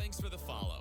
thanks for the follow.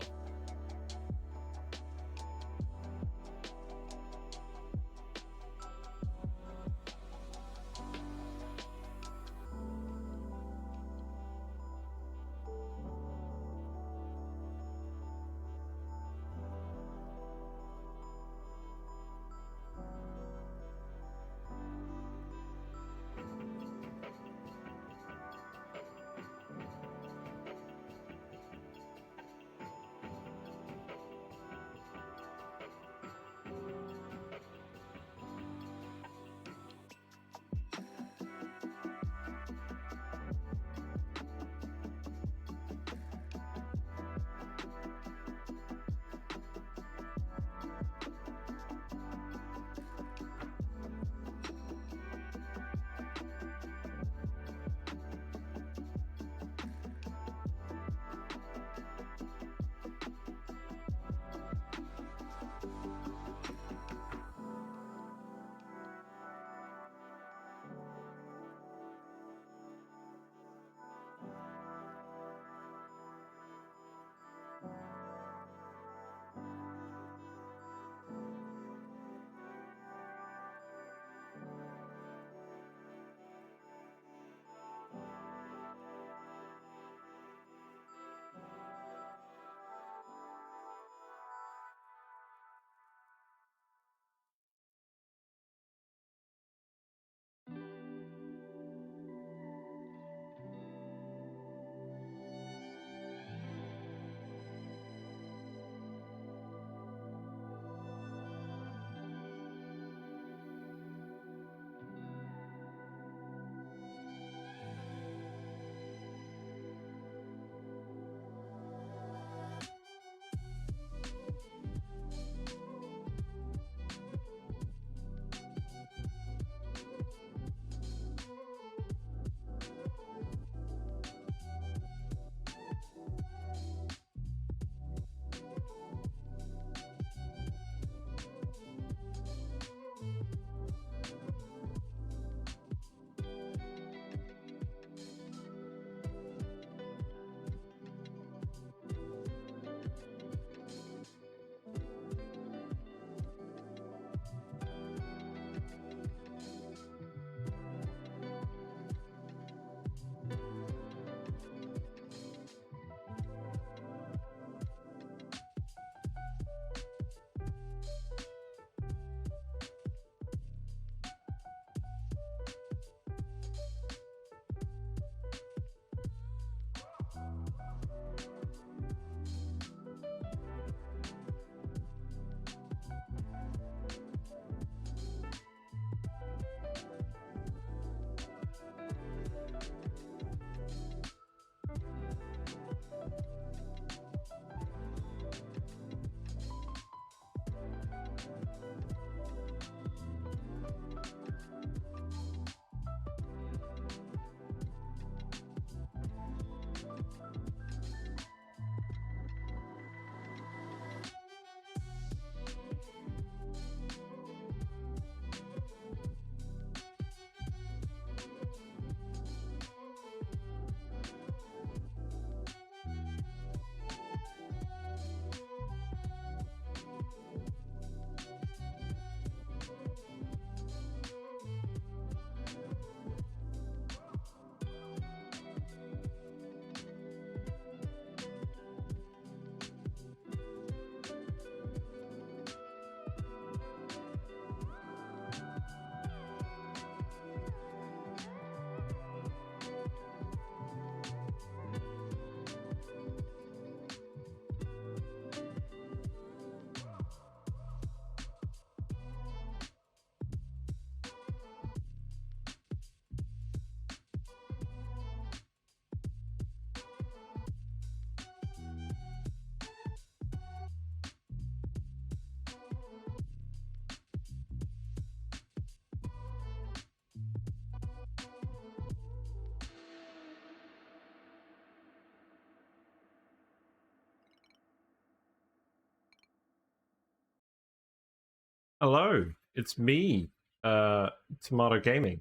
Hello, it's me, Tomato Gaming.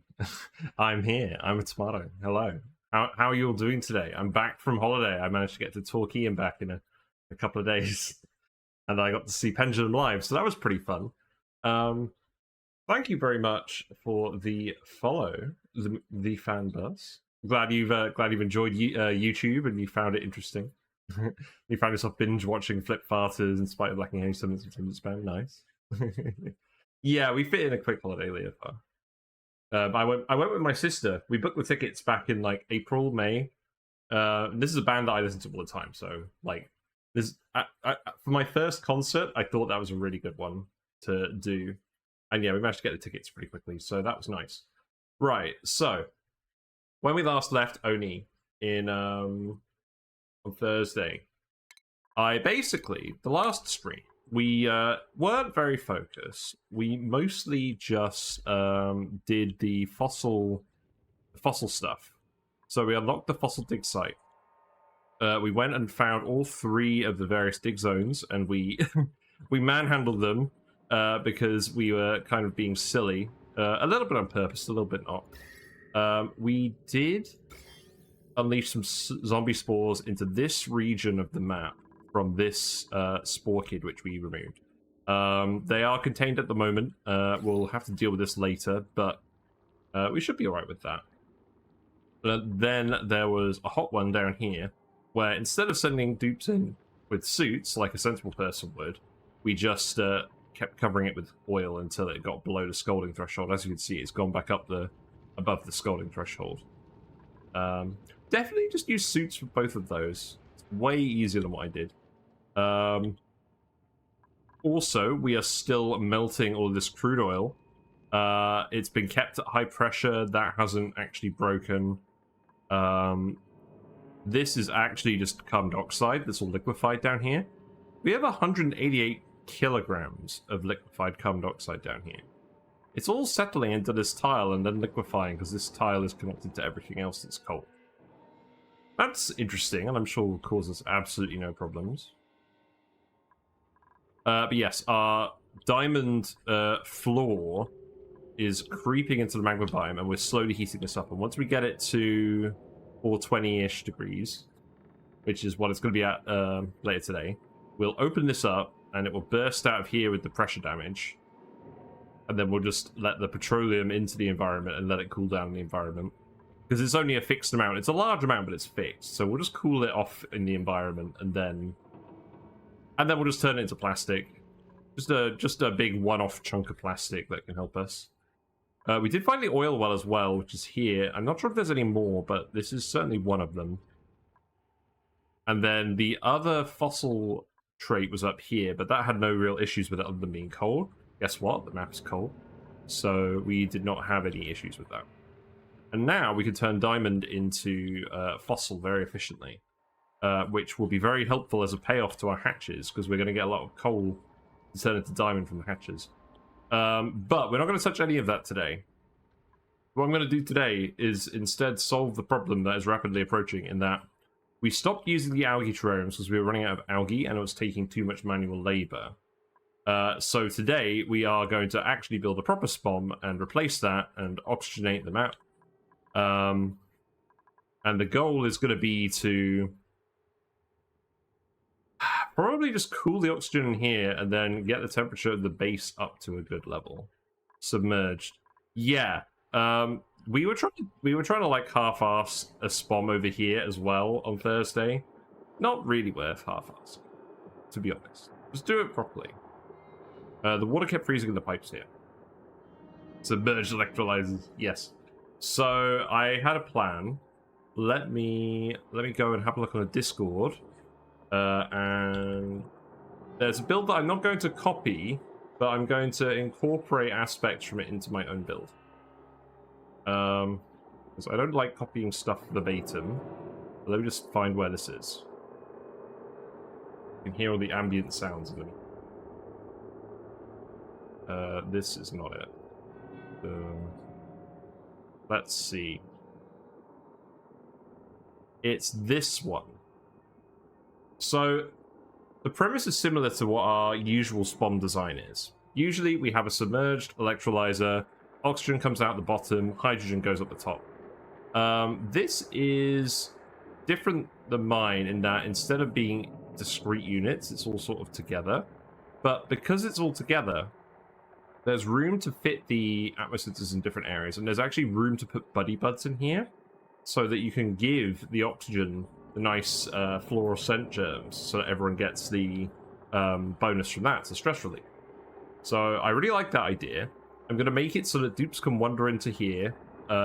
I'm here. I'm a tomato. Hello. How are you all doing today? I'm back from holiday. I managed to get to talk Ian back in a a couple of days, and I got to see Pendulum live, so that was pretty fun. Thank you very much for the follow, the fan buzz. Glad you've enjoyed YouTube and you found it interesting. You found yourself binge watching Flip Farters in spite of lacking any summons and Timber Spam. Nice. Yeah, we fit in a quick holiday, Leotha. I went with my sister. We booked the tickets back in like April, May. This is a band that I listen to all the time, so like this. For my first concert, I thought that was a really good one to do, and yeah, we managed to get the tickets pretty quickly, so that was nice. Right, so when we last left ONI in on Thursday, the last stream, we weren't very focused. We mostly just did the fossil stuff. So we unlocked the fossil dig site. We went and found all 3 of the various dig zones, and we we manhandled them because we were kind of being silly, a little bit on purpose, a little bit not. We did unleash some zombie spores into this region of the map from this spore kid, which we removed. They are contained at the moment. We'll have to deal with this later, but we should be alright with that. Then there was a hot one down here, where instead of sending dupes in with suits, like a sensible person would, we just kept covering it with oil until it got below the scalding threshold. As you can see, it's gone back up above the scalding threshold. Definitely just use suits for both of those. It's way easier than what I did. Also, we are still melting all this crude oil. It's been kept at high pressure. That hasn't actually broken. This is actually just carbon dioxide that's all liquefied down here. We have 188 kilograms of liquefied carbon dioxide down here. It's all settling into this tile and then liquefying because this tile is connected to everything else that's cold. That's interesting, and I'm sure will cause us absolutely no problems. But yes, our diamond floor is creeping into the magma biome, and we're slowly heating this up. And once we get it to 420-ish degrees, which is what it's going to be at later today, we'll open this up, and it will burst out of here with the pressure damage. And then we'll just let the petroleum into the environment and let it cool down in the environment. Because it's only a fixed amount. It's a large amount, but it's fixed. So we'll just cool it off in the environment, and then we'll just turn it into plastic. Just a big one-off chunk of plastic that can help us. We did find the oil well as well, which is here. I'm not sure if there's any more, but this is certainly one of them. And then the other fossil trait was up here, but that had no real issues with it other than being cold. Guess what? The map is cold. So we did not have any issues with that. And now we can turn diamond into fossil very efficiently, which will be very helpful as a payoff to our hatches, because we're going to get a lot of coal to turn into diamond from the hatches. But we're not going to touch any of that today. What I'm going to do today is instead solve the problem that is rapidly approaching, in that we stopped using the algae terrariums because we were running out of algae and it was taking too much manual labor. So today we are going to actually build a proper SPOM and replace that and oxygenate the map. And the goal is going to be to probably just cool the oxygen in here and then get the temperature of the base up to a good level. Submerged. Yeah. We were trying to like half-ass a SPOM over here as well on Thursday. Not really worth half-ass, to be honest. Just do it properly. The water kept freezing in the pipes here. Submerged electrolyzers, yes. So I had a plan. Let me go and have a look on a Discord. And there's a build that I'm not going to copy, but I'm going to incorporate aspects from it into my own build. Because I don't like copying stuff verbatim. Let me just find where this is. You can hear all the ambient sounds of them. This is not it. Let's see. It's this one. So, the premise is similar to what our usual SPOM design is. Usually, we have a submerged electrolyzer, oxygen comes out the bottom, hydrogen goes up the top. This is different than mine in that instead of being discrete units. It's all sort of together. But because it's all together, there's room to fit the atmosensors in different areas, and there's actually room to put buddy buds in here so that you can give the oxygen the nice floral scent germs so that everyone gets the bonus from that, so stress relief. So I really like that idea. I'm going to make it so that dupes can wander into here,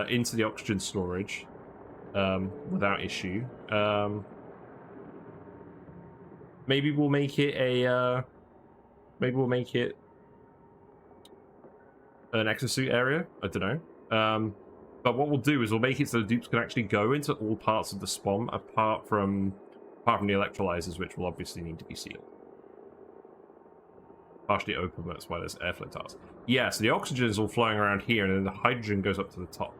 into the oxygen storage, without issue. Maybe we'll make it a... maybe we'll make it an exosuit area. I don't know. But what we'll do is we'll make it so the dupes can actually go into all parts of the SPOM apart from the electrolysers, which will obviously need to be sealed. Partially open, that's why there's airflow tiles. Yeah, so the oxygen is all flowing around here, and then the hydrogen goes up to the top.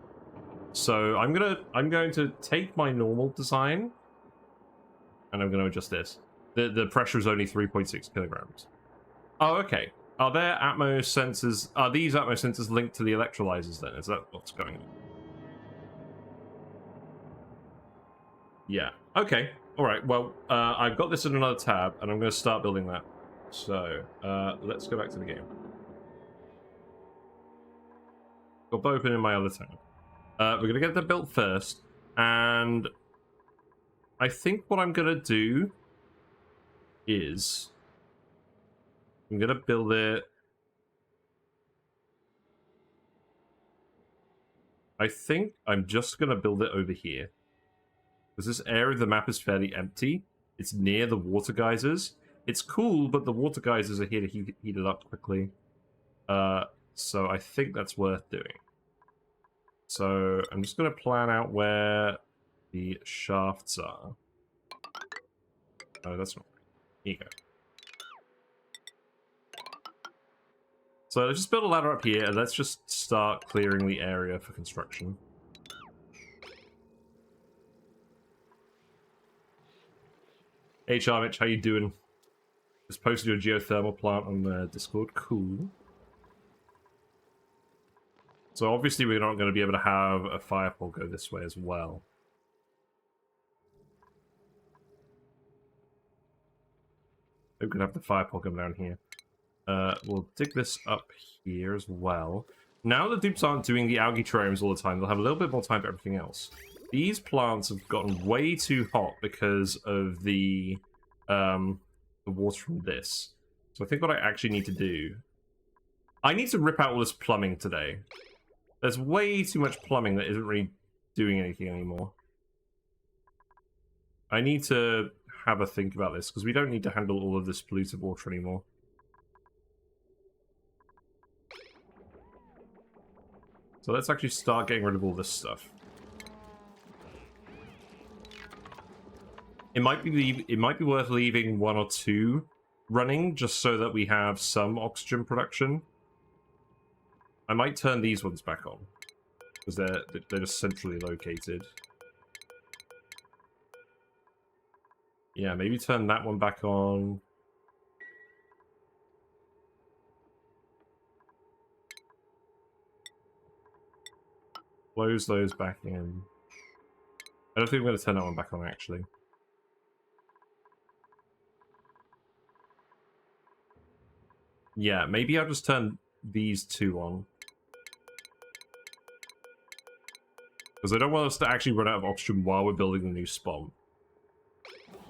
So I'm going to take my normal design, and I'm going to adjust this. The pressure is only 3.6 kilograms. Oh, okay. Are there Atmos sensors? Are these Atmos sensors linked to the electrolysers then? Is that what's going on? Yeah. Okay. All right. Well, I've got this in another tab, and I'm going to start building that. So let's go back to the game. Got open in my other tab. We're going to get that built first, and I think what I'm going to do is I'm going to build it. I think I'm just going to build it over here. Because this area of the map is fairly empty. It's near the water geysers. It's cool, but the water geysers are here to heat it up quickly. So I think that's worth doing. So I'm just going to plan out where the shafts are. Oh, that's not right. Here you go. So let's just build a ladder up here, and let's just start clearing the area for construction. Hey Charmich, how you doing? Just posted your geothermal plant on Discord. Cool. So obviously we're not going to be able to have a fire pole go this way as well. We could have the fire pole come down here. We'll dig this up here as well. Now the dupes aren't doing the algae terrariums all the time, they'll have a little bit more time for everything else. These plants have gotten way too hot because of the water from this. So I think what I actually need to do... I need to rip out all this plumbing today. There's way too much plumbing that isn't really doing anything anymore. I need to have a think about this, because we don't need to handle all of this polluted water anymore. So let's actually start getting rid of all this stuff. It might be worth leaving 1 or 2 running, just so that we have some oxygen production. I might turn these ones back on, because they're just centrally located. Yeah, maybe turn that one back on. Close those back in. I don't think I'm going to turn that one back on, actually. Yeah, maybe I'll just turn these 2 on. Because I don't want us to actually run out of oxygen while we're building the new SPOM.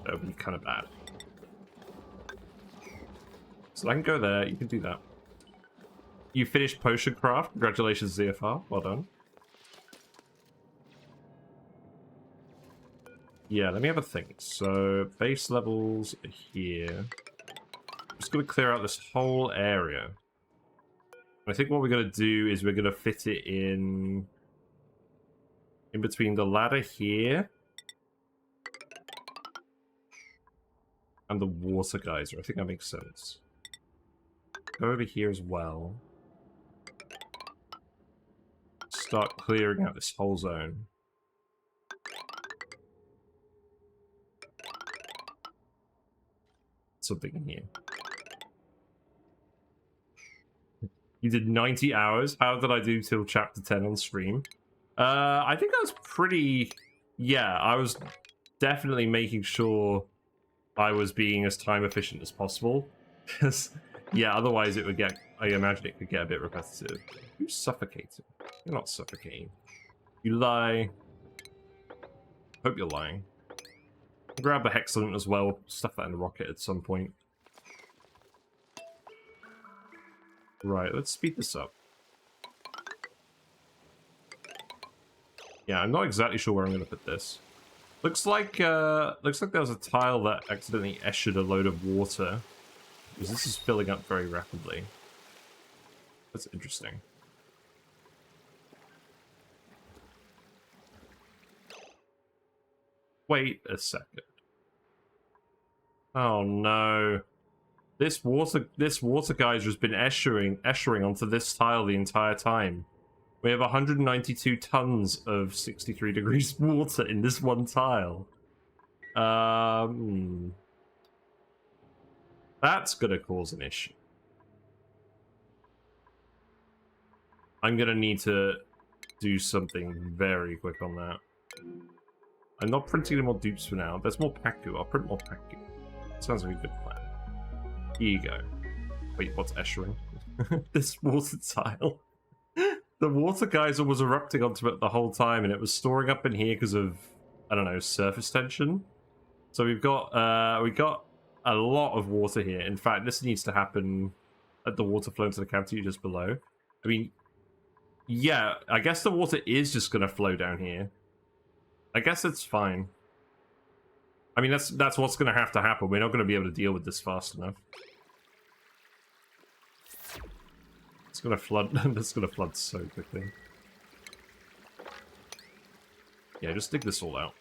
That would be kind of bad. So I can go there, you can do that. You finished potion craft, congratulations ZFR, well done. Yeah, let me have a think. So, base levels are here. I'm just going to clear out this whole area. I think what we're going to do is we're going to fit it in between the ladder here and the water geyser. I think that makes sense. Go over here as well. Start clearing out this whole zone. Something in here. You did 90 hours? How did I do till chapter 10 on stream? I think I was pretty... Yeah, I was definitely making sure I was being as time efficient as possible. Because, yeah, otherwise it would get... I imagine it could get a bit repetitive. Who's suffocating? You're not suffocating. You lie. Hope you're lying. Grab the Hexagon as well. Stuff that in the rocket at some point. Right, let's speed this up. Yeah, I'm not exactly sure where I'm going to put this. Looks like there was a tile that accidentally eschered a load of water. Because this is filling up very rapidly. That's interesting. Wait a second. Oh no. This water geyser has been eschering onto this tile the entire time. We have 192 tons of 63 degrees water in this one tile. That's gonna cause an issue. I'm gonna need to do something very quick on that. I'm not printing any more dupes for now. There's more Paku. I'll print more Paku. Sounds like a good plan. Here you go. Wait, what's eschering? This water tile. The water geyser was erupting onto it the whole time, and it was storing up in here because of, I don't know, surface tension. So we got a lot of water here. In fact, this needs to happen at the water flow into the cavity just below. I mean, yeah, I guess the water is just going to flow down here. I guess it's fine. I mean, that's what's going to have to happen. We're not going to be able to deal with this fast enough. It's going to flood. It's going to flood so quickly. Yeah, just dig this all out.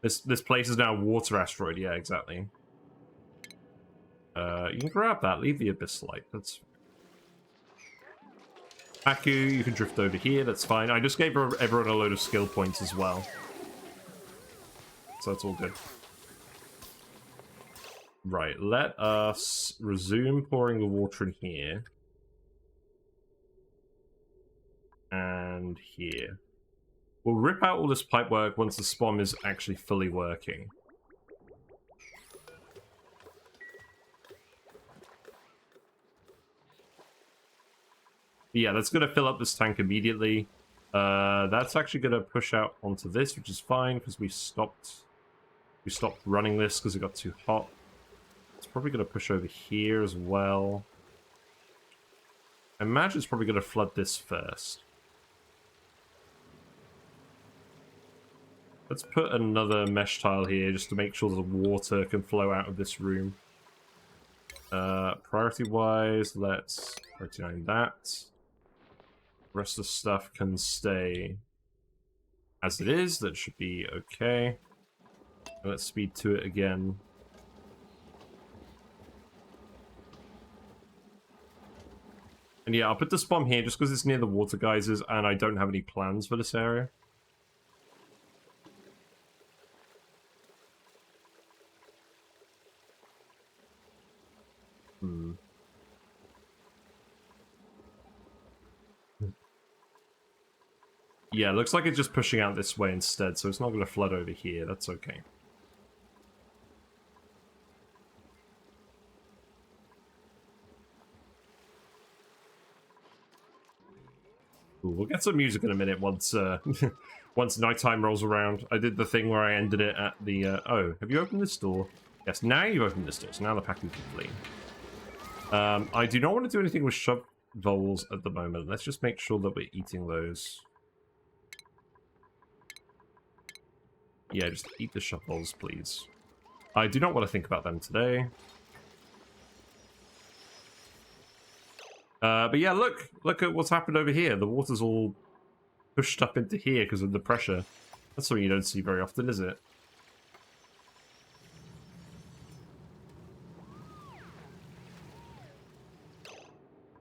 This place is now a water asteroid. Yeah, exactly. You can grab that. Leave the abyssite. That's Aku, you can drift over here. That's fine. I just gave everyone a load of skill points as well. So that's all good. Right, let us resume pouring the water in here. And here. We'll rip out all this pipework once the SPOM is actually fully working. Yeah, that's going to fill up this tank immediately. That's actually going to push out onto this, which is fine, because we stopped running this because it got too hot. It's probably going to push over here as well. I imagine it's probably going to flood this first. Let's put another mesh tile here just to make sure the water can flow out of this room. Priority-wise, let's priority that. The rest of the stuff can stay as it is. That should be okay. And let's speed to it again. And yeah, I'll put the SPOM here just because it's near the water geysers and I don't have any plans for this area. Yeah, looks like it's just pushing out this way instead, so it's not going to flood over here. That's okay. Ooh, we'll get some music in a minute once once nighttime rolls around. I did the thing where I ended it at the... oh, have you opened this door? Yes, now you've opened this door, so now the pack can flee. I do not want to do anything with shovels at the moment. Let's just make sure that we're eating those. Yeah, just eat the shovels, please. I do not want to think about them today. But yeah, look at what's happened over here. The water's all pushed up into here because of the pressure. That's something you don't see very often, is it?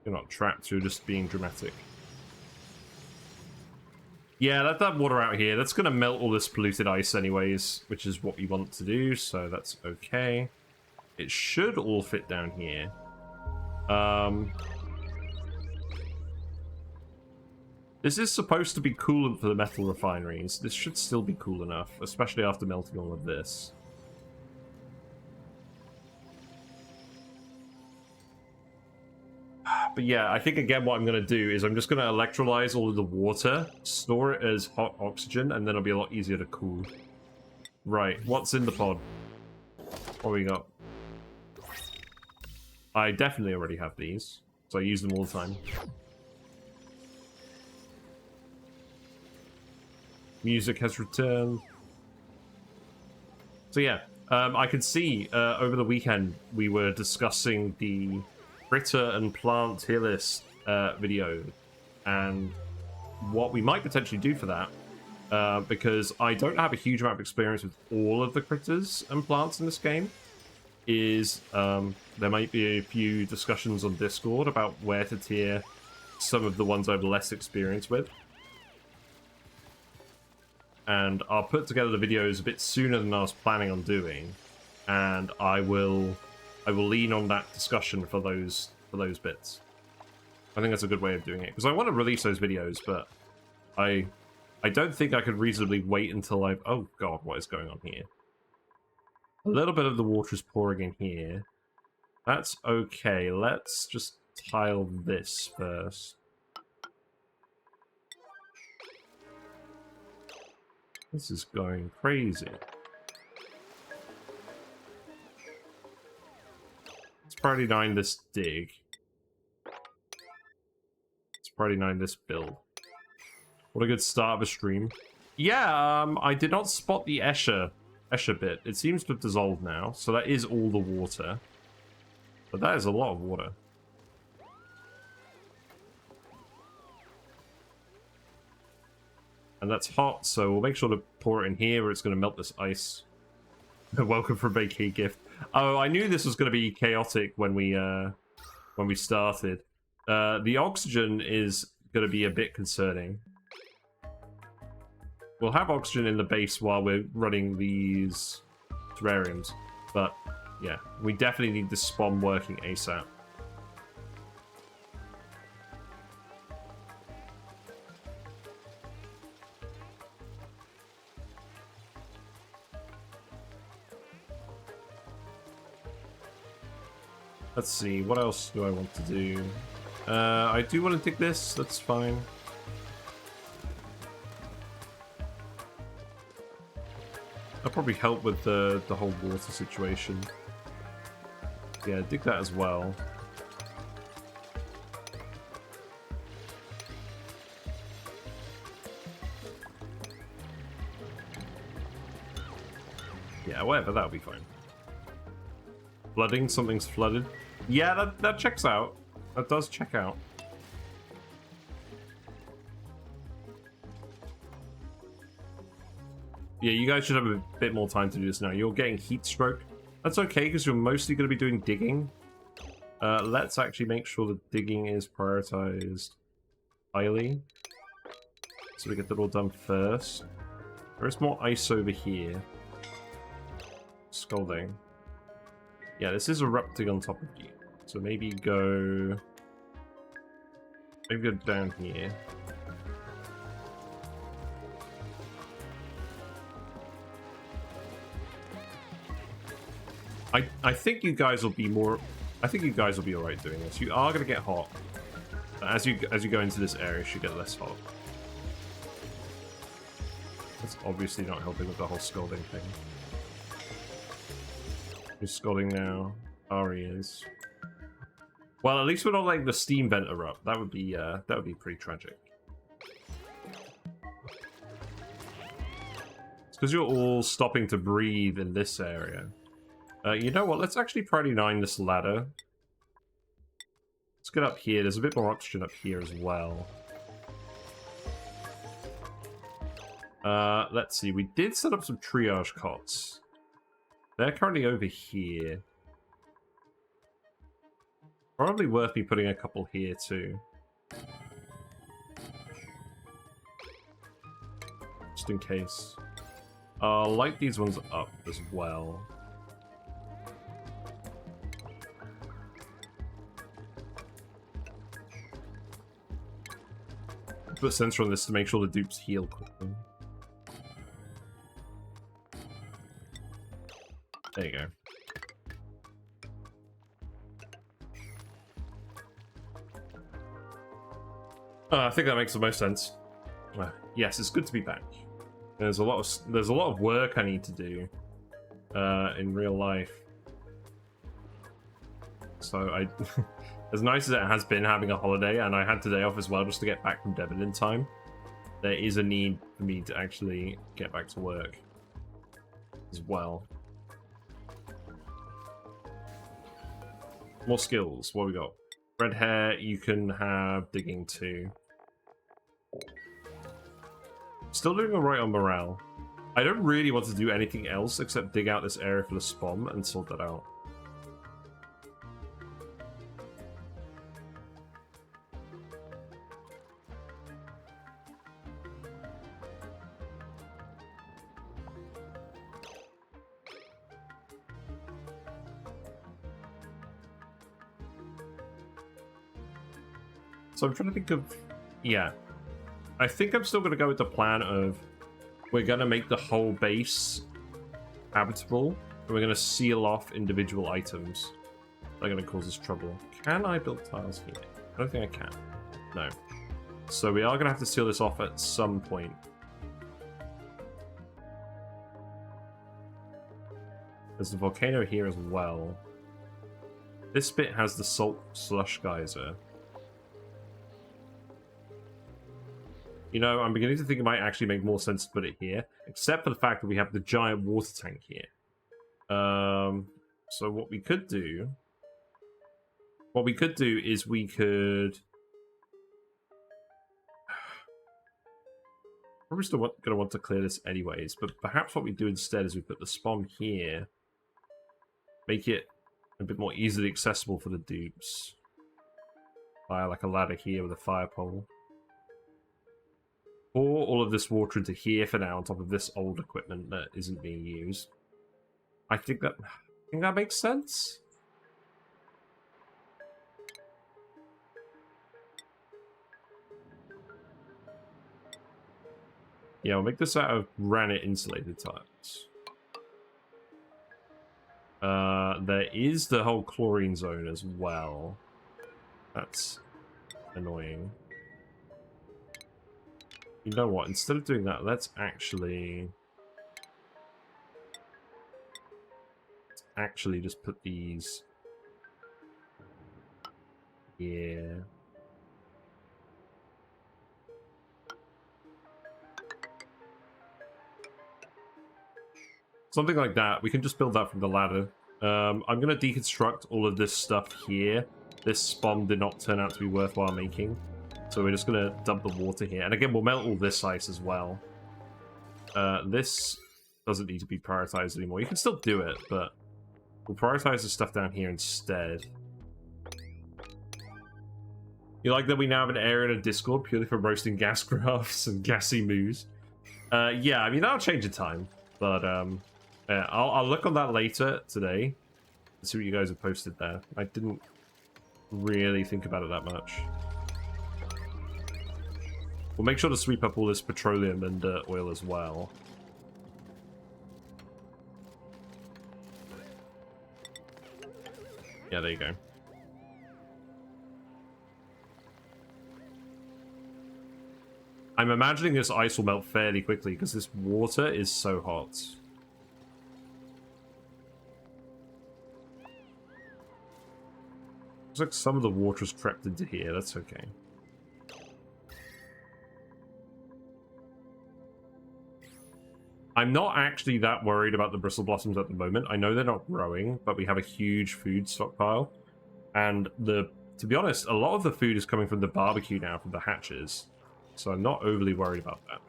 You're not trapped, you're just being dramatic. Yeah, let that water out here. That's going to melt all this polluted ice anyways, which is what we want to do, so that's okay. It should all fit down here. This is supposed to be coolant for the metal refineries. This should still be cool enough, especially after melting all of this. But yeah, I think again what I'm going to do is I'm just going to electrolyze all of the water, store it as hot oxygen, and then it'll be a lot easier to cool. Right, what's in the pod? What we got? I definitely already have these, so I use them all the time. Music has returned. So yeah, I can see over the weekend we were discussing the critter and plant tier list video and what we might potentially do for that, because I don't have a huge amount of experience with all of the critters and plants in this game. There might be a few discussions on Discord about where to tier some of the ones I have less experience with. And I'll put together the videos a bit sooner than I was planning on doing, and I will lean on that discussion for those bits. I think that's a good way of doing it, because I want to release those videos, but I don't think I could reasonably wait until I've... Oh god, what is going on here? A little bit of the water is pouring in here. That's okay. Let's just tile this first. This is going crazy. Let's priority 9 this dig. Let's priority 9 this build. What a good start of a stream. Yeah, I did not spot the Escher bit. It seems to have dissolved now, so that is all the water. But that is a lot of water. And that's hot, so we'll make sure to pour it in here where it's going to melt this ice. Welcome from Bakey Gift. Oh, I knew this was going to be chaotic when we started. The oxygen is going to be a bit concerning. We'll have oxygen in the base while we're running these terrariums. But, yeah, we definitely need the SPOM working ASAP. Let's see, what else do I want to do? I do want to dig this, that's fine. That'll probably help with the whole water situation. Yeah, dig that as well. Yeah, whatever, that'll be fine. Flooding, something's flooded. Yeah, that checks out. That does check out. Yeah, you guys should have a bit more time to do this now. You're getting heat stroke. That's okay, because you're mostly going to be doing digging. Let's actually make sure the digging is prioritized highly. So we get that all done first. There is more ice over here. Scalding. Yeah, this is erupting on top of you. So maybe go down here. I think you guys will be more... I think you guys will be alright doing this. You are going to get hot. But as you go into this area, you should get less hot. That's obviously not helping with the whole scalding thing. Who's scalding now? Ari is. Well, at least we're not letting the steam vent erupt. That would be pretty tragic. It's because you're all stopping to breathe in this area. You know what? Let's actually priority 9 this ladder. Let's get up here. There's a bit more oxygen up here as well. Let's see. We did set up some triage cots. They're currently over here. Probably worth me putting a couple here too. Just in case. I'll light these ones up as well. to put a sensor on this to make sure the dupes heal quickly. There you go. I think that makes the most sense. Yes, it's good to be back. There's a lot of work I need to do in real life. So I, as nice as it has been having a holiday, and I had today off as well just to get back from Devon in time, there is a need for me to actually get back to work as well. More skills. What have we got? Red hair, you can have digging too. Still doing alright on morale. I don't really want to do anything else except dig out this area for the SPOM and sort that out. So I'm trying to think of... Yeah. I think I'm still going to go with the plan of we're going to make the whole base habitable, and we're going to seal off individual items that are going to cause us trouble. Can I build tiles here? I don't think I can. No. So we are going to have to seal this off at some point. There's the volcano here as well. This bit has the salt slush geyser. You know, I'm beginning to think it might actually make more sense to put it here, except for the fact that we have the giant water tank here. So what we could do is we could probably still going to want to clear this anyways, but perhaps what we do instead is we put the SPOM here, make it a bit more easily accessible for the dupes via like a ladder here with a fire pole. Pour all of this water into here for now on top of this old equipment that isn't being used. I think that makes sense. Yeah, we'll make this out of granite insulated tiles. There is the whole chlorine zone as well. That's annoying. You know what? Instead of doing that, let's actually just put these here. Something like that. We can just build that from the ladder. I'm going to deconstruct all of this stuff here. This SPOM did not turn out to be worthwhile making. So we're just going to dump the water here. And again, we'll melt all this ice as well. This doesn't need to be prioritized anymore. You can still do it, but we'll prioritize the stuff down here instead. You like that we now have an area in a Discord purely for roasting gas graphs and gassy moos? Yeah, I mean, that'll change in time. But yeah, I'll look on that later today and see what you guys have posted there. I didn't really think about it that much. We'll make sure to sweep up all this petroleum and oil as well. Yeah, there you go. I'm imagining this ice will melt fairly quickly because this water is so hot. Looks like some of the water's crept into here. That's okay. I'm not actually that worried about the bristle blossoms at the moment. I know they're not growing, but we have a huge food stockpile. And to be honest, a lot of the food is coming from the barbecue now, from the hatches. So I'm not overly worried about that.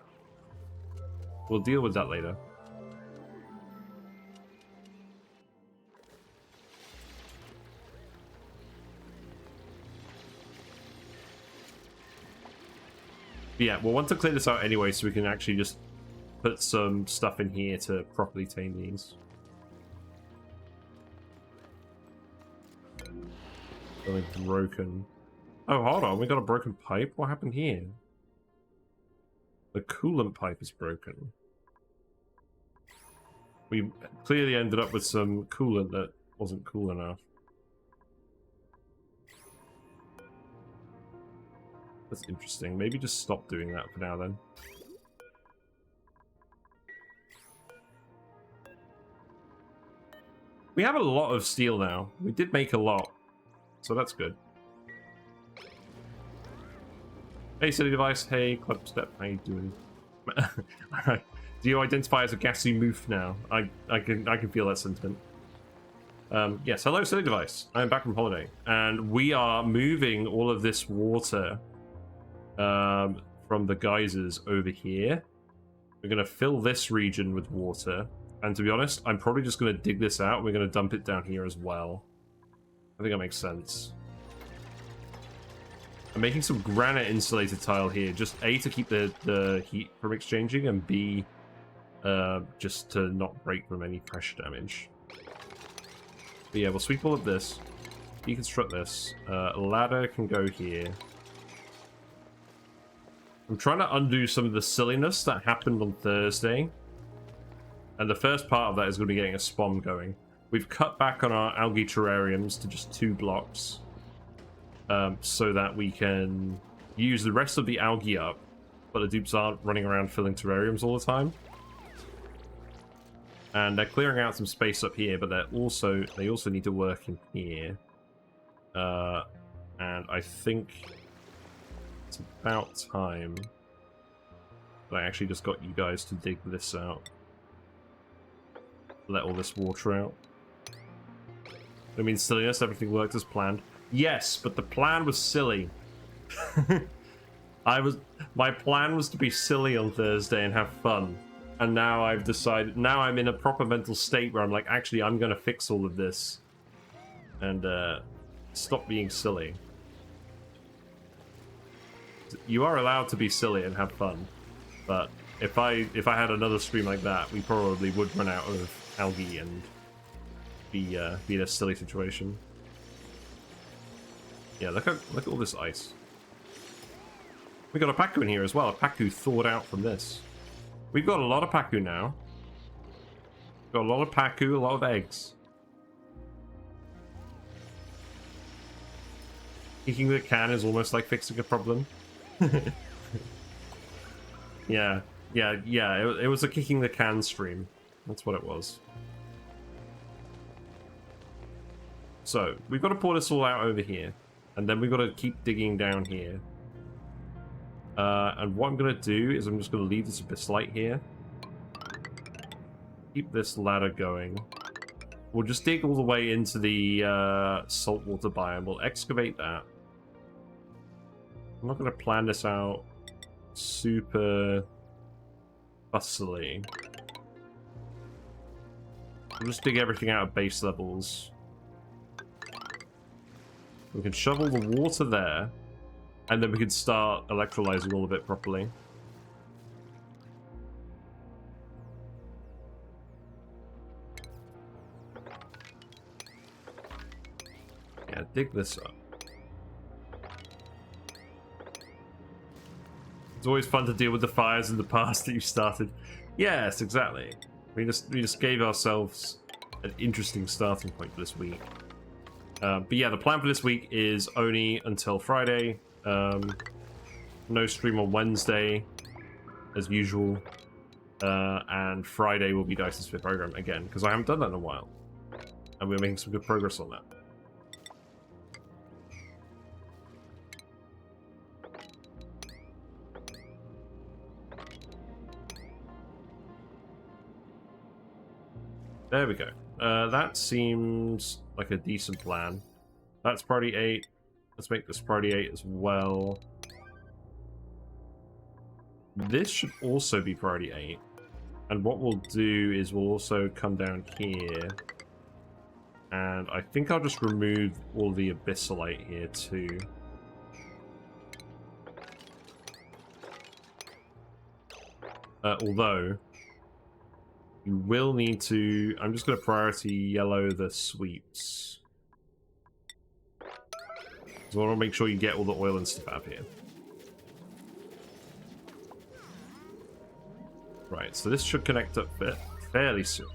We'll deal with that later. But yeah, we'll want to clear this out anyway so we can actually just put some stuff in here to properly tame these. Something broken. Oh, hold on. We got a broken pipe? What happened here? The coolant pipe is broken. We clearly ended up with some coolant that wasn't cool enough. That's interesting. Maybe just stop doing that for now then. We have a lot of steel now. We did make a lot, so that's good. Hey, Silly Device. Hey, Club Step. How you doing? Do you identify as a gassy moof now? I can feel that sentiment. Yes, hello, Silly Device. I'm back from holiday, and we are moving all of this water from the geysers over here. We're going to fill this region with water, and to be honest, I'm probably just going to dig this out. We're going to dump it down here as well. I think that makes sense. I'm making some granite insulated tile here, just A, to keep the heat from exchanging, and B, just to not break from any pressure damage. But yeah, we'll sweep all of this, deconstruct this. Ladder can go here. I'm trying to undo some of the silliness that happened on Thursday. And the first part of that is going to be getting a SPOM going. We've cut back on our algae terrariums to just 2 blocks. So that we can use the rest of the algae up, but the dupes aren't running around filling terrariums all the time. And they're clearing out some space up here, but they also need to work in here. And I think it's about time that I actually just got you guys to dig this out. Let all this water out. I mean, silliness, everything worked as planned. Yes, but the plan was silly. My plan was to be silly on Thursday and have fun. And now I've decided, now I'm in a proper mental state where I'm like, actually, I'm going to fix all of this. And stop being silly. You are allowed to be silly and have fun. But if I had another stream like that, we probably would run out of algae and be in a silly situation. Yeah, look at all this ice. We got a Paku in here as well. A Paku thawed out from this. We've got a lot of Paku now. Got a lot of Paku, a lot of eggs. Kicking the can is almost like fixing a problem. Yeah. It was a kicking the can stream. That's what it was. So, we've got to pour this all out over here. And then we've got to keep digging down here. And what I'm going to do is I'm just going to leave this abyss here. Keep this ladder going. We'll just dig all the way into the saltwater biome. We'll excavate that. I'm not going to plan this out super fussily. We'll just dig everything out at base levels. We can shovel the water there, and then we can start electrolyzing all of it properly. Yeah, dig this up. It's always fun to deal with the fires in the past that you started. Yes, exactly. We just gave ourselves an interesting starting point for this week. But yeah, the plan for this week is ONI until Friday. No stream on Wednesday, as usual. And Friday will be Dyson's Sphere program again, because I haven't done that in a while. And we're making some good progress on that. There we go. That seems like a decent plan. That's priority 8. Let's make this priority 8 as well. This should also be priority 8. And what we'll do is we'll also come down here. And I think I'll just remove all the abyssalite here too. Although, you will need to... I'm just going to priority yellow the sweeps. So I want to make sure you get all the oil and stuff out of here. Right, so this should connect up fairly soon.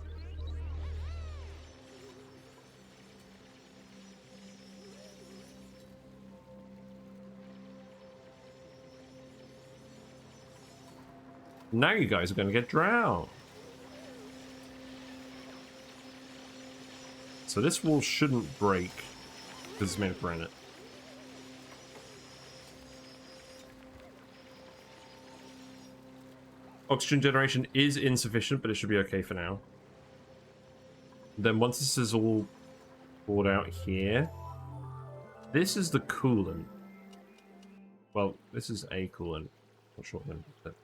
Now you guys are going to get drowned. So this wall shouldn't break because it's made of granite. Oxygen generation is insufficient, but it should be okay for now. Then once this is all poured out here, this is the coolant. Well, this is a coolant. Not sure what but...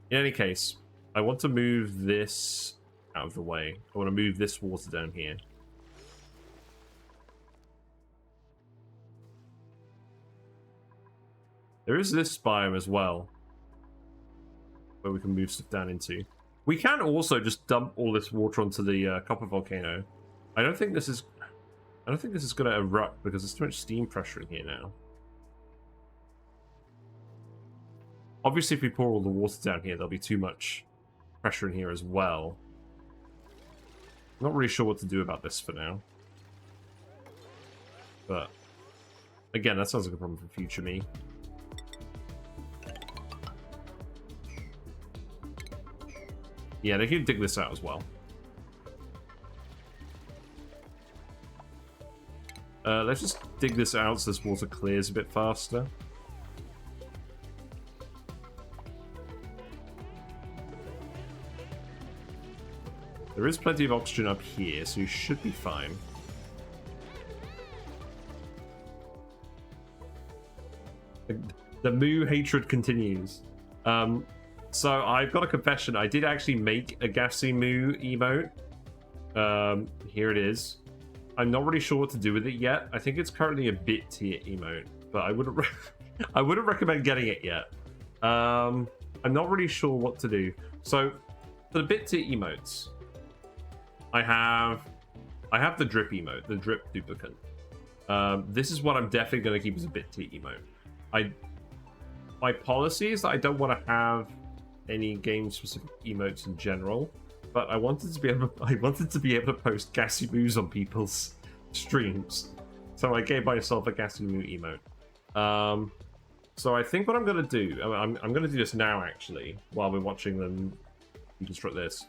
In any case, I want to move this out of the way. I want to move this water down here. There is this biome as well, where we can move stuff down into. We can also just dump all this water onto the copper volcano. I don't think this is going to erupt because there's too much steam pressure in here now. Obviously, if we pour all the water down here, there'll be too much pressure in here as well. I'm not really sure what to do about this for now. But, again, that sounds like a problem for future me. Yeah, they can dig this out as well. Let's just dig this out so this water clears a bit faster. There is plenty of oxygen up here, so you should be fine. The moo hatred continues. So I've got a confession. I did actually make a gassy moo emote. Here it is. I'm not really sure what to do with it yet. I think it's currently a bit tier emote, but I wouldn't I wouldn't recommend getting it yet. I'm not really sure what to do. So for the bit tier emotes, I have the drip emote, the drip duplicate. This is what I'm definitely going to keep as a bit tier emote. My policy is that I don't want to have any game specific emotes in general, but I wanted to be able to post gassy moos on people's streams, so I gave myself a gassy moo emote. So I think what I'm gonna do, I'm gonna do this now actually while we're watching them deconstruct this.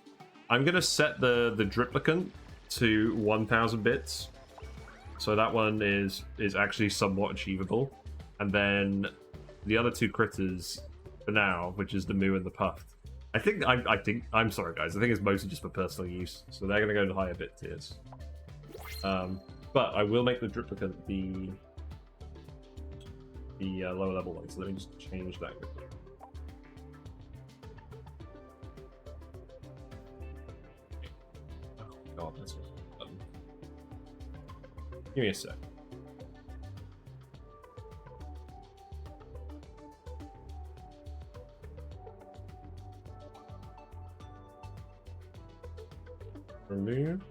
I'm gonna set the driplicant to 1000 bits, so that one is actually somewhat achievable, and then the other two critters for now, which is the moo and the puffed. I'm sorry guys, I think it's mostly just for personal use, so they're gonna go to higher bit tiers. But I will make the driplicant the lower level one, so let me just change that quickly. Oh god, that's what I've done. Give me a sec. Remove.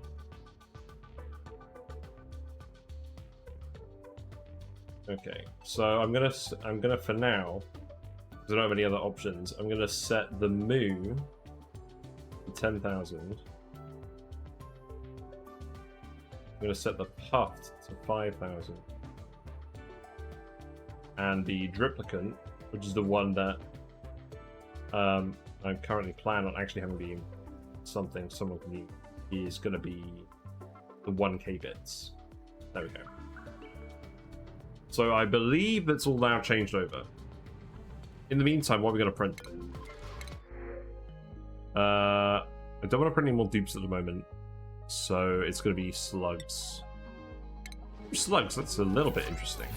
Okay, so I'm gonna for now, because I don't have any other options, I'm gonna set the moo to 10,000. I'm gonna set the puffed to 5,000, and the driplicant, which is the one that I'm currently planning on actually having been something someone can use, is going to be the 1k bits. There we go. So I believe that's all now changed over. In the meantime, what are we going to print? I don't want to print any more dupes at the moment, so it's going to be slugs. Slugs, that's a little bit interesting.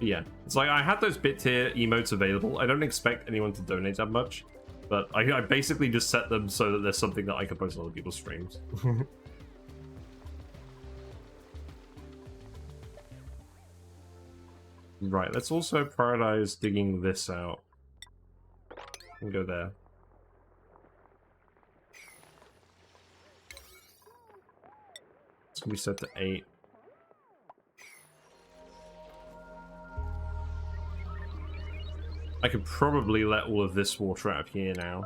Yeah, it's like I had those bit tier emotes available. I don't expect anyone to donate that much, but I basically just set them so that there's something that I can post on other people's streams. Right, let's also prioritize digging this out. And go there. It's gonna be set to 8. I could probably let all of this water out of here now.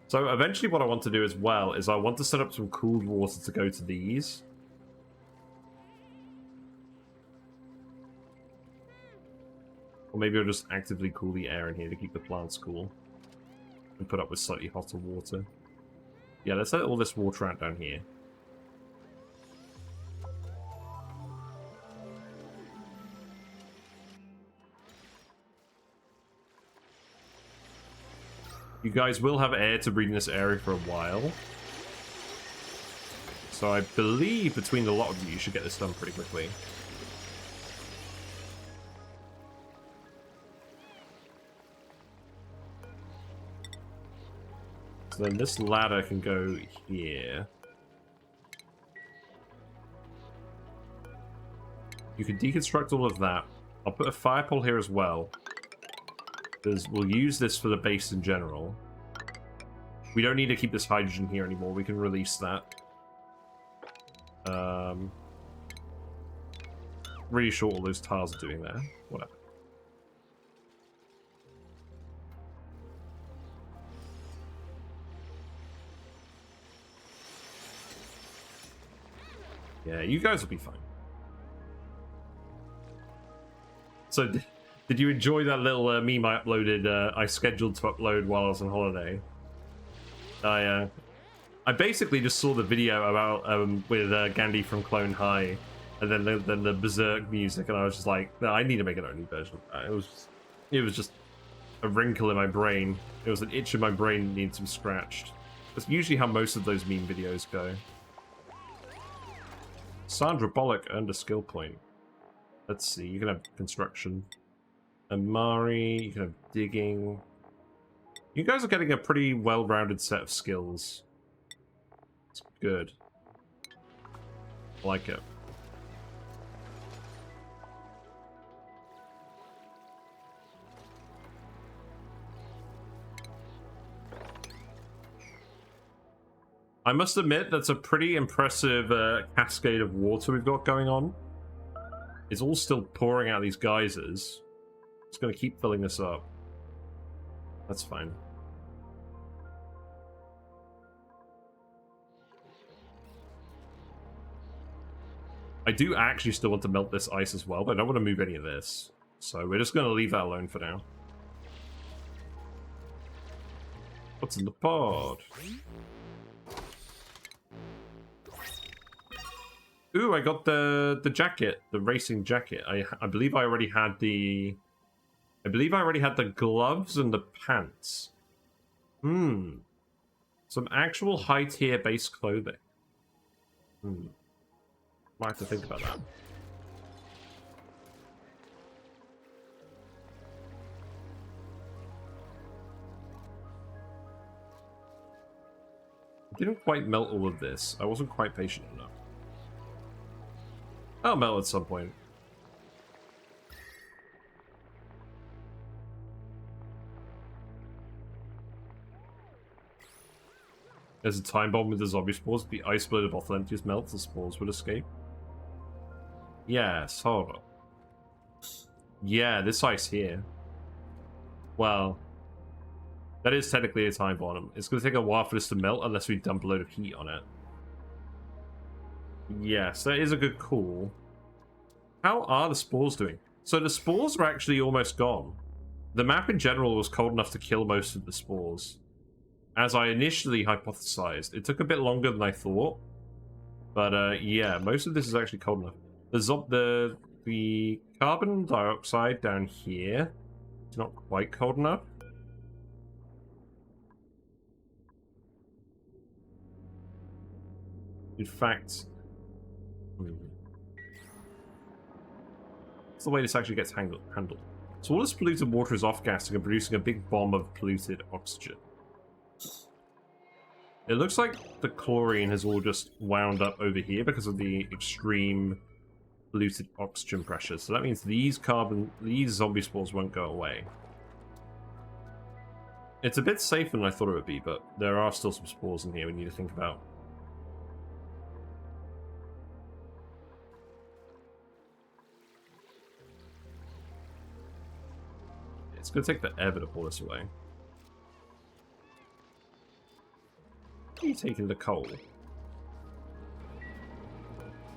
So eventually what I want to do as well is I want to set up some cooled water to go to these. Or maybe I'll just actively cool the air in here to keep the plants cool. And put up with slightly hotter water. Yeah, let's let all this water out down here. You guys will have air to breathe in this area for a while. So I believe between the lot of you, you should get this done pretty quickly. So then this ladder can go here. You can deconstruct all of that. I'll put a fire pole here as well. Because we'll use this for the base in general. We don't need to keep this hydrogen here anymore. We can release that. Really sure all those tiles are doing there. Whatever. Yeah, you guys will be fine. So, did you enjoy that little meme I uploaded? I scheduled to upload while I was on holiday. I basically just saw the video about with Gandhi from Clone High, and then the Berserk music, and I was just like, no, I need to make an ONI version. It was just a wrinkle in my brain. It was an itch in my brain that needed to be scratched. That's usually how most of those meme videos go. Sandra Bullock earned a skill point. Let's see, you can have construction. Amari, you can have digging. You guys are getting a pretty well-rounded set of skills. It's good. I like it. I must admit, that's a pretty impressive cascade of water we've got going on. It's all still pouring out these geysers. It's going to keep filling this up. That's fine. I do actually still want to melt this ice as well, but I don't want to move any of this. So we're just going to leave that alone for now. What's in the pod? Ooh, I got the jacket, the racing jacket. I believe I already had the... I believe I already had the gloves and the pants. Some actual high-tier base clothing. Might have to think about that. I didn't quite melt all of this. I wasn't quite patient enough. I'll melt at some point. There's a time bomb with the zombie spores. The ice blade of Authentius melts, the spores would escape. Yes, hold on. Yeah, this ice here. Well, that is technically a time bomb. It's going to take a while for this to melt unless we dump a load of heat on it. Yes, that is a good call. How are the spores doing? So the spores are actually almost gone. The map in general was cold enough to kill most of the spores. As I initially hypothesized. It took a bit longer than I thought. But yeah, most of this is actually cold enough. The carbon dioxide down here is not quite cold enough. In fact... That's the way this actually gets handled. So all this polluted water is off-gassing and producing a big bomb of polluted oxygen. It looks like the chlorine has all just wound up over here because of the extreme polluted oxygen pressure. So that means these zombie spores won't go away. It's a bit safer than I thought it would be, but there are still some spores in here we need to think about. It's going to take forever to pull this away. Are you taking the coal?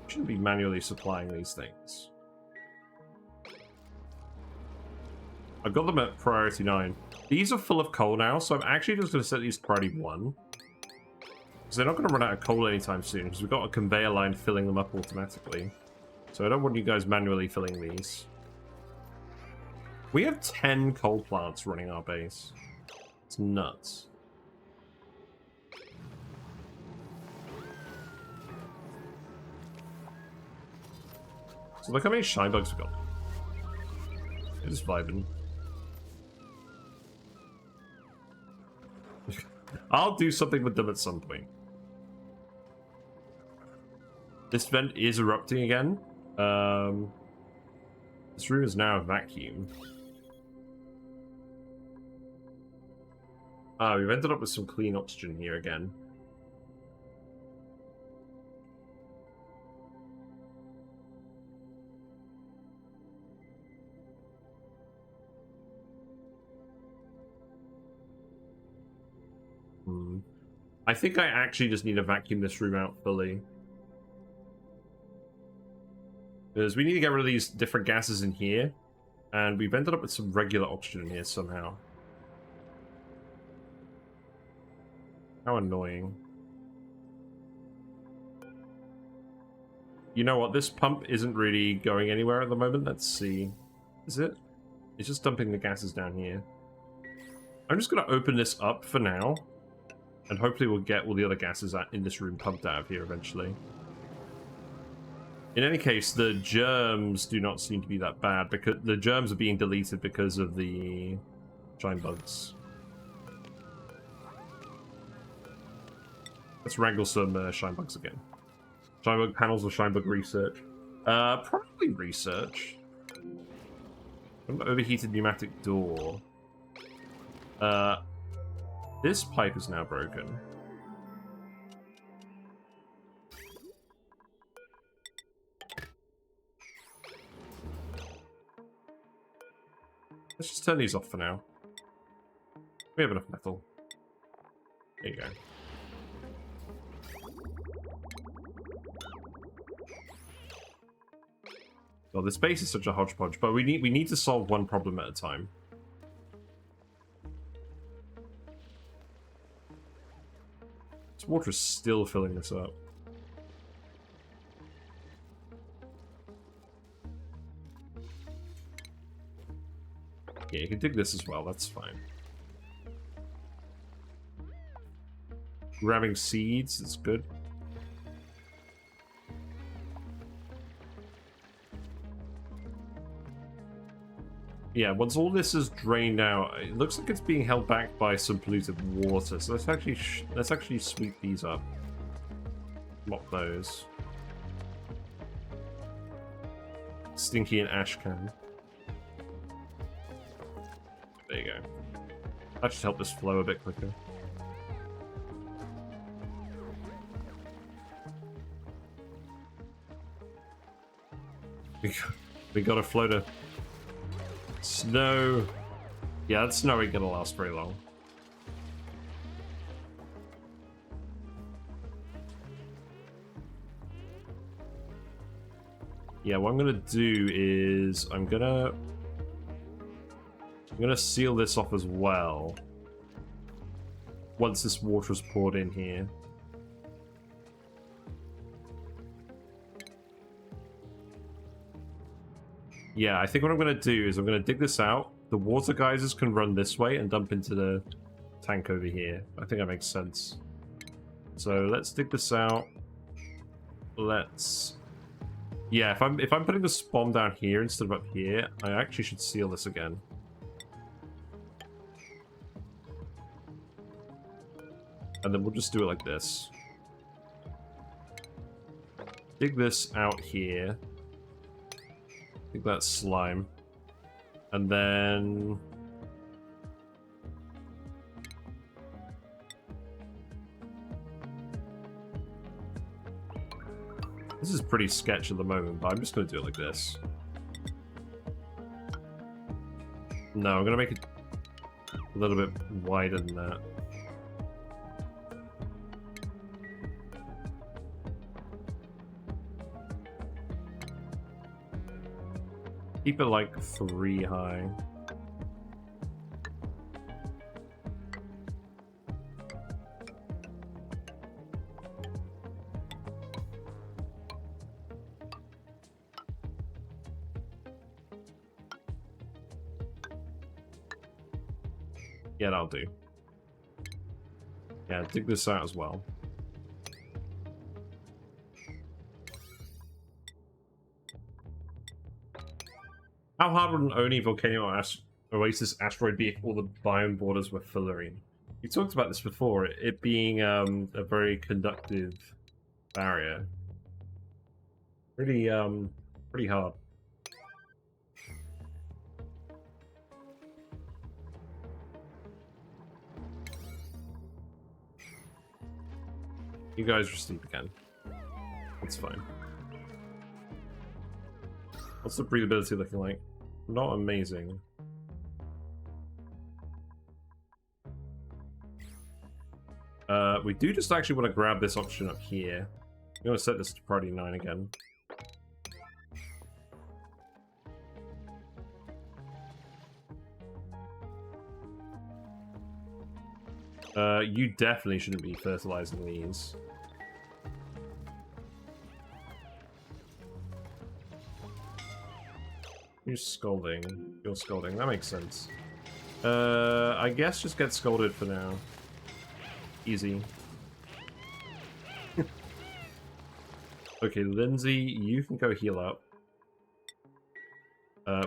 Shouldn't be manually supplying these things. I've got them at priority 9. These are full of coal now, so I'm actually just going to set these to priority 1. Because they're not going to run out of coal anytime soon, because we've got a conveyor line filling them up automatically. So I don't want you guys manually filling these. We have 10 coal plants running our base. It's nuts. So look how many shine bugs we've got. They're just vibing. I'll do something with them at some point. This vent is erupting again. This room is now a vacuum. We've ended up with some clean oxygen here again. I think I actually just need to vacuum this room out fully. Because we need to get rid of these different gases in here. And we've ended up with some regular oxygen in here somehow. How annoying. You know what? This pump isn't really going anywhere at the moment. Let's see. Is it? It's just dumping the gases down here. I'm just going to open this up for now. And hopefully we'll get all the other gases in this room pumped out of here eventually. In any case, the germs do not seem to be that bad, because the germs are being deleted because of the shine bugs. Let's wrangle some shine bugs again. Shine bug panels or shine bug research? Probably research. An overheated pneumatic door. This pipe is now broken. Let's just turn these off for now. We have enough metal. There you go. Well, this base is such a hodgepodge, but we need to solve one problem at a time. This water is still filling this up. Yeah, you can dig this as well, that's fine. Grabbing seeds, it's good. Yeah, once all this is drained out, it looks like it's being held back by some polluted water. So let's actually sweep these up. Mop those. Stinky and ash can. There you go. That should help this flow a bit quicker. We got a floater. Snow. Yeah, that snow ain't gonna last very long. Yeah, what I'm gonna do is I'm gonna seal this off as well. Once this water is poured in here. Yeah, I think what I'm going to do is I'm going to dig this out. The water geysers can run this way and dump into the tank over here. I think that makes sense. So let's dig this out. Let's... Yeah, if I'm putting the SPOM down here instead of up here, I actually should seal this again. And then we'll just do it like this. Dig this out here. I think that's slime. And then... This is pretty sketch at the moment, but I'm just going to do it like this. No, I'm going to make it a little bit wider than that. Keep it like 3 high. Yeah, that'll do. Yeah, dig this out as well. How hard would an ONI volcano oasis asteroid be if all the biome borders were fullerene? We talked about this before, it being a very conductive barrier. Pretty hard. You guys are asleep again. It's fine. What's the breathability looking like? Not amazing. We do just actually want to grab this option up here. I'm going to set this to priority 9 again. You definitely shouldn't be fertilizing these. You're scolding. You're scolding. That makes sense. I guess just get scolded for now. Easy. Okay, Lindsay, you can go heal up.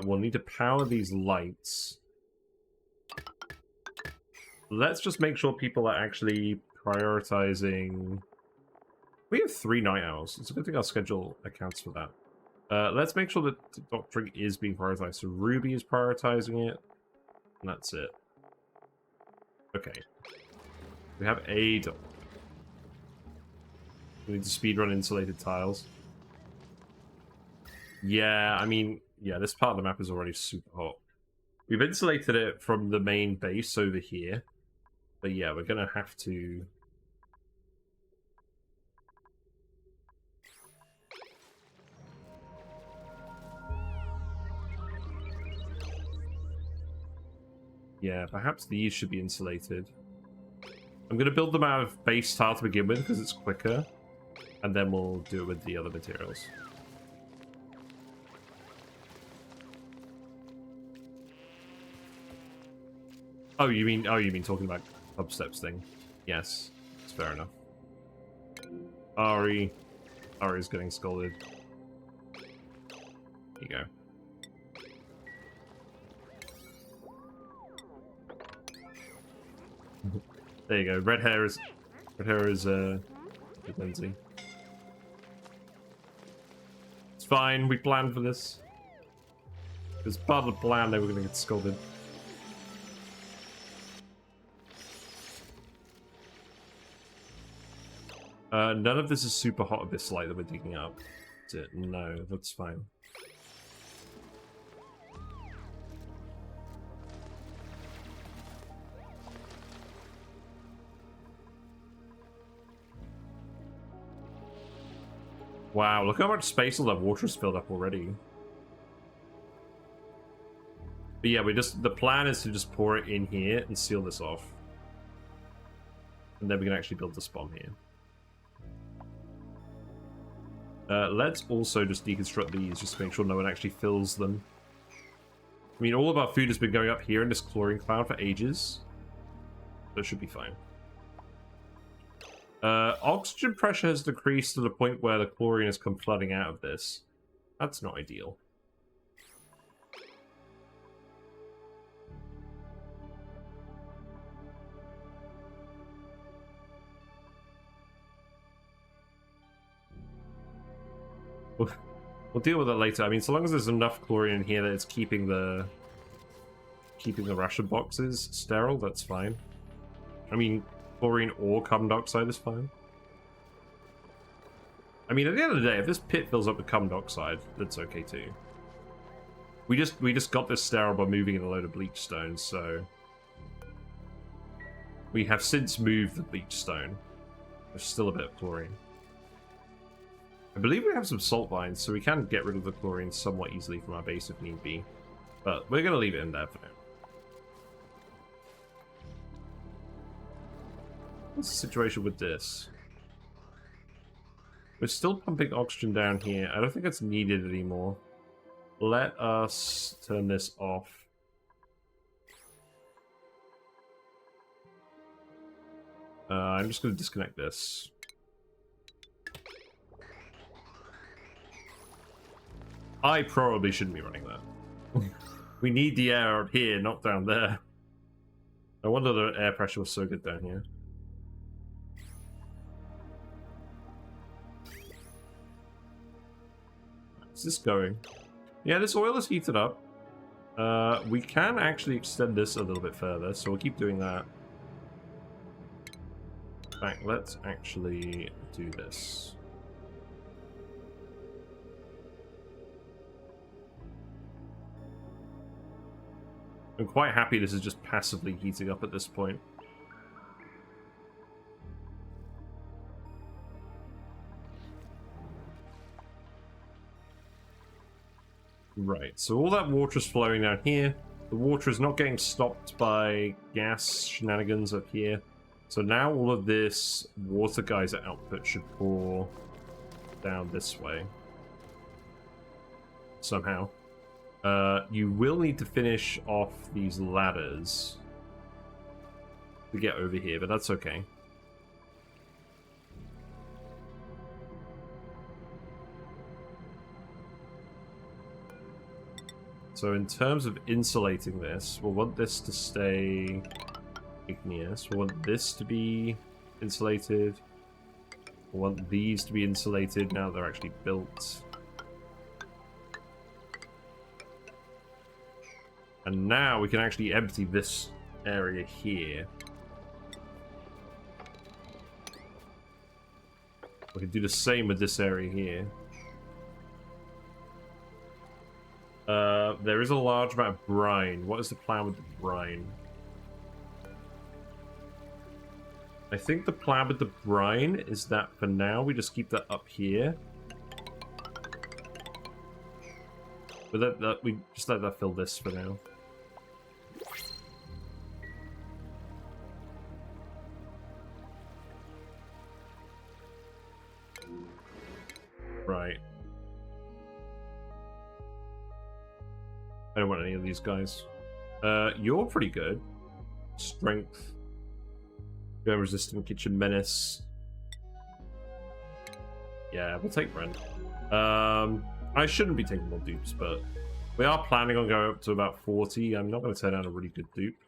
We'll need to power these lights. Let's just make sure people are actually prioritizing... We have 3 night owls. It's a good thing our schedule accounts for that. Let's make sure that doctoring is being prioritized. So Ruby is prioritizing it. And that's it. Okay. We have a doctor. We need to speedrun insulated tiles. Yeah, I mean, yeah, this part of the map is already super hot. We've insulated it from the main base over here. But yeah, we're gonna have to... Yeah, perhaps these should be insulated. I'm gonna build them out of base tile to begin with because it's quicker. And then we'll do it with the other materials. Oh, you mean talking about Hubsteps thing? Yes, it's fair enough. Ari's getting scolded. There you go. There you go. Red hair is Lindsay. It's fine. We planned for this. As part of the plan, they were going to get scolded. None of this is super hot at this light that we're digging up. Is it? No, that's fine. Wow, look how much space all that water has filled up already. But yeah, the plan is to just pour it in here and seal this off. And then we can actually build the SPOM here. Let's also just deconstruct these, just to make sure no one actually fills them. I mean, all of our food has been going up here in this chlorine cloud for ages. So it should be fine. Oxygen pressure has decreased to the point where the chlorine has come flooding out of this. That's not ideal. We'll deal with it later. I mean, so long as there's enough chlorine in here that it's keeping the ration boxes sterile, that's fine. I mean, chlorine or carbon dioxide is fine. I mean, at the end of the day, if this pit fills up with carbon dioxide, that's okay too. We just got this sterile by moving in a load of bleach stones, so we have since moved the bleach stone. There's still a bit of chlorine. I believe we have some salt vines, so we can get rid of the chlorine somewhat easily from our base if need be. But we're going to leave it in there for now. What's the situation with this? We're still pumping oxygen down here. I don't think it's needed anymore. Let us turn this off. I'm just going to disconnect this. I probably shouldn't be running that. We need the air up here, not down there. No wonder the air pressure was so good down here. How's this going? Yeah, this oil is heated up. We can actually extend this a little bit further, so we'll keep doing that. In fact, let's actually do this. I'm quite happy this is just passively heating up at this point. Right, so all that water is flowing down here. The water is not getting stopped by gas shenanigans up here. So now all of this water geyser output should pour down this way. Somehow. You will need to finish off these ladders to get over here, but that's okay. So in terms of insulating this, we'll want this to stay igneous. We'll want this to be insulated. We'll want these to be insulated now they're actually built. And now we can actually empty this area here. We can do the same with this area here. There is a large amount of brine. What is the plan with the brine? I think the plan with the brine is that for now we just keep that up here. But we just let that fill this for now. Right. I don't want any of these guys. You're pretty good. Strength. Burn resistant kitchen menace. Yeah, we'll take Brent. I shouldn't be taking more dupes, but we are planning on going up to about 40. I'm not going to turn out a really good dupe.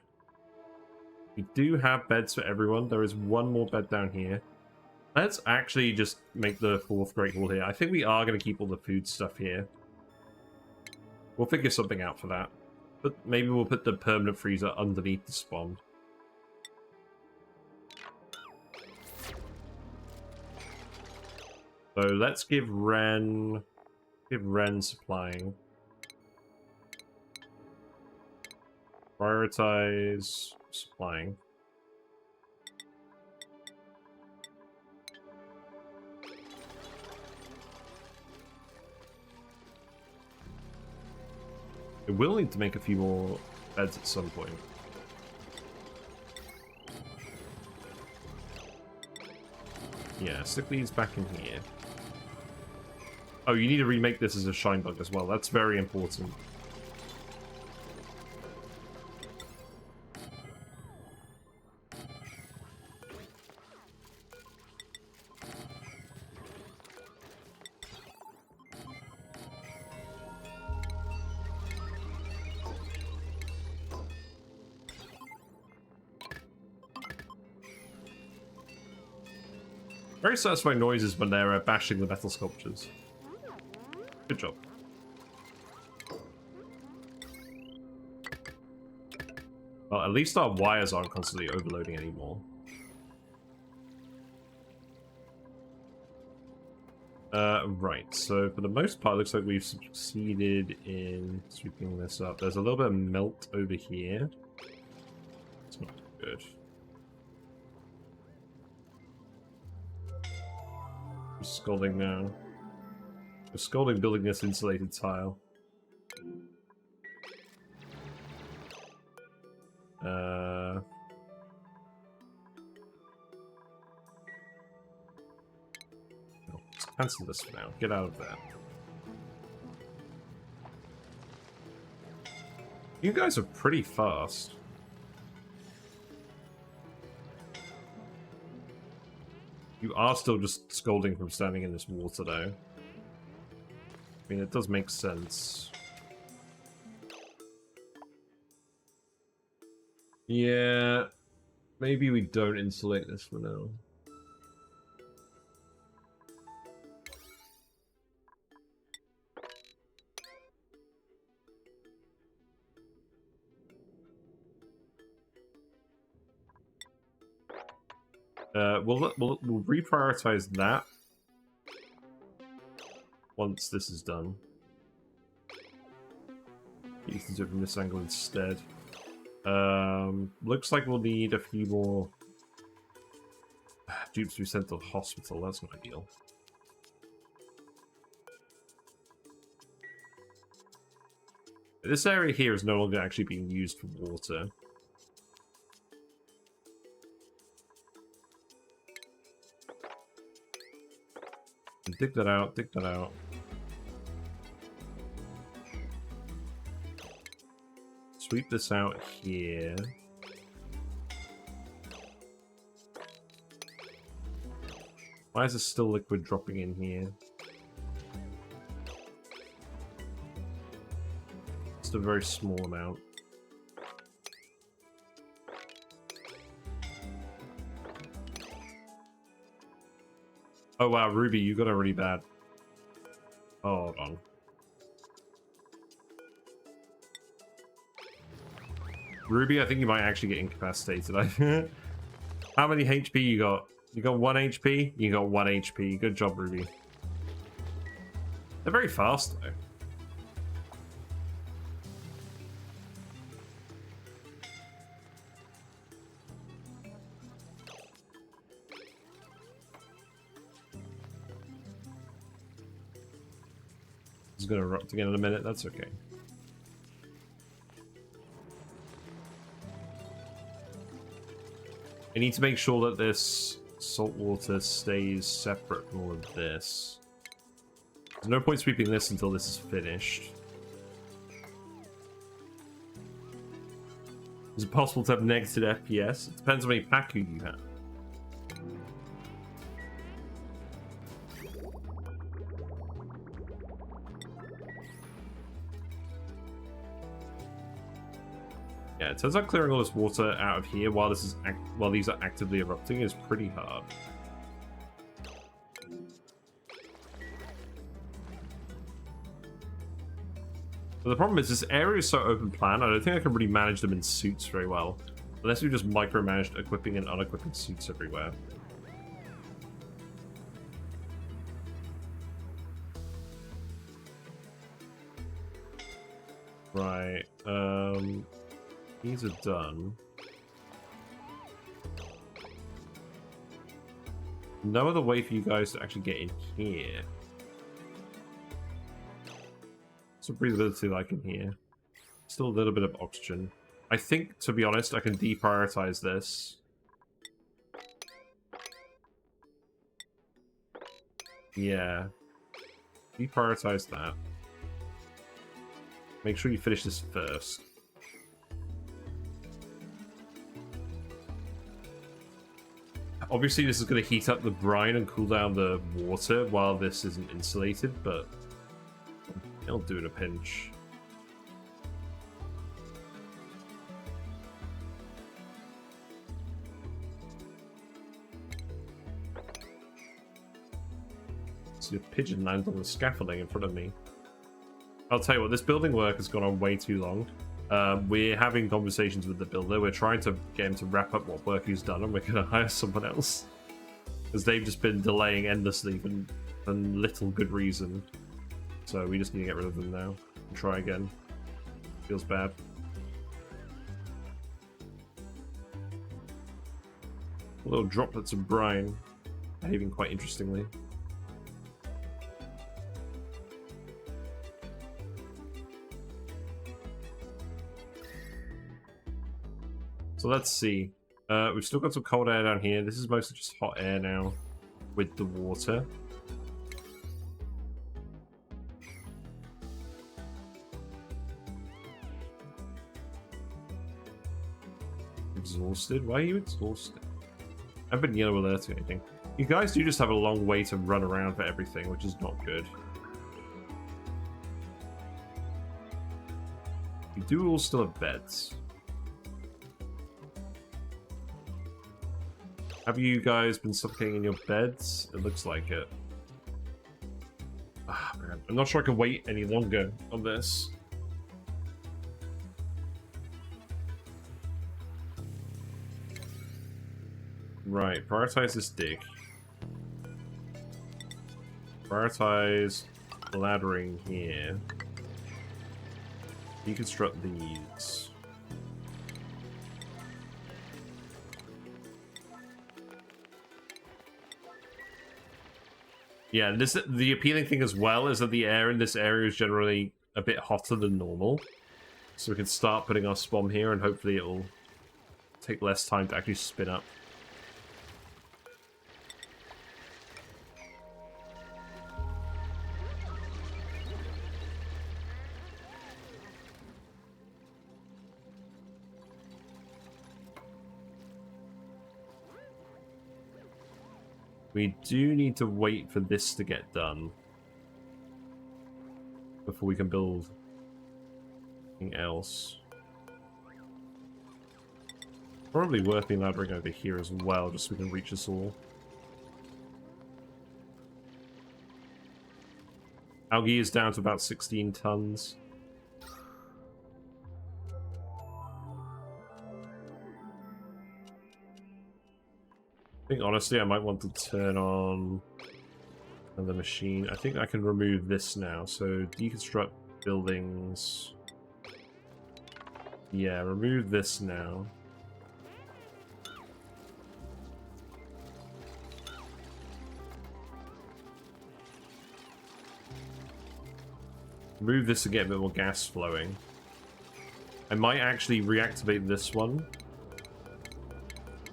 We do have beds for everyone. There is one more bed down here. Let's actually just make the 4th Great Hall here. I think we are going to keep all the food stuff here. We'll figure something out for that. But maybe we'll put the permanent freezer underneath the SPOM. So let's give Ren supplying. Prioritize supplying. We will need to make a few more beds at some point. Yeah, stick these back in here. Oh, you need to remake this as a shine bug as well. That's very important. Very satisfying noises when they're bashing the metal sculptures. Good job. Well, at least our wires aren't constantly overloading anymore. Right, so for the most part, it looks like we've succeeded in sweeping this up. There's a little bit of melt over here. It's not good. I'm scalding now. We're scalding building this insulated tile. Let's cancel this for now. Get out of there. You guys are pretty fast. You are still just scalding from standing in this water, though. I mean, it does make sense. Yeah, maybe we don't insulate this for now. We'll reprioritize that once this is done. You can do it from this angle instead. Looks like we'll need a few more dupes to be sent to the hospital. That's not ideal. This area here is no longer actually being used for water. Dig that out, dig that out. Sweep this out here. Why is there still liquid dropping in here? Just a very small amount. Oh wow, Ruby, you got it really bad. Oh, hold on. Ruby, I think you might actually get incapacitated. How many HP you got? You got 1 HP? You got 1 HP. Good job, Ruby. They're very fast, though. It's gonna erupt again in a minute. That's okay. I need to make sure that this salt water stays separate from all of this. There's no point sweeping this until this is finished. Is it possible to have negative FPS? It depends on how many Paku you have. Yeah, it turns out clearing all this water out of here while these are actively erupting is pretty hard. But the problem is this area is so open plan, I don't think I can really manage them in suits very well. Unless we just micromanaged equipping and unequipping suits everywhere. Right, these are done. No other way for you guys to actually get in here. What's the breathability like in here? Still a little bit of oxygen. I think, to be honest, I can deprioritize this. Yeah. Deprioritize that. Make sure you finish this first. Obviously, this is going to heat up the brine and cool down the water while this isn't insulated, but it'll do in a pinch. See a pigeon land on the scaffolding in front of me. I'll tell you what, this building work has gone on way too long. We're having conversations with the builder. We're trying to get him to wrap up what work he's done, and we're going to hire someone else. Because they've just been delaying endlessly for little good reason. So we just need to get rid of them now and try again. Feels bad. Little droplets of brine, behaving quite interestingly. So let's see. We've still got some cold air down here. This is mostly just hot air now with the water. Exhausted? Why are you exhausted? I've been yellow alerting anything. You guys do just have a long way to run around for everything, which is not good. You do all still have beds. Have you guys been suffocating in your beds? It looks like it. Ah, man. I'm not sure I can wait any longer on this. Right, prioritize this dig. Prioritize laddering here. Deconstruct these. Yeah, the appealing thing as well is that the air in this area is generally a bit hotter than normal. So we can start putting our SPOM here and hopefully it'll take less time to actually spin up. We do need to wait for this to get done before we can build anything else. Probably worth me laddering over here as well, just so we can reach us all. Algae is down to about 16 tons. I think honestly I might want to turn on the machine. I think I can remove this now. So deconstruct buildings. Yeah, remove this now. Remove this to get a bit more gas flowing. I might actually reactivate this one.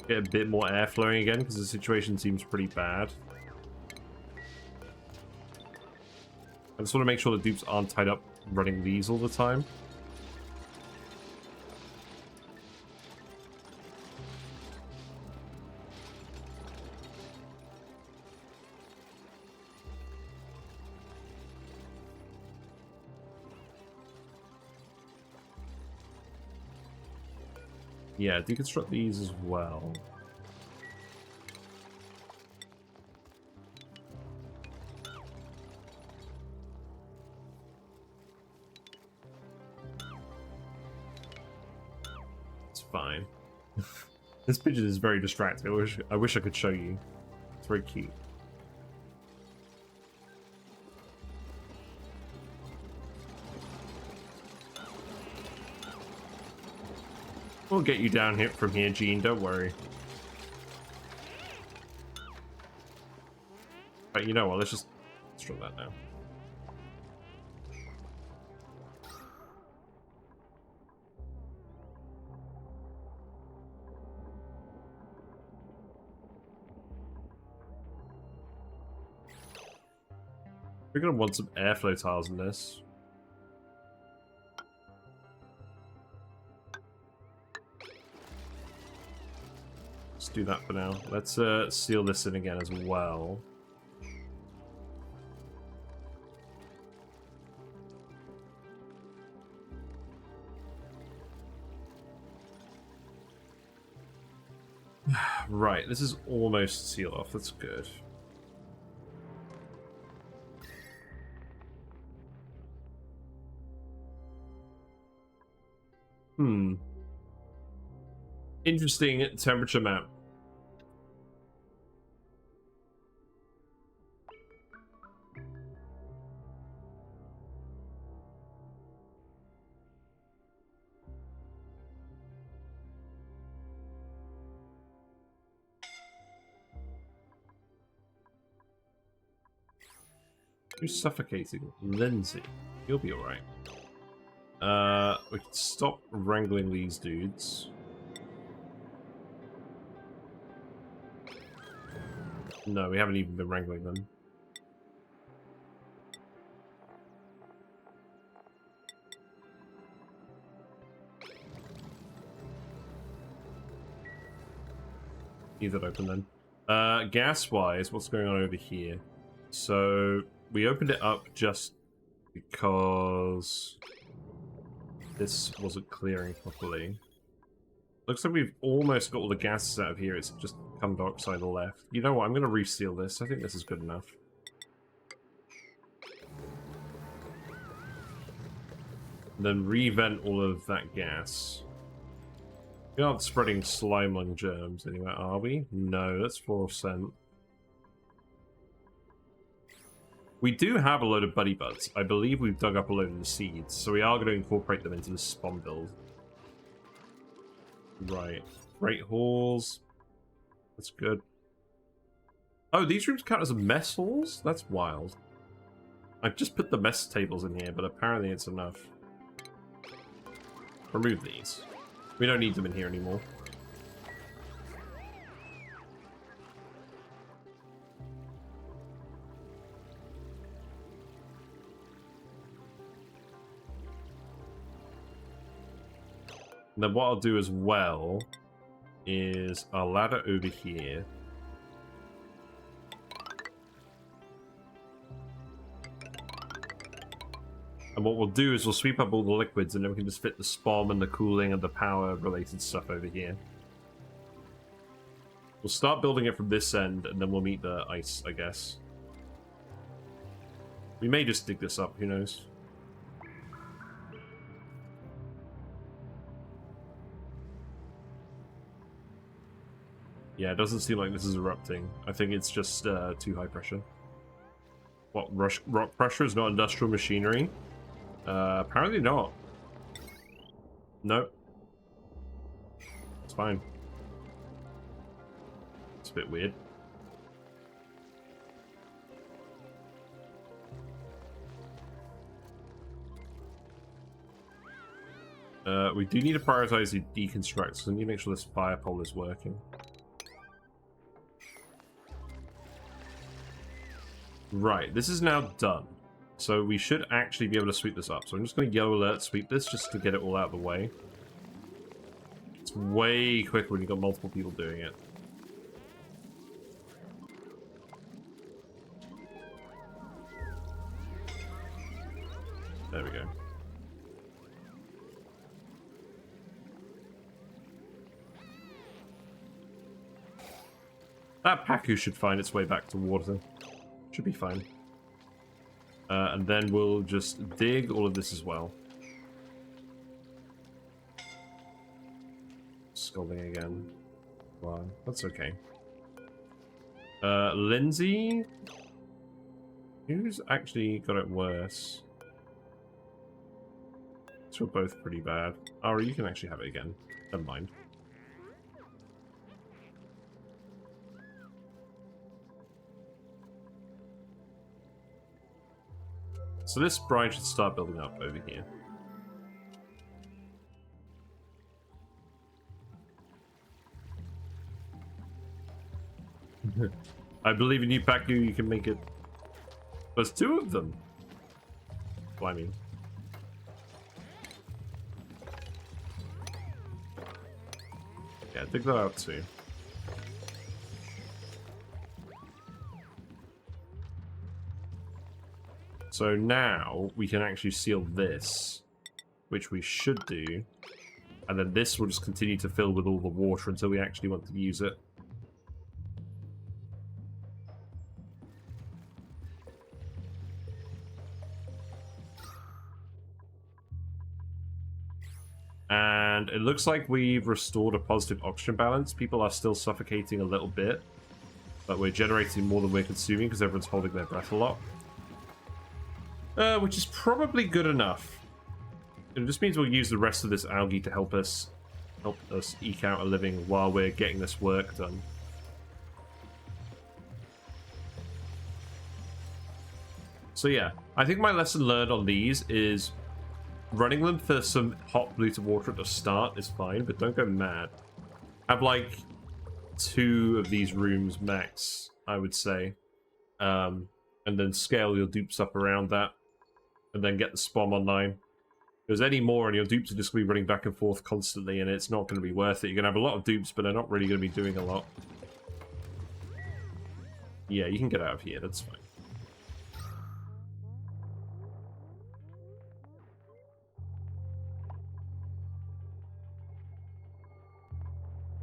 Get a bit more air flowing again because the situation seems pretty bad. I just want to make sure the dupes aren't tied up running these all the time. Yeah, deconstruct these as well. It's fine. This pigeon is very distracting. I wish I could show you. It's very cute. We'll get you down here from here, Gene. Don't worry. But you know what? Let's try that now. We're gonna want some airflow tiles in this. Do that for now. Let's seal this in again as well. Right, this is almost sealed off. That's good. Hmm. Interesting temperature map. Who's suffocating? Lindsay. You'll be alright. We can stop wrangling these dudes. No, we haven't even been wrangling them. Leave that open then. Gas-wise, what's going on over here? So, we opened it up just because this wasn't clearing properly. Looks like we've almost got all the gases out of here. It's just carbon dioxide left. You know what? I'm going to reseal this. I think this is good enough. And then revent all of that gas. We aren't spreading slime lung germs anywhere, are we? No, that's Floral Scent. We do have a load of buddy buds. I believe we've dug up a load of the seeds, so we are going to incorporate them into the SPOM build. Right. Great halls. That's good. Oh, these rooms count as mess halls? That's wild. I've just put the mess tables in here, but apparently it's enough. Remove these. We don't need them in here anymore. And then what I'll do as well is a ladder over here. And what we'll do is we'll sweep up all the liquids and then we can just fit the SPOM and the cooling and the power related stuff over here. We'll start building it from this end and then we'll meet the ice, I guess. We may just dig this up, who knows? Yeah, it doesn't seem like this is erupting. I think it's just too high pressure. What, rock pressure is not industrial machinery? Apparently not. Nope. It's fine. It's a bit weird. We do need to prioritize the deconstruct, so we need to make sure this fire pole is working. Right, this is now done. So we should actually be able to sweep this up. So I'm just going to yellow alert sweep this just to get it all out of the way. It's way quicker when you've got multiple people doing it. There we go. That Paku should find its way back to water. Should be fine. And then we'll just dig all of this as well. Scalding again. Wow, that's okay. Lindsay? Who's actually got it worse? These are both pretty bad. Ari, you can actually have it again. Never mind. So this brine should start building up over here. I believe in you, Paku. You can make it. There's two of them. Well, I mean. Yeah, dig that out too. So now we can actually seal this, which we should do, and then this will just continue to fill with all the water until we actually want to use it. And it looks like we've restored a positive oxygen balance. People are still suffocating a little bit, but we're generating more than we're consuming because everyone's holding their breath a lot. Which is probably good enough. It just means we'll use the rest of this algae to help us eke out a living while we're getting this work done. So yeah, I think my lesson learned on these is running them for some hot polluted water at the start is fine, but don't go mad. Have like 2 of these rooms max, I would say. And then scale your dupes up around that. And then get the SPOM online. If there's any more and your dupes are just going to be running back and forth constantly and it's not going to be worth it. You're going to have a lot of dupes, but they're not really going to be doing a lot. Yeah, you can get out of here, that's fine.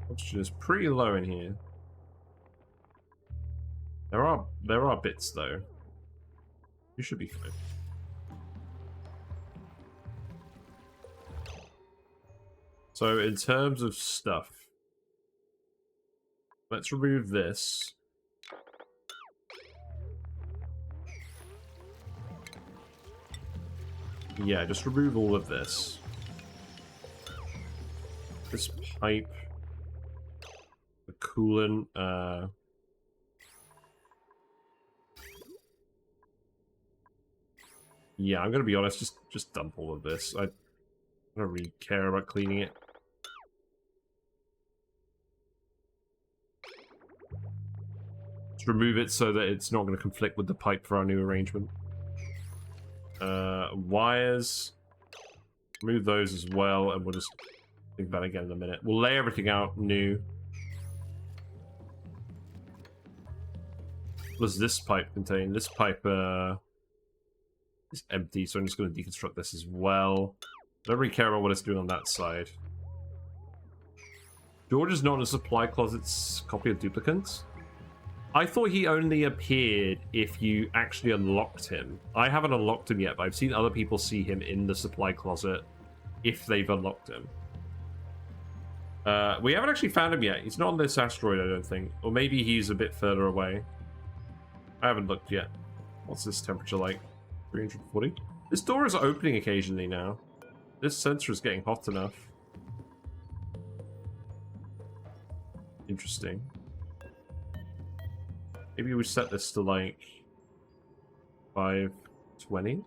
Oxygen is pretty low in here. There are bits though. You should be fine. So in terms of stuff, let's remove this. Yeah, just remove all of this. This pipe, the coolant, yeah, I'm gonna be honest, just dump all of this. I don't really care about cleaning it. Just remove it so that it's not going to conflict with the pipe for our new arrangement. Wires. Remove those as well, and we'll just think about it again in a minute. We'll lay everything out new. What does this pipe contain? This pipe is empty, so I'm just going to deconstruct this as well. I don't really care about what it's doing on that side. George is not in the supply closet's copy of duplicates. I thought he only appeared if you actually unlocked him. I haven't unlocked him yet, but I've seen other people see him in the supply closet if they've unlocked him. We haven't actually found him yet. He's not on this asteroid, I don't think. Or maybe he's a bit further away. I haven't looked yet. What's this temperature like? 340? This door is opening occasionally now. This sensor is getting hot enough. Interesting. Maybe we set this to like 520.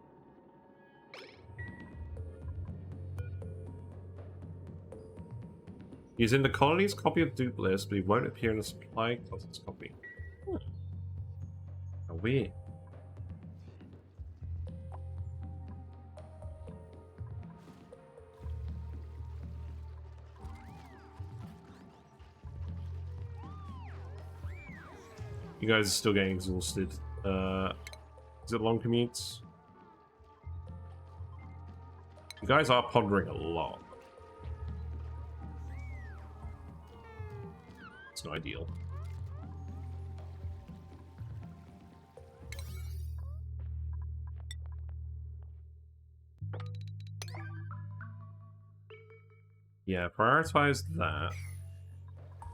He's in the colony's copy of dupe list, but he won't appear in the supply closet's copy. How weird. You guys are still getting exhausted. Is it long commutes? You guys are pondering a lot. It's not ideal. Yeah, prioritize that.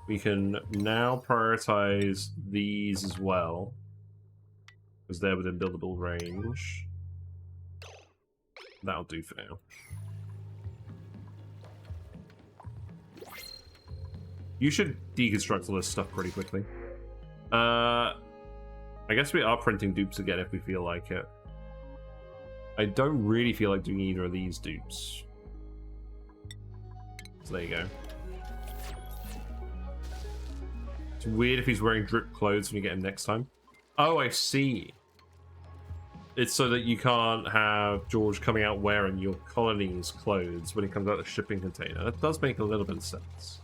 We can now prioritize these as well, because they're within buildable range. That'll do for now. You should deconstruct all this stuff pretty quickly. I guess we are printing dupes again if we feel like it. I don't really feel like doing either of these dupes. So there you go. It's weird if he's wearing drip clothes when you get him next time. Oh, I see. It's so that you can't have George coming out wearing your colony's clothes when he comes out of the shipping container. That does make a little bit of sense.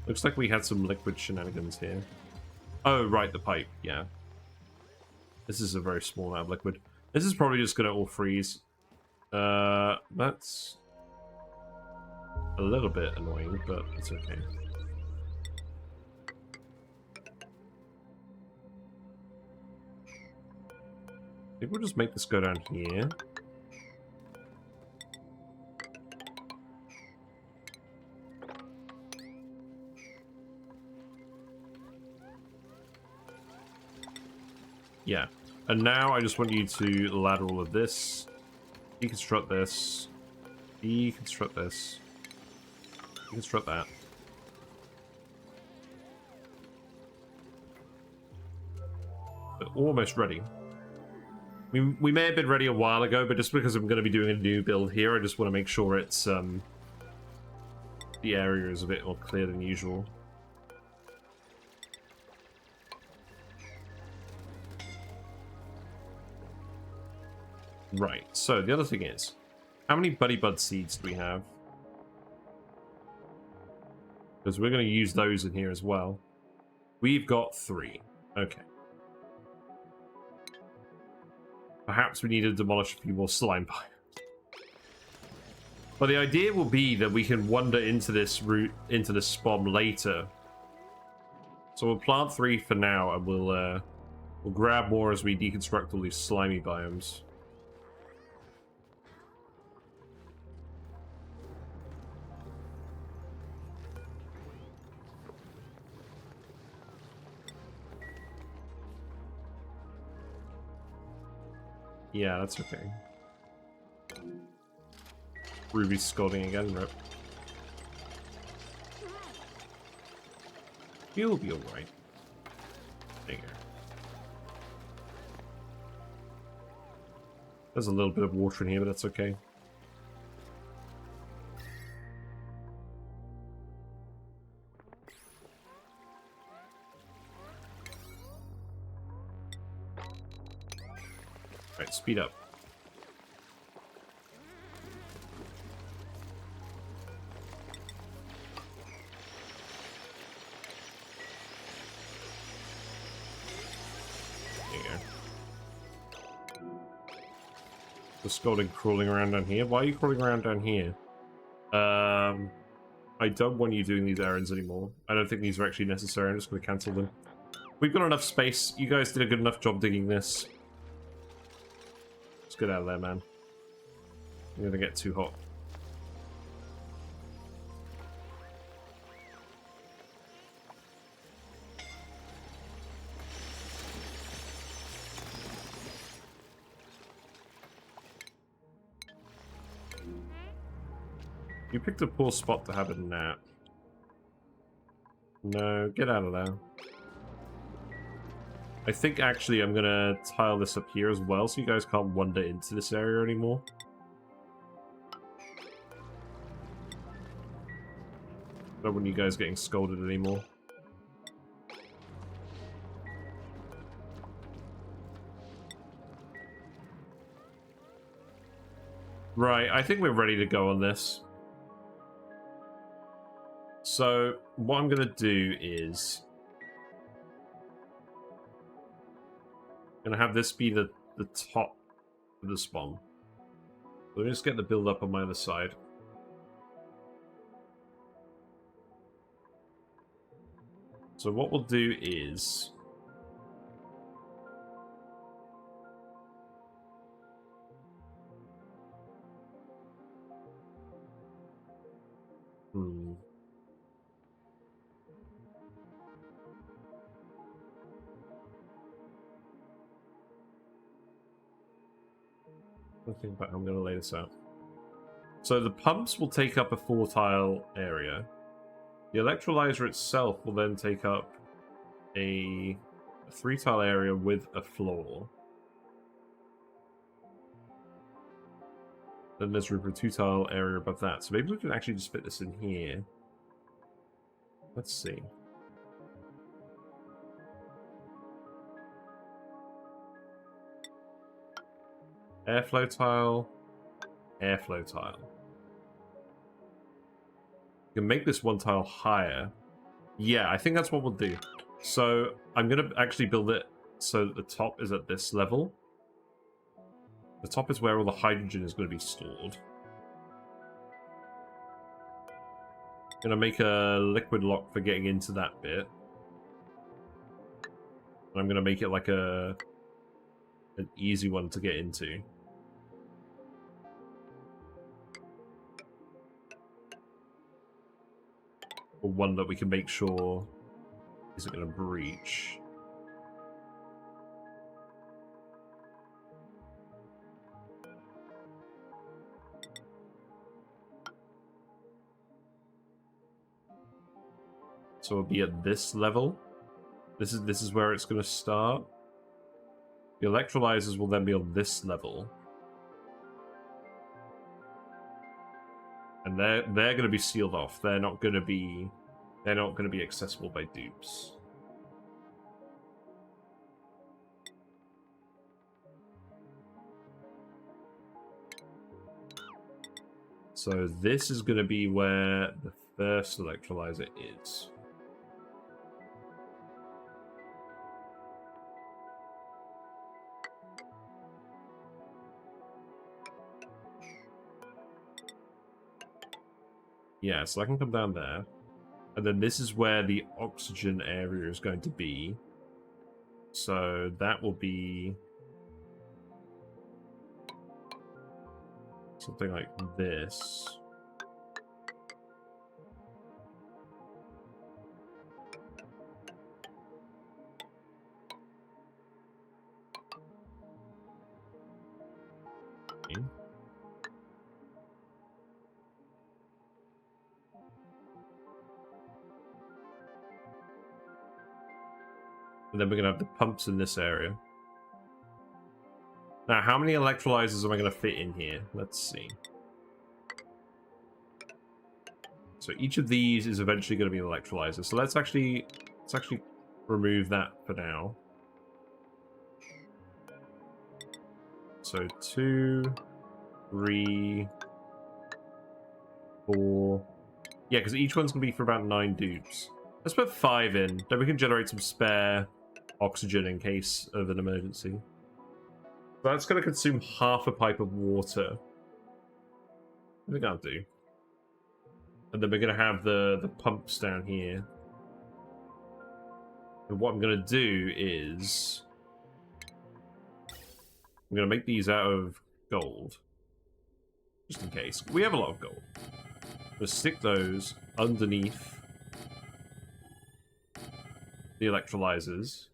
Looks like we had some liquid shenanigans here. Oh, right, the pipe, yeah. This is a very small amount of liquid. This is probably just going to all freeze. That's a little bit annoying, but it's okay. I think we'll just make this go down here. Yeah. And now I just want you to ladder all of this, deconstruct this, deconstruct this, deconstruct that. We're almost ready. We may have been ready a while ago, but just because I'm going to be doing a new build here, I just want to make sure it's the area is a bit more clear than usual. Right, so the other thing is, how many Buddy Bud seeds do we have? Because we're going to use those in here as well. We've got 3. Okay. Perhaps we need to demolish a few more slime piles. But the idea will be that we can wander into this route, into the SPOM later. So we'll plant 3 for now, and we'll grab more as we deconstruct all these slimy biomes. Yeah, that's okay. Ruby's scolding again, rip. You'll be alright. There you go. There's a little bit of water in here, but that's okay. Right, speed up. There you go. The scolding crawling around down here. Why are you crawling around down here? I don't want you doing these errands anymore. I don't think these are actually necessary. I'm just going to cancel them. We've got enough space. You guys did a good enough job digging this. Let's get out of there, man. I'm going to get too hot. You picked a poor spot to have a nap. No, get out of there. I think actually I'm gonna tile this up here as well, so you guys can't wander into this area anymore. Don't want you guys getting scolded anymore. Right, I think we're ready to go on this. So, what I'm gonna do is... I'm gonna have this be the top of the spawn. Let me just get the build up on my other side. So what we'll do is... I think about how I'm going to lay this out. So the pumps will take up a 4-tile area. The electrolyzer itself will then take up a 3-tile area with a floor. Then there's room for a 2-tile area above that. So maybe we can actually just fit this in here. Let's see. Airflow tile. Airflow tile. You can make this 1 tile higher. Yeah, I think that's what we'll do. So I'm going to actually build it so that the top is at this level. The top is where all the hydrogen is going to be stored. I'm going to make a liquid lock for getting into that bit. And I'm going to make it like an easy one to get into. Or one that we can make sure isn't going to breach. So it'll be at this level. This is where it's going to start. The electrolyzers will then be on this level. And they're going to be sealed off. They're not going to be accessible by dupes. So this is going to be where the first electrolyzer is. Yeah, so I can come down there. And then this is where the oxygen area is going to be. So that will be something like this. Okay. And then we're going to have the pumps in this area. Now, how many electrolyzers am I going to fit in here? Let's see. So each of these is eventually going to be an electrolyzer. So let's actually remove that for now. So 2, 3, 4. Yeah, because each one's going to be for about 9 dupes. Let's put 5 in. Then we can generate some spare oxygen in case of an emergency. So that's going to consume half a pipe of water. What are we going to do? And then we're going to have the pumps down here. And what I'm going to do is I'm going to make these out of gold. Just in case. We have a lot of gold. I'm going to stick those underneath the electrolyzers.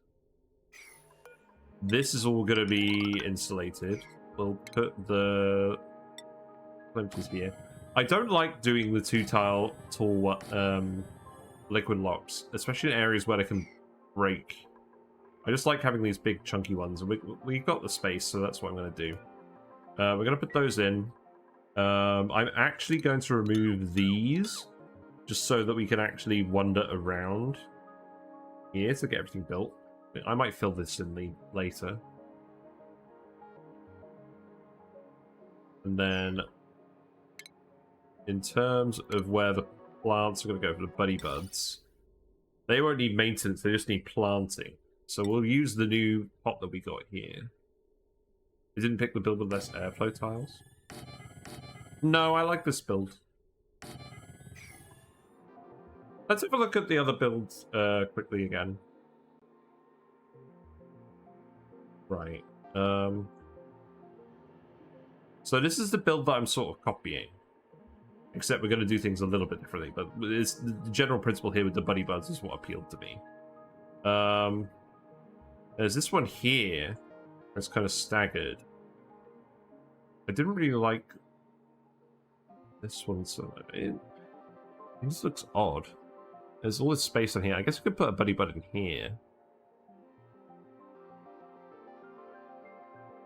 This is all going to be insulated. We'll put the plenties here. I don't like doing the tall liquid locks, especially in areas where they can break. I just like having these big chunky ones, and we've got the space, so that's what I'm going to do. We're going to put those in. I'm actually going to remove these, just so that we can actually wander around here to get everything built. I might fill this in later. And then, in terms of where the plants are going to go for the buddy buds, they won't need maintenance, they just need planting. So we'll use the new pot that we got here. We didn't pick the build with less airflow tiles. No, I like this build. Let's have a look at the other builds quickly again. Right. So this is the build that I'm sort of copying. Except we're going to do things a little bit differently. But it's, the general principle here with the buddy buds is what appealed to me. There's this one here. It's kind of staggered. I didn't really like this one, so it just looks odd. There's all this space on here. I guess we could put a buddy bud in here.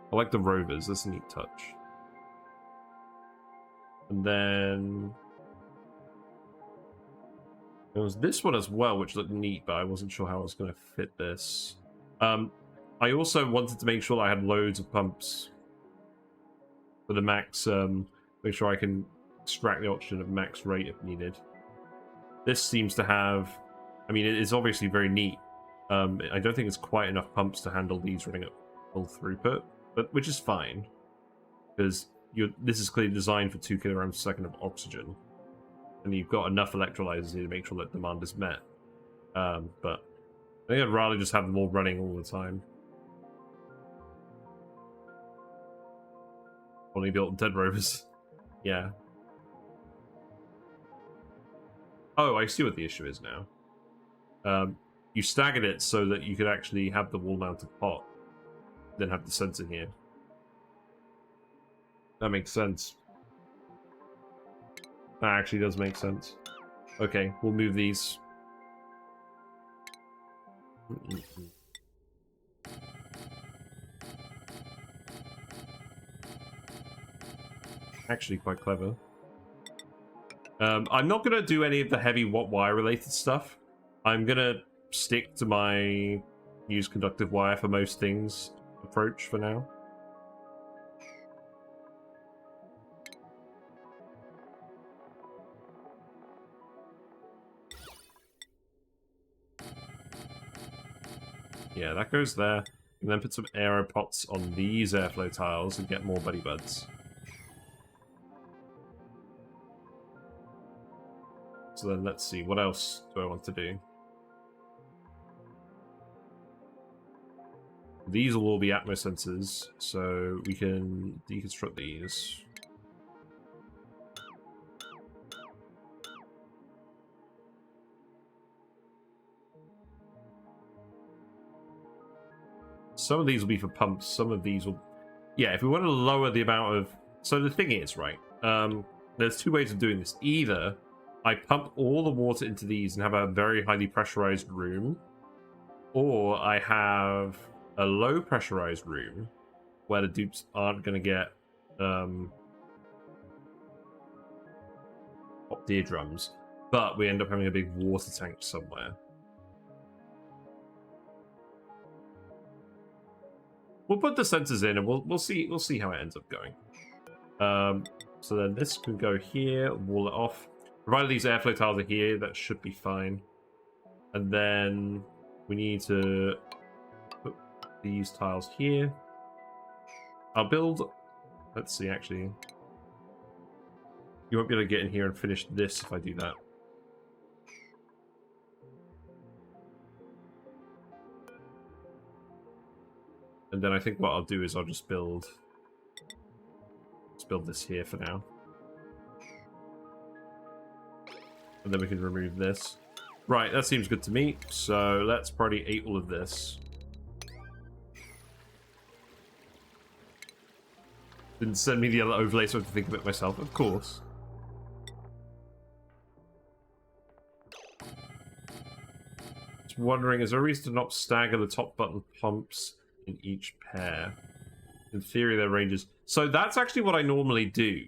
I like the rovers. That's a neat touch. And then there was this one as well, which looked neat, but I wasn't sure how I was going to fit this. I also wanted to make sure that I had loads of pumps for the max, make sure I can extract the oxygen at max rate if needed. This seems to have, I mean, it is obviously very neat. I don't think it's quite enough pumps to handle these running at full throughput, but which is fine, because this is clearly designed for 2 kilograms per second of oxygen, and you've got enough electrolyzers here to make sure that demand is met. But I think I'd rather just have them all running all the time. Only built 10 rovers. Yeah. Oh, I see what the issue is now. You staggered it so that you could actually have the wall-mounted pot, then have the sensor here. That makes sense. That actually does make sense. Okay, we'll move these. Actually quite clever. I'm not going to do any of the heavy wire related stuff. I'm going to stick to my use conductive wire for most things approach for now. Yeah, that goes there. And then put some aero pots on these airflow tiles and get more buddy buds. So then let's see, what else do I want to do? These will all be atmo sensors, so we can deconstruct these. Some of these will be for pumps, some of these will... Yeah, if we want to lower the amount of... So the thing is, right, there's two ways of doing this. Either I pump all the water into these and have a very highly pressurized room, or I have a low pressurized room where the dupes aren't going to get hot eardrums, but we end up having a big water tank somewhere. We'll put the sensors in and we'll see how it ends up going. So then this can go here, wall it off. Provided these airflow tiles are here, that should be fine. And then we need to put these tiles here. I'll build... Let's see, actually. You won't be able to get in here and finish this if I do that. And then I think what I'll do is I'll just build... Let's build this here for now. And then we can remove this. Right, that seems good to me. So let's probably all of this. Didn't send me the other overlay so I have to think of it myself. Of course. Just wondering, is there a reason to not stagger the top button pumps in each pair? In theory, their ranges. So that's actually what I normally do.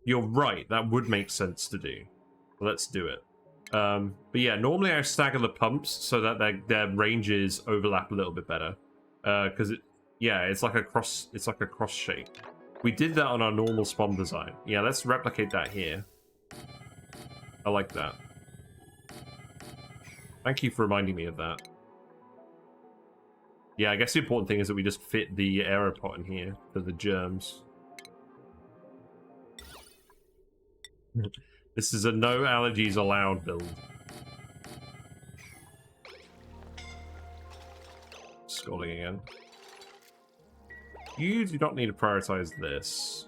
You're right, that would make sense to do. Let's do it. But yeah, normally I stagger the pumps so that their ranges overlap a little bit better. Because it's like a cross shape. We did that on our normal SPOM design. Yeah, let's replicate that here. I like that. Thank you for reminding me of that. Yeah, I guess the important thing is that we just fit the aeropot in here for the germs. This is a no allergies allowed build. Scrolling again. You do not need to prioritize this.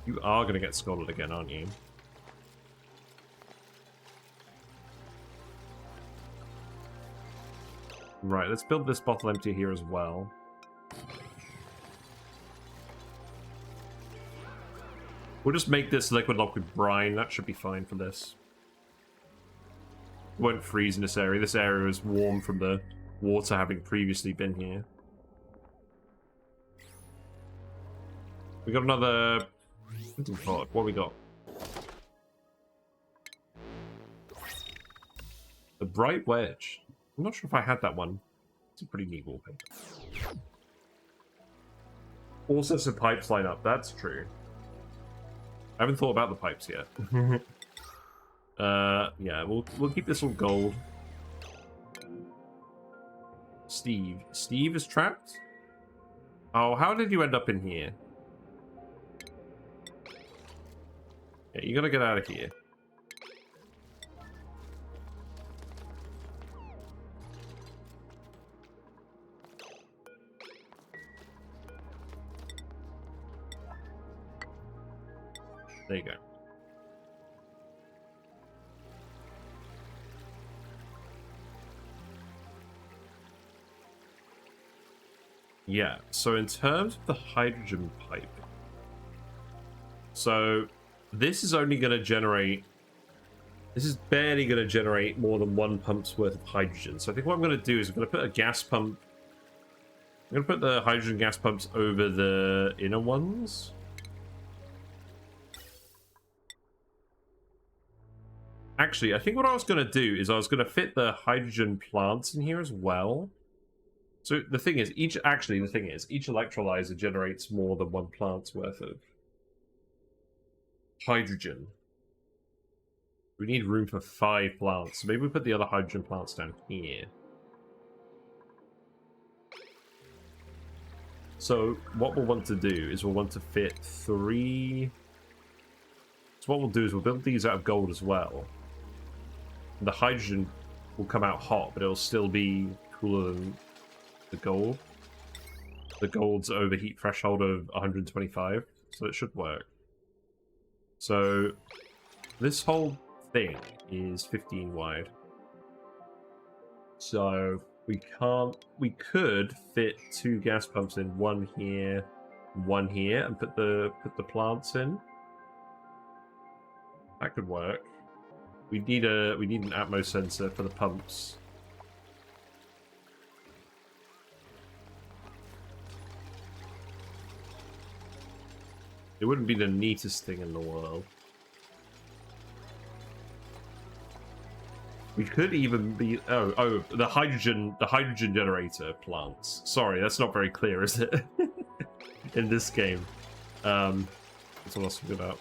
You are going to get scolded again, aren't you? Right, let's build this bottle empty here as well. We'll just make this liquid lock with brine. That should be fine for this. It won't freeze in this area. This area is warm from the water having previously been here. We got another... What we got? The Bright Wedge. I'm not sure if I had that one. It's a pretty neat wallpaper. Also some pipes line up. That's true. I haven't thought about the pipes yet. Yeah, we'll keep this all gold. Steve. Steve is trapped? Oh, how did you end up in here? Yeah, you gotta get out of here. There you go. Yeah, so in terms of the hydrogen pipe, So this is only going to generate... This is barely going to generate more than 1 pump's worth of hydrogen. So I think what I'm going to do is I'm going to put a gas pump... I'm going to put the hydrogen gas pumps over the inner ones. Actually, I think what I was going to do is I was going to fit the hydrogen plants in here as well. So the thing is, each electrolyzer generates more than 1 plant's worth of hydrogen. We need room for 5 plants. So maybe we put the other hydrogen plants down here. So what we'll want to do is we'll want to fit 3... So what we'll do is we'll build these out of gold as well. And the hydrogen will come out hot, but it'll still be cooler than the gold. The gold's overheat threshold of 125, so it should work. So this whole thing is 15 wide. So we could fit 2 gas pumps in, one here, and put the plants in. That could work. We need an Atmos sensor for the pumps. It wouldn't be the neatest thing in the world. We could even be the hydrogen generator plants. Sorry, that's not very clear, is it? In this game. That's what else we're about.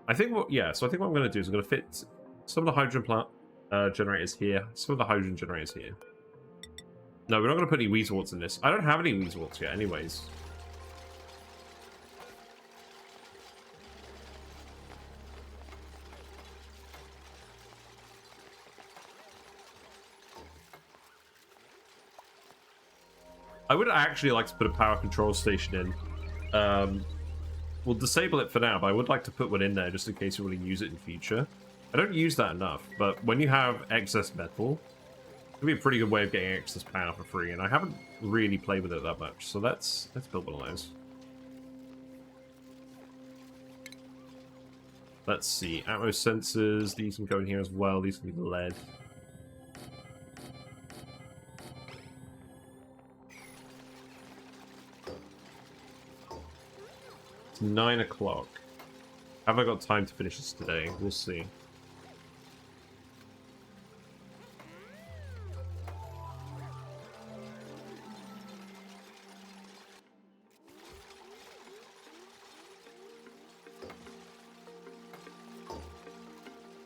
I think what I'm going to do is I'm going to fit some of the hydrogen plant generators here, some of the hydrogen generators here. No, we're not going to put any weezeworts in this. I don't have any weezeworts yet, anyways. I would actually like to put a power control station in. We'll disable it for now, but I would like to put one in there just in case you want to use it in future. I don't use that enough, but when you have excess metal, it can be a pretty good way of getting excess power for free, and I haven't really played with it that much, so let's build one of those. Let's see, Atmos sensors, these can go in here as well, these can be lead. It's 9 o'clock. Have I got time to finish this today? We'll see.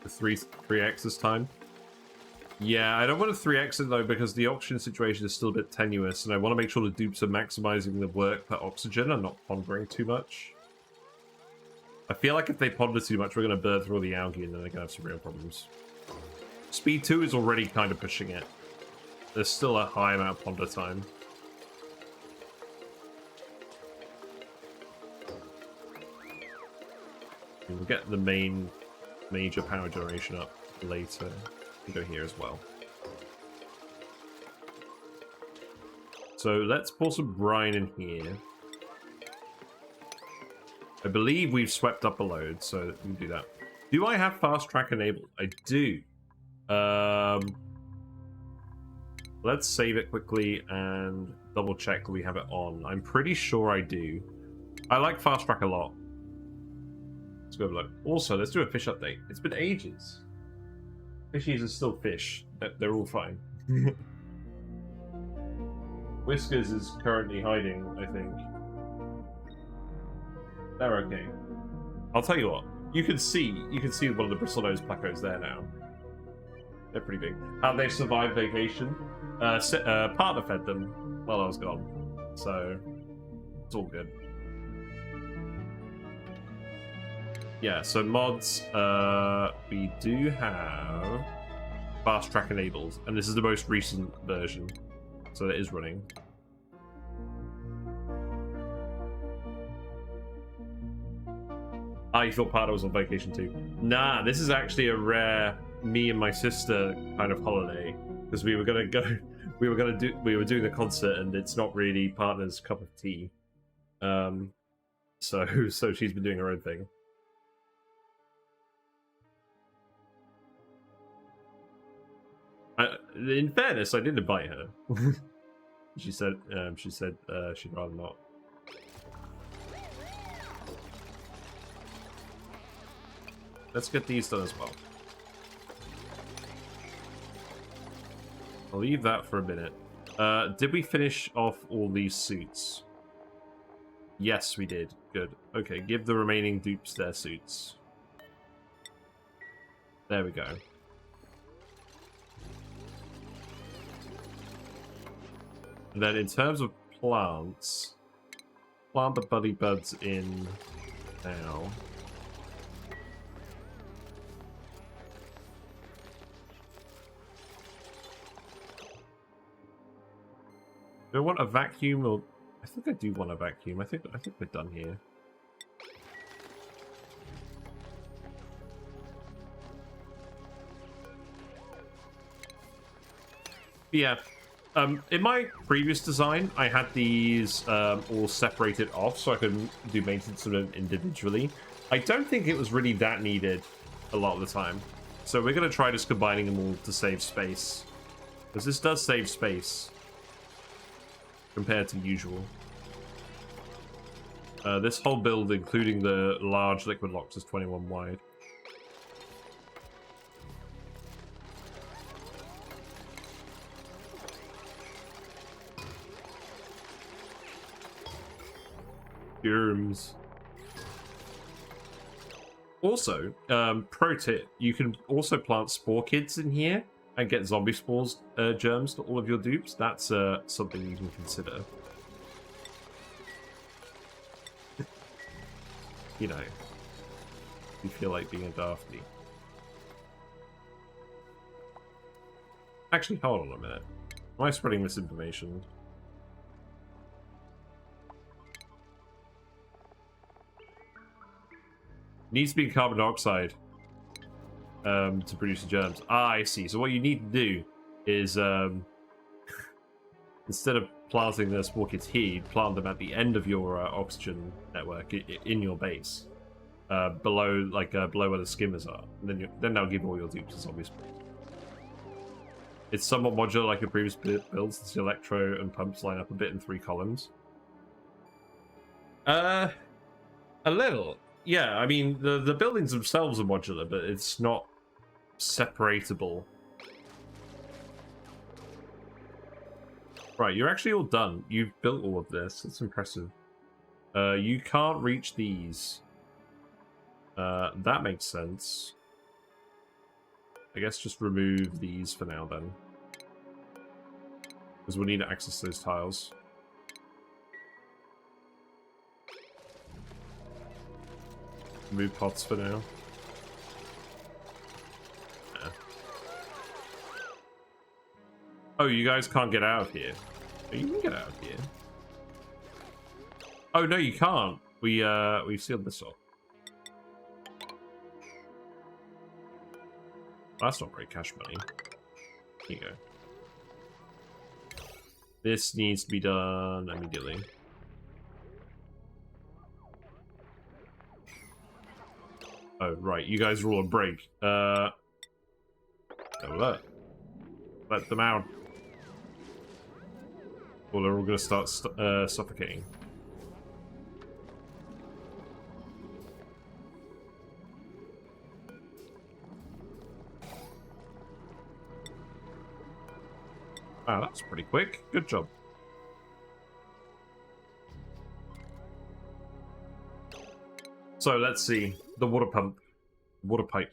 The 3x this time. Yeah, I don't want to 3x it though because the oxygen situation is still a bit tenuous, and I want to make sure the dupes are maximizing the work per oxygen and not pondering too much. I feel like if they ponder too much, we're going to burn through all the algae and then they're going to have some real problems. Speed 2 is already kind of pushing it. There's still a high amount of ponder time. We'll get the major power generation up later. We'll go here as well. So let's pour some brine in here. I believe we've swept up a load, so we can do that. Do I have fast track enabled? I do. Let's save it quickly and double check we have it on. I'm pretty sure I do. I like fast track a lot. Let's go have a look. Also, let's do a fish update. It's been ages. Fishies are still fish. They're all fine. Whiskers is currently hiding, I think. They're okay. I'll tell you what. You can see one of the bristlenose placos there now. They're pretty big. And they've survived vacation. Partner fed them while I was gone, so it's all good. Yeah. So mods. We do have fast track enabled, and this is the most recent version, so it is running. I thought Partner was on vacation too. Nah, this is actually a rare me and my sister kind of holiday because we were doing the concert and it's not really Partner's cup of tea. so she's been doing her own thing. In fairness, I did invite her. she said she'd rather not. Let's get these done as well. I'll leave that for a minute. Did we finish off all these suits? Yes, we did. Good. Okay, give the remaining dupes their suits. There we go. And then in terms of plants, plant the buddy buds in now. Do I want a vacuum or... I think I do want a vacuum. I think we're done here. Yeah. In my previous design, I had these all separated off so I could do maintenance of them individually. I don't think it was really that needed a lot of the time. So we're going to try just combining them all to save space. Because this does save space compared to usual. This whole build, including the large liquid locks, is 21 wide. Germs. Also, pro tip, you can also plant spore kits in here and get zombie spores germs to all of your dupes. That's something you can consider. You know, you feel like being a dafty. Actually, hold on a minute. Am I spreading misinformation? Needs to be carbon dioxide to produce the germs. Ah, I see. So what you need to do is instead of planting the spore kits here, you plant them at the end of your oxygen network in your base, below below where the skimmers are. And then they'll give all your dupes as zombies. It's somewhat modular like your previous builds. The electro and pumps line up a bit in 3 columns. A little. Yeah, I mean, the buildings themselves are modular, but it's not separatable. Right, you're actually all done. You've built all of this. It's impressive. You can't reach these. That makes sense. I guess just remove these for now, then. Because we need to access those tiles. Move pots for now. Yeah. Oh, you guys can't get out of here. Oh, you can get out of here. Oh no, you can't. We've sealed this off. That's not very cash money. Here you go. This needs to be done immediately. Oh, right. You guys are all on break. Oh, look. Let them out. Well, they're all going to start suffocating. Wow, that's pretty quick. Good job. So let's see. The water pump. Water pipe.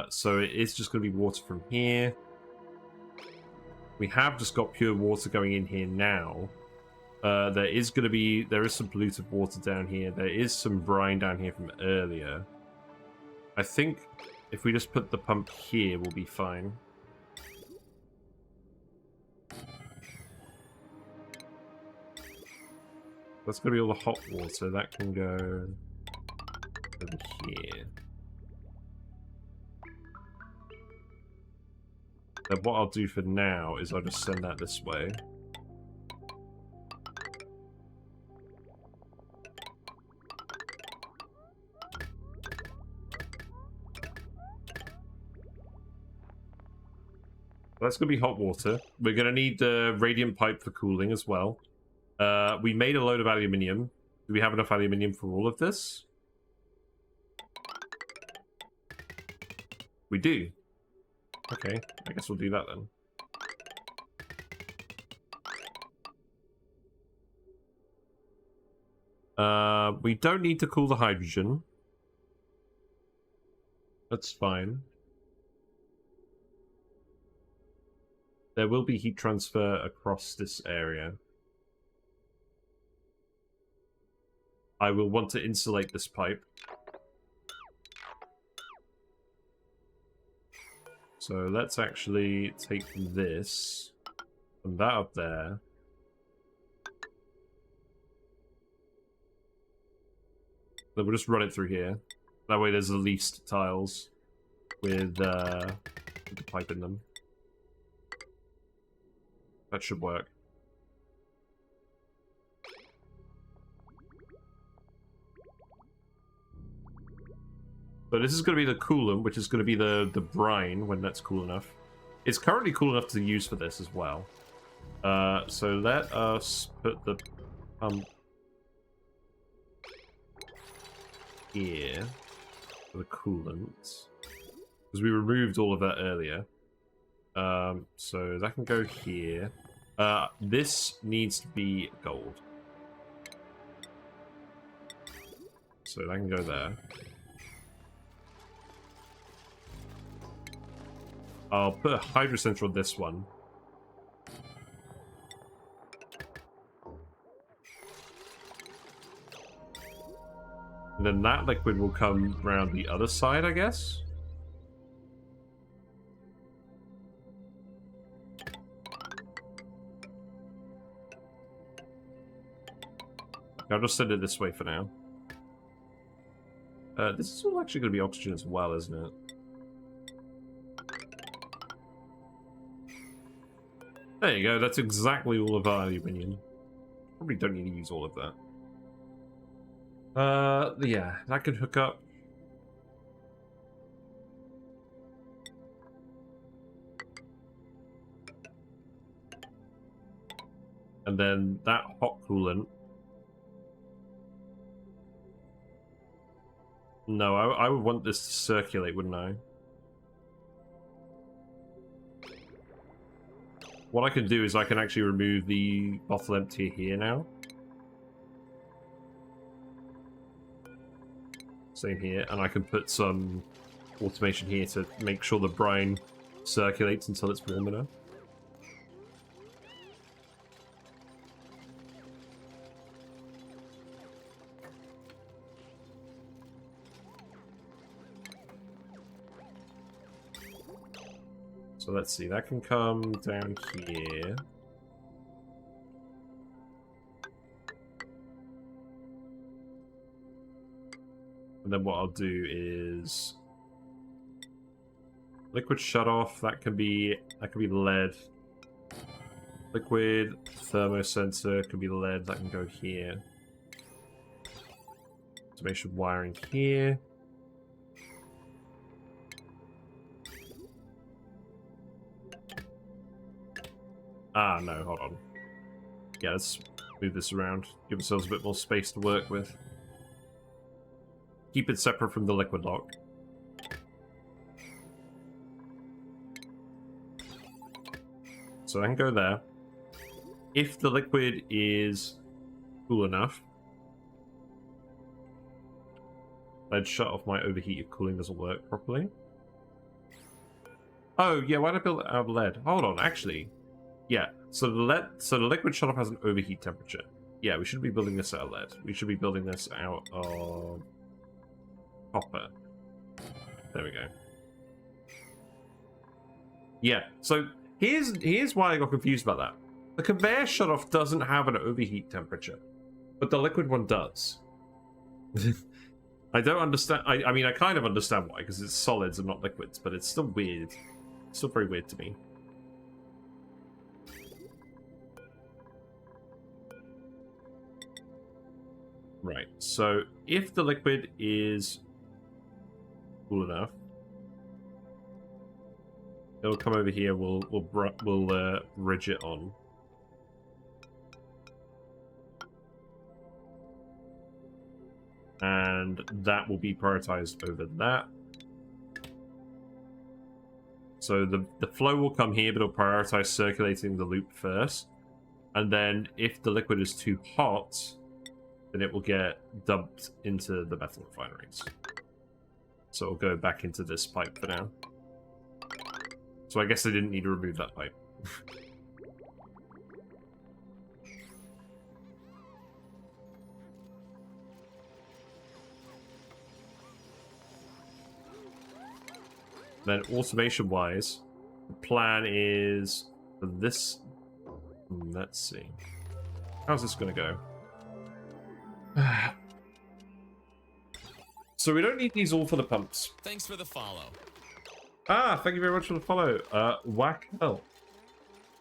So it is just going to be water from here. We have just got pure water going in here now. There is some polluted water down here. There is some brine down here from earlier. I think if we just put the pump here, we'll be fine. That's going to be all the hot water. That can go over here. And what I'll do for now is I'll just send that this way. That's going to be hot water. We're going to need the radiant pipe for cooling as well. We made a load of aluminium. Do we have enough aluminium for all of this? We do. Okay, I guess we'll do that then. We don't need to cool the hydrogen. That's fine. There will be heat transfer across this area. I will want to insulate this pipe. So let's actually take this and that up there. Then we'll just run it through here. That way there's the least tiles with the pipe in them. That should work. So this is going to be the coolant, which is going to be the brine when that's cool enough. It's currently cool enough to use for this as well. So let us put the pump here for the coolant, because we removed all of that earlier. So that can go here. This needs to be gold, so that can go there. I'll put a hydro center on this one. And then that liquid will come around the other side, I guess. I'll just send it this way for now. This is all actually going to be oxygen as well, isn't it? There you go, that's exactly all of our aluminium. Probably don't need to use all of that. Yeah, that could hook up. And then that hot coolant. No, I would want this to circulate, wouldn't I? What I can do is I can actually remove the bottle empty here now. Same here, and I can put some automation here to make sure the brine circulates until it's warm enough. So let's see, that can come down here. And then what I'll do is liquid shut off, that can be lead. Liquid thermosensor can be lead, that can go here. Automation wiring here. Ah, no, hold on. Yeah, let's move this around. Give ourselves a bit more space to work with. Keep it separate from the liquid lock. So I can go there. If the liquid is cool enough, I'd shut off my overheat if cooling doesn't work properly. Oh, yeah, why did I build it out of lead? Hold on, actually. Yeah, so the liquid shut off has an overheat temperature. Yeah, we should be building this out of lead. We should be building this out of copper. There we go. Yeah, so here's why I got confused about that. The conveyor shutoff doesn't have an overheat temperature, but the liquid one does. I don't understand. I mean, I kind of understand why, because it's solids and not liquids, but it's still weird. It's still very weird to me. Right, so if the liquid is cool enough, It'll come over here. We'll ridge it on. And that will be prioritized over that. So the flow will come here, but it'll prioritize circulating the loop first. And then if the liquid is too hot, then it will get dumped into the metal refineries. So it'll go back into this pipe for now. So I guess I didn't need to remove that pipe. Then automation-wise, the plan is for this. Let's see. How's this going to go? So we don't need these all for the pumps. Thanks for the follow. Ah, thank you very much for the follow. Whack hell.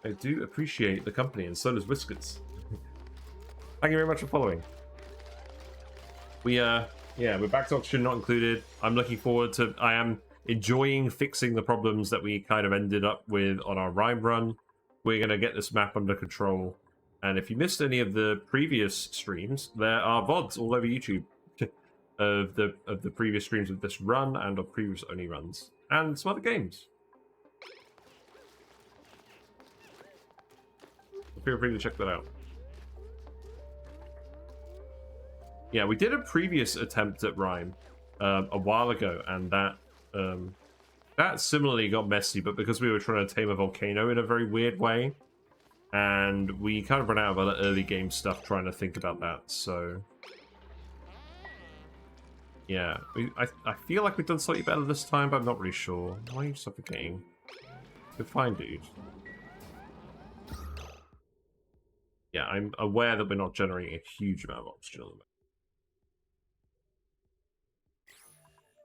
I do appreciate the company, and so does Whiskers. Thank you very much for following. Yeah, we're back to oxygen not included. I'm looking forward to. I am enjoying fixing the problems that we kind of ended up with on our Rime run. We're going to get this map under control. And if you missed any of the previous streams, there are VODs all over YouTube of the previous streams of this run and of previous ONI runs. And some other games. Feel free to check that out. Yeah, we did a previous attempt at Rime a while ago, and that similarly got messy, but because we were trying to tame a volcano in a very weird way, and we kind of ran out of other early game stuff trying to think about that, so... Yeah, I feel like we've done slightly better this time, but I'm not really sure. Why are you suffocating? You're fine, dude. Yeah, I'm aware that we're not generating a huge amount of oxygen at the moment.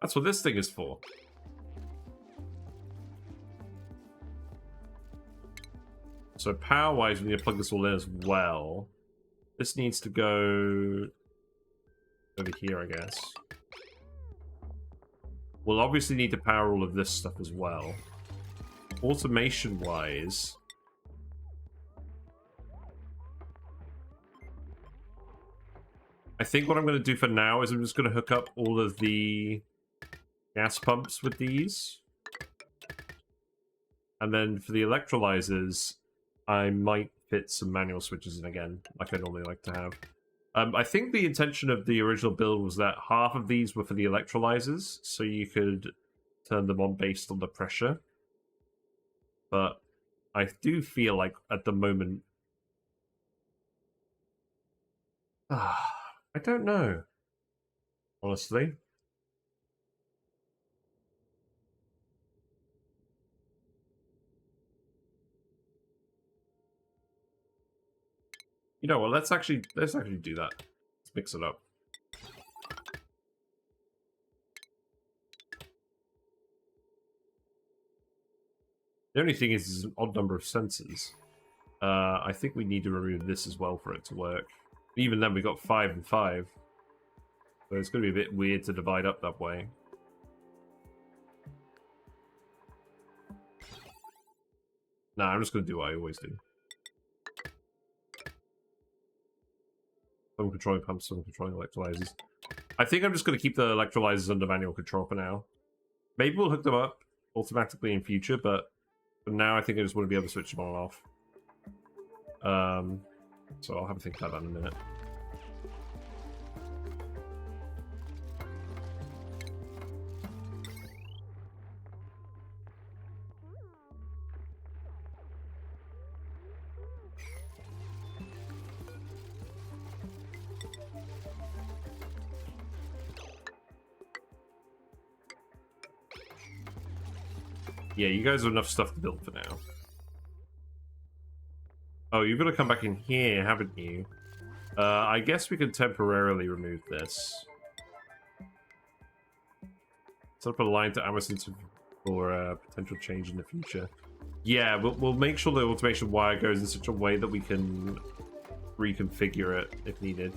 That's what this thing is for. So power-wise, we need to plug this all in as well. This needs to go over here, I guess. We'll obviously need to power all of this stuff as well. Automation-wise... I think what I'm going to do for now is I'm just going to hook up all of the gas pumps with these. And then for the electrolyzers, I might fit some manual switches in again, like I normally like to have. I think the intention of the original build was that half of these were for the electrolyzers, so you could turn them on based on the pressure. But I do feel like at the moment... I don't know, honestly. You know what? Let's actually do that. Let's mix it up. The only thing is, it's an odd number of sensors. I think we need to remove this as well for it to work. Even then, we got 5 and 5. So it's going to be a bit weird to divide up that way. Nah, I'm just going to do what I always do. Some controlling pumps, some controlling electrolyzers. I think I'm just going to keep the electrolyzers under manual control for now. Maybe we'll hook them up automatically in future, but for now I think I just want to be able to switch them on and off. So I'll have a think about that in a minute. Yeah, you guys have enough stuff to build for now. Oh, you're going to come back in here, haven't you? I guess we can temporarily remove this. Set up a line to Amazon for potential change in the future. Yeah, we'll make sure the automation wire goes in such a way that we can reconfigure it if needed.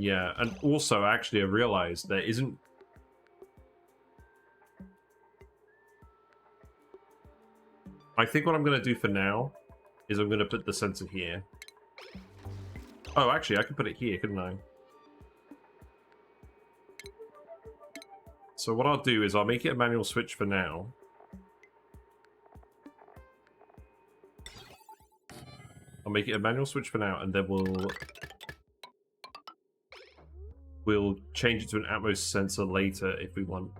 Yeah, and also, actually, I realized there isn't... I think what I'm going to do for now is I'm going to put the sensor here. Oh, actually, I could put it here, couldn't I? So what I'll do is I'll make it a manual switch for now. I'll make it a manual switch for now, and then we'll change it to an Atmos sensor later if we want.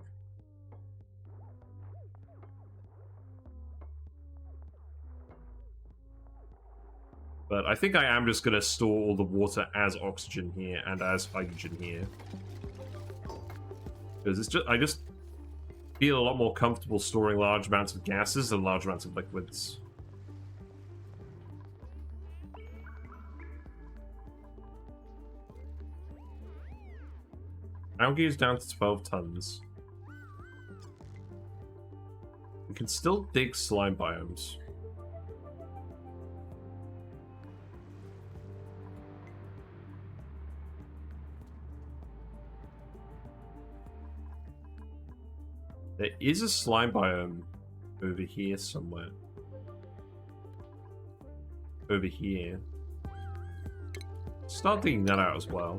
But I think I am just going to store all the water as oxygen here and as hydrogen here. Because it's just, I just feel a lot more comfortable storing large amounts of gases than large amounts of liquids. Algae is down to 12 tons. We can still dig slime biomes. There is a slime biome over here somewhere. Over here. Start digging that out as well.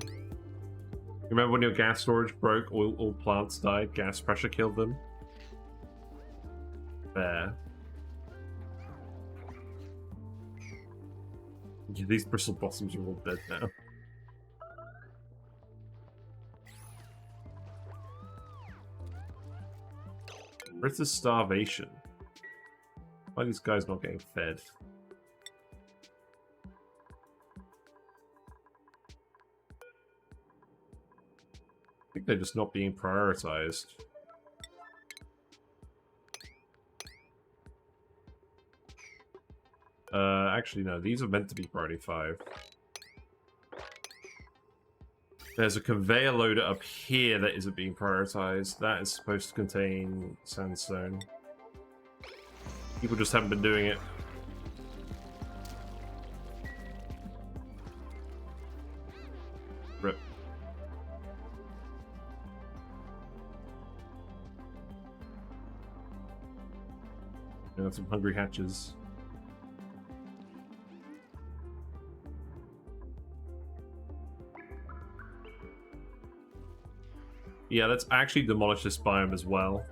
Remember when your gas storage broke, all plants died, gas pressure killed them? There. Yeah, these bristle blossoms are all dead now. Where's the starvation? Why are these guys not getting fed? I think they're just not being prioritized. Actually, no, these are meant to be priority 5. There's a conveyor loader up here that isn't being prioritized. That is supposed to contain sandstone. People just haven't been doing it. Rip. Got some hungry hatches. Yeah, let's actually demolish this biome as well.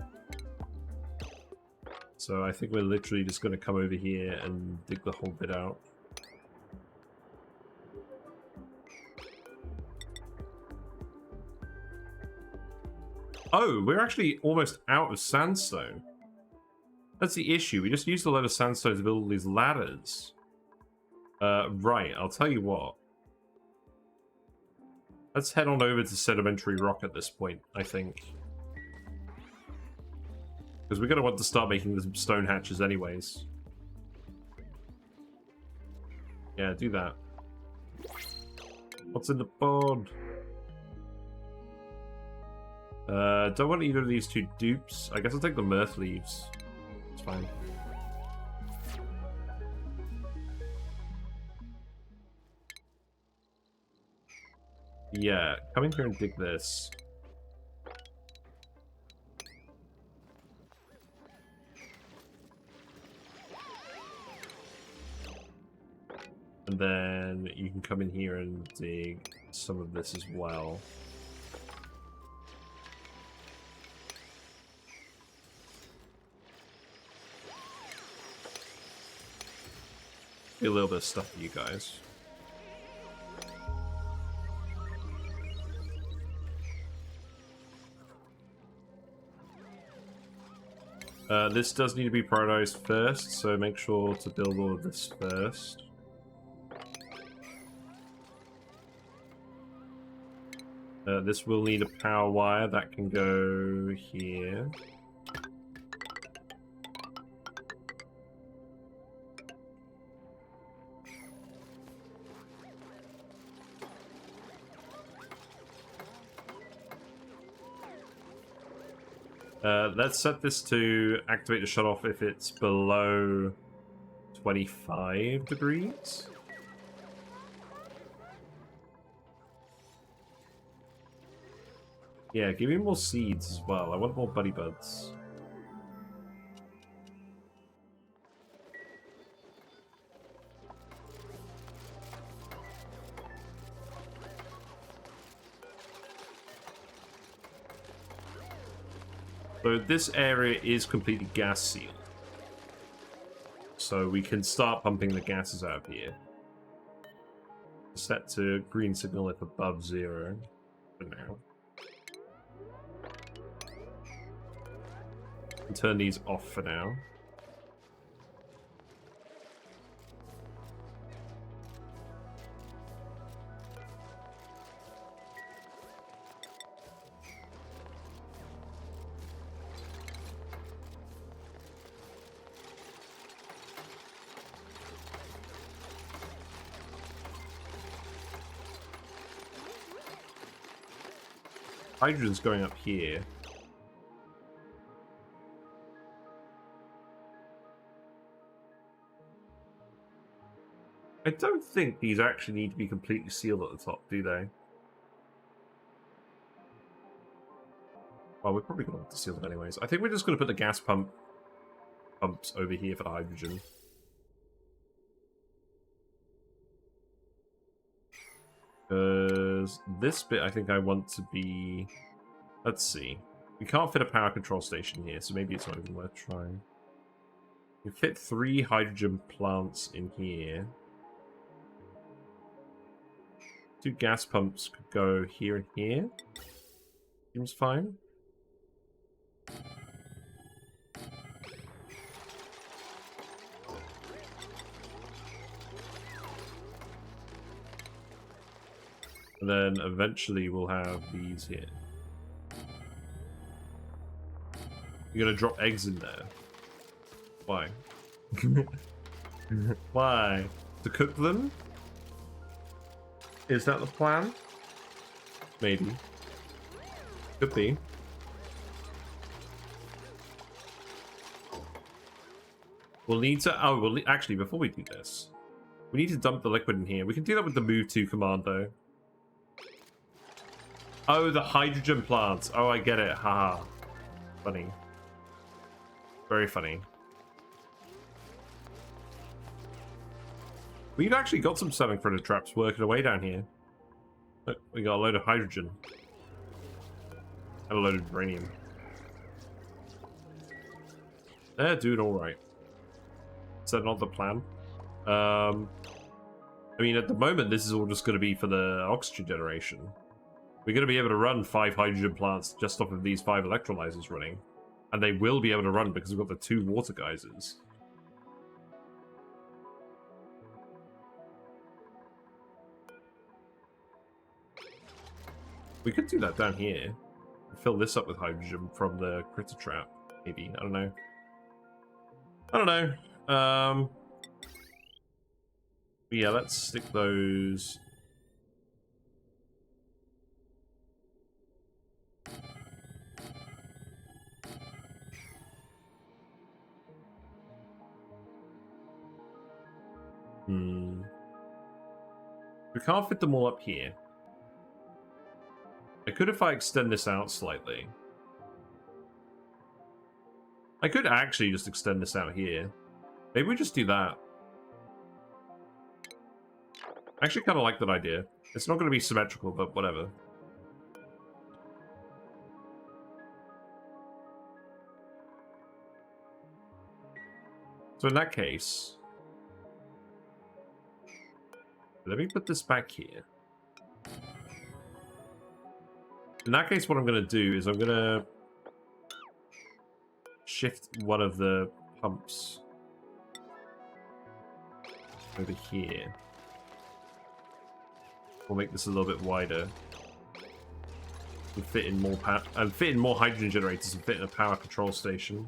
So I think we're literally just going to come over here and dig the whole bit out. Oh, we're actually almost out of sandstone. That's the issue. We just used a load of sandstone to build all these ladders. Right, I'll tell you what. Let's head on over to sedimentary rock at this point, I think. Because we're going to want to start making the stone hatches anyways. Yeah, do that. What's in the pod? Don't want either of these two dupes. I guess I'll take the mirth leaves. It's fine. Yeah, come in here and dig this. And then you can come in here and dig some of this as well. A little bit of stuff for you guys. This does need to be prioritized first, so make sure to build all of this first. This will need a power wire that can go here. Let's set this to activate the shutoff if it's below 25 degrees. Yeah, give me more seeds as well. I want more buddy buds. So this area is completely gas sealed. So we can start pumping the gases out of here. Set to green signal if above 0 for now. And turn these off for now. Hydrogen's going up here. I don't think these actually need to be completely sealed at the top, do they? Well, we're probably going to have to seal them anyways. I think we're just going to put the gas pumps over here for the hydrogen. Because this bit I think I want to be... Let's see. We can't fit a power control station here, so maybe it's not even worth trying. We fit 3 hydrogen plants in here. 2 gas pumps could go here and here. Seems fine. And then eventually we'll have these here. You're gonna drop eggs in there. Why? Why? To cook them? Is that the plan? Maybe. Could be. We'll need to... Oh, well, actually, before we do this, we need to dump the liquid in here. We can do that with the move to command, though. Oh, the hydrogen plants. Oh, I get it. Haha. Funny. Very funny. We've actually got some selling critter traps working away down here. Look, we got a load of hydrogen. And a load of uranium. They're doing alright. Is that not the plan? I mean, at the moment, this is all just going to be for the oxygen generation. We're going to be able to run 5 hydrogen plants just off of these 5 electrolyzers running. And they will be able to run because we've got the 2 water geysers. We could do that down here. Fill this up with hydrogen from the critter trap. Maybe. I don't know. I don't know. Yeah, let's stick those... We can't fit them all up here. I could if I extend this out slightly. I could actually just extend this out here. Maybe we just do that. I actually kind of like that idea. It's not going to be symmetrical, but whatever. So in that case... Let me put this back here. In that case, what I'm going to do is I'm going to shift one of the pumps over here. We'll make this a little bit wider. And fit in more more hydrogen generators and fit in a power control station.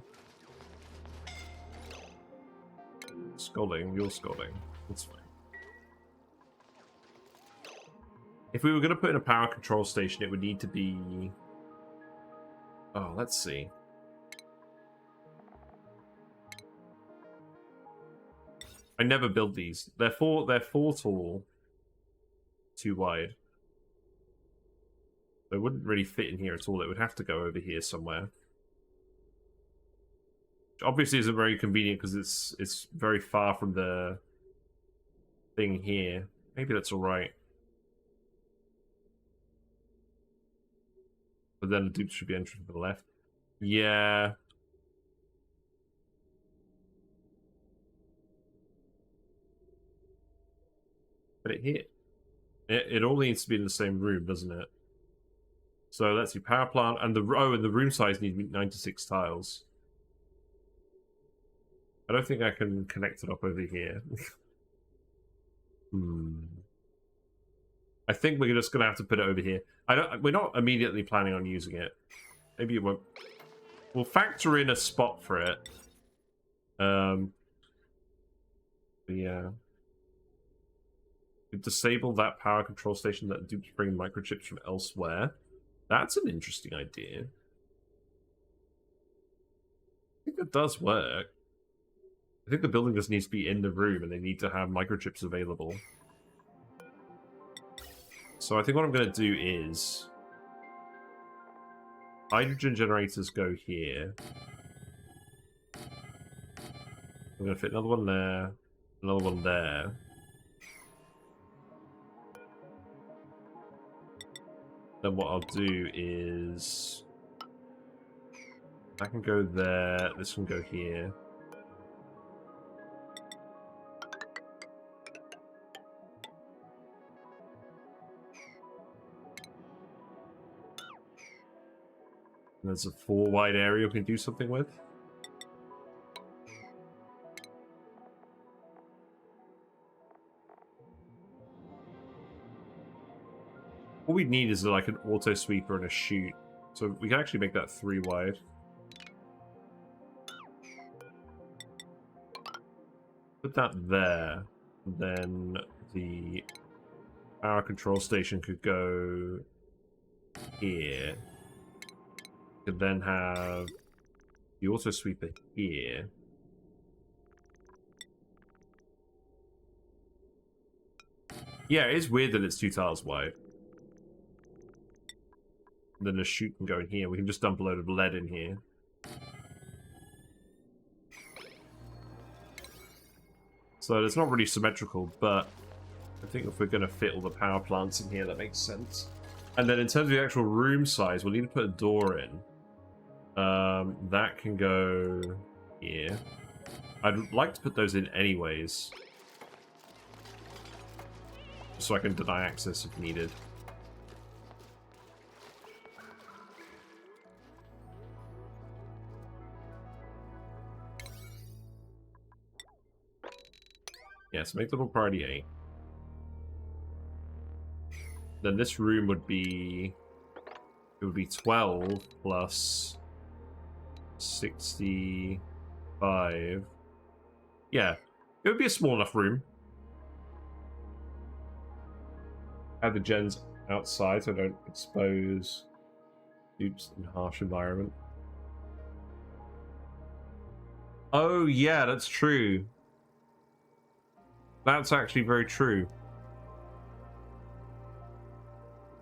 Scolding, you're scolding. That's fine. If we were going to put in a power control station, it would need to be... Oh, let's see. I never build these. They're 4 tall, 2 wide. It wouldn't really fit in here at all. It would have to go over here somewhere. Which obviously isn't very convenient because it's very far from the thing here. Maybe that's alright. But then the dupes should be entering to the left. Yeah. But it all needs to be in the same room, doesn't it? So let's see, power plant and the room size needs to be 96 tiles. I don't think I can connect it up over here. I think we're just gonna have to put it over here. We're not immediately planning on using it. Maybe it won't. We'll factor in a spot for it. Yeah. Disable that power control station that dupes bring microchips from elsewhere. That's an interesting idea. I think that does work. I think the building just needs to be in the room and they need to have microchips available. So I think what I'm going to do is... hydrogen generators go here. I'm going to fit another one there, another one there. Then what I'll do is... I can go there, this can go here. And there's a 4 wide area we can do something with. All we need is like an auto sweeper and a chute. So we can actually make that 3 wide. Put that there. Then the power control station could go here. Could then have the auto sweeper here. Yeah, it is weird that it's 2 tiles wide. And then the chute can go in here. We can just dump a load of lead in here. So it's not really symmetrical, but I think if we're going to fit all the power plants in here, that makes sense. And then in terms of the actual room size, we'll need to put a door in. That can go here. I'd like to put those in anyways. So I can deny access if needed. Yeah, so make the little priority 8. Then this room would be... it would be 12 plus 65. Yeah, it would be a small enough room. Have the gens outside so I don't expose dupes in harsh environment. Oh yeah, that's true. That's actually very true.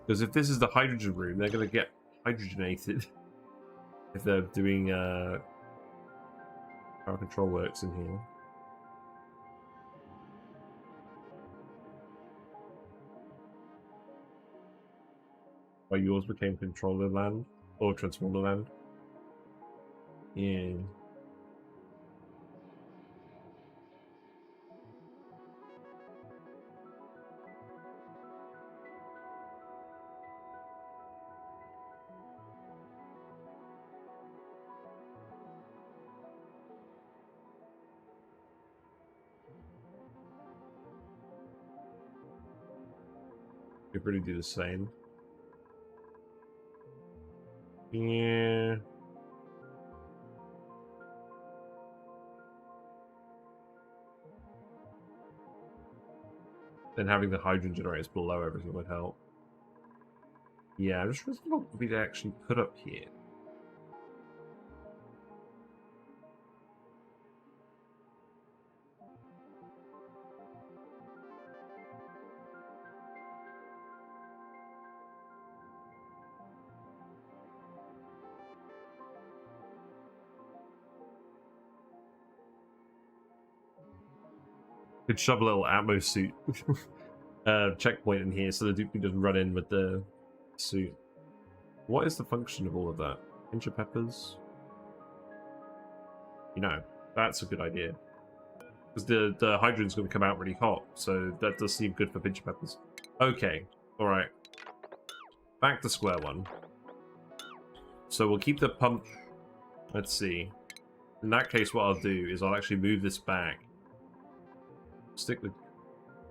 Because if this is the hydrogen room, they're going to get hydrogenated if they're doing power control works in here. Why yours became controller land or transformer land? Yeah. They pretty do the same. Yeah. Then having the hydrogen generators below everything would help. Yeah, I'm just wondering what we'd actually put up here. Could shove a little ammo suit checkpoint in here so the dupe doesn't run in with the suit. What is the function of all of that? Pinch of peppers? You know, that's a good idea. Because the hydrogen's going to come out really hot, so that does seem good for pinch of peppers. Okay, alright. Back to square one. So we'll keep the pump. Let's see. In that case, what I'll do is I'll actually move this back. Stick the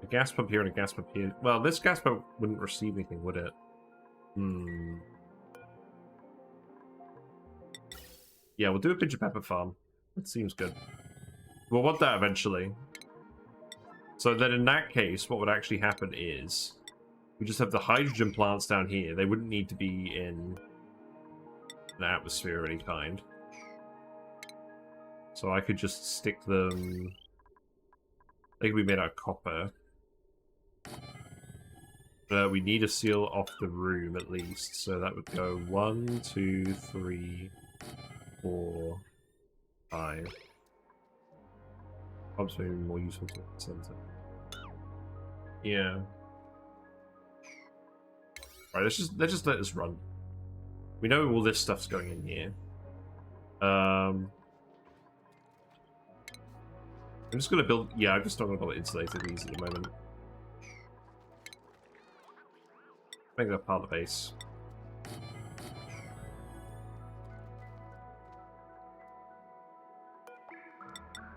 gas pump here and a gas pump here. Well, this gas pump wouldn't receive anything, would it? Yeah, we'll do a pinch of pepper farm. That seems good. We'll want that eventually. So then in that case, what would actually happen is we just have the hydrogen plants down here. They wouldn't need to be in an atmosphere of any kind. So I could just stick them... They could be made out of copper. We need to seal off the room at least. So that would go 1, 2, 3, 4, 5. Pumps may be more useful to the center. Yeah. Right, let's just let this run. We know all this stuff's going in here. I'm just gonna build. Yeah, I'm just not gonna build insulated these at the moment. Make that part of the base.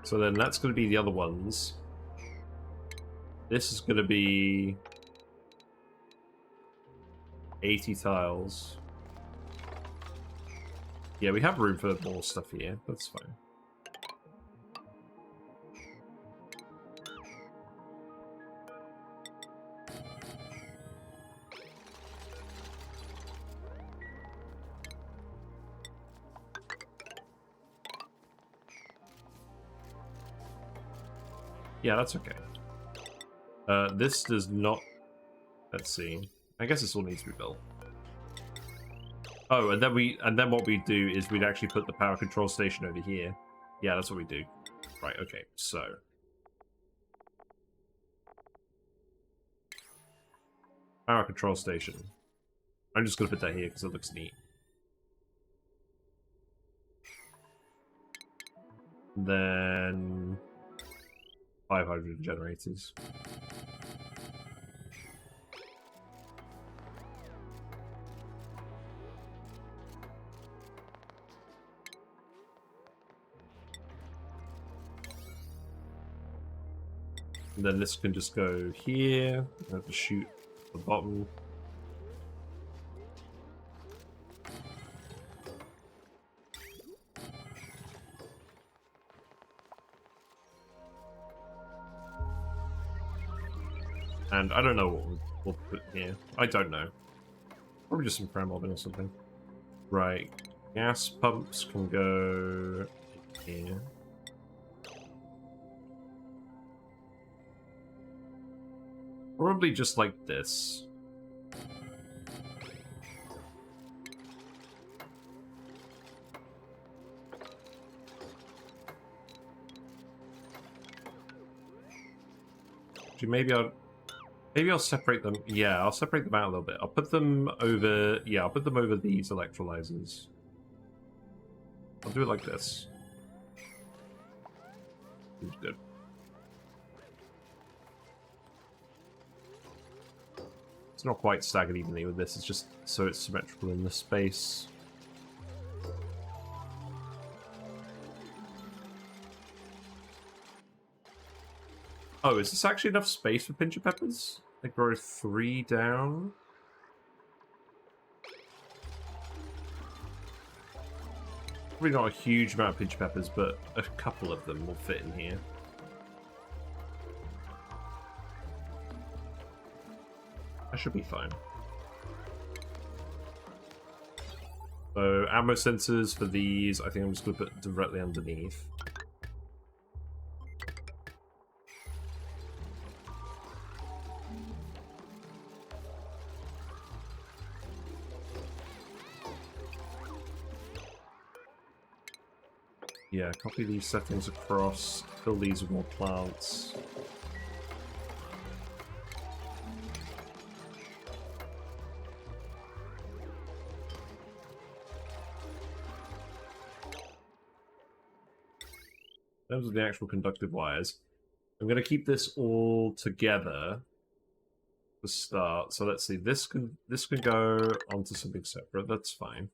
So then that's going to be the other ones. This is going to be 80 tiles. Yeah, we have room for more stuff here. That's fine. Yeah, that's okay. This does not... Let's see. I guess this all needs to be built. Oh, and then what we do is we'd actually put the power control station over here. Yeah, that's what we do. Right, okay, so... Power control station. I'm just gonna put that here because it looks neat. Then... 500 generators. And then this can just go here. I have to shoot the bottom. And I don't know what we'll put here. I don't know. Probably just some cram mobbing or something. Right. Gas pumps can go here. Probably just like this. Actually, maybe I'll separate them. Yeah, I'll separate them out a little bit. I'll put them over... Yeah, I'll put them over these electrolyzers. I'll do it like this. Seems good. It's not quite staggered evenly with this. It's just so it's symmetrical in the space. Oh, is this actually enough space for pinch of peppers? They grow 3 down. Probably not a huge amount of pinch of peppers, but a couple of them will fit in here. That should be fine. So, ammo sensors for these, I think I'm just going to put directly underneath. Yeah, copy these settings across, fill these with more plants. In terms of the actual conductive wires, I'm going to keep this all together to start. So let's see, this can go onto something separate. That's fine.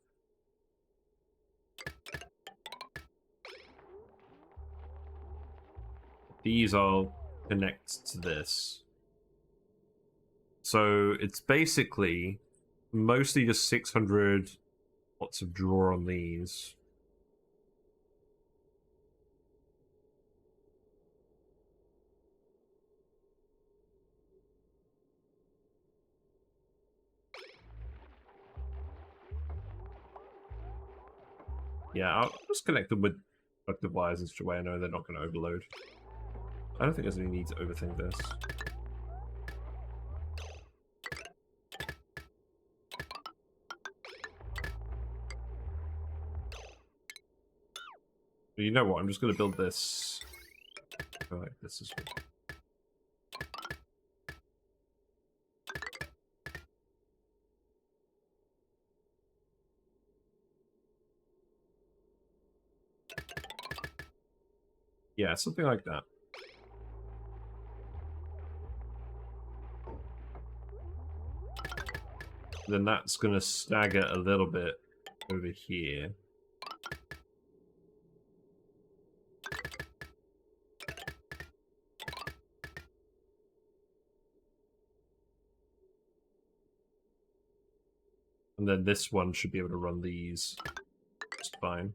These I'll connect to this. So it's basically mostly just 600 watts of draw on these. Yeah, I'll just connect them with conductive wires in such a way I know they're not going to overload. I don't think there's any need to overthink this. But you know what? I'm just going to build this. Oh, like this is. Yeah, something like that. Then that's going to stagger a little bit over here. And then this one should be able to run these just fine.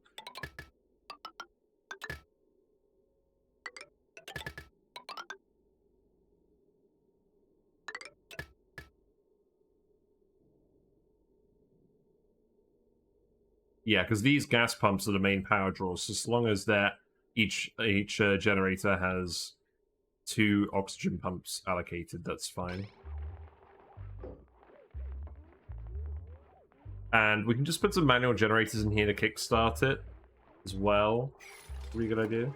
Yeah, because these gas pumps are the main power draws. So as long as that each generator has 2 oxygen pumps allocated, that's fine. And we can just put some manual generators in here to kickstart it as well. Pretty good idea.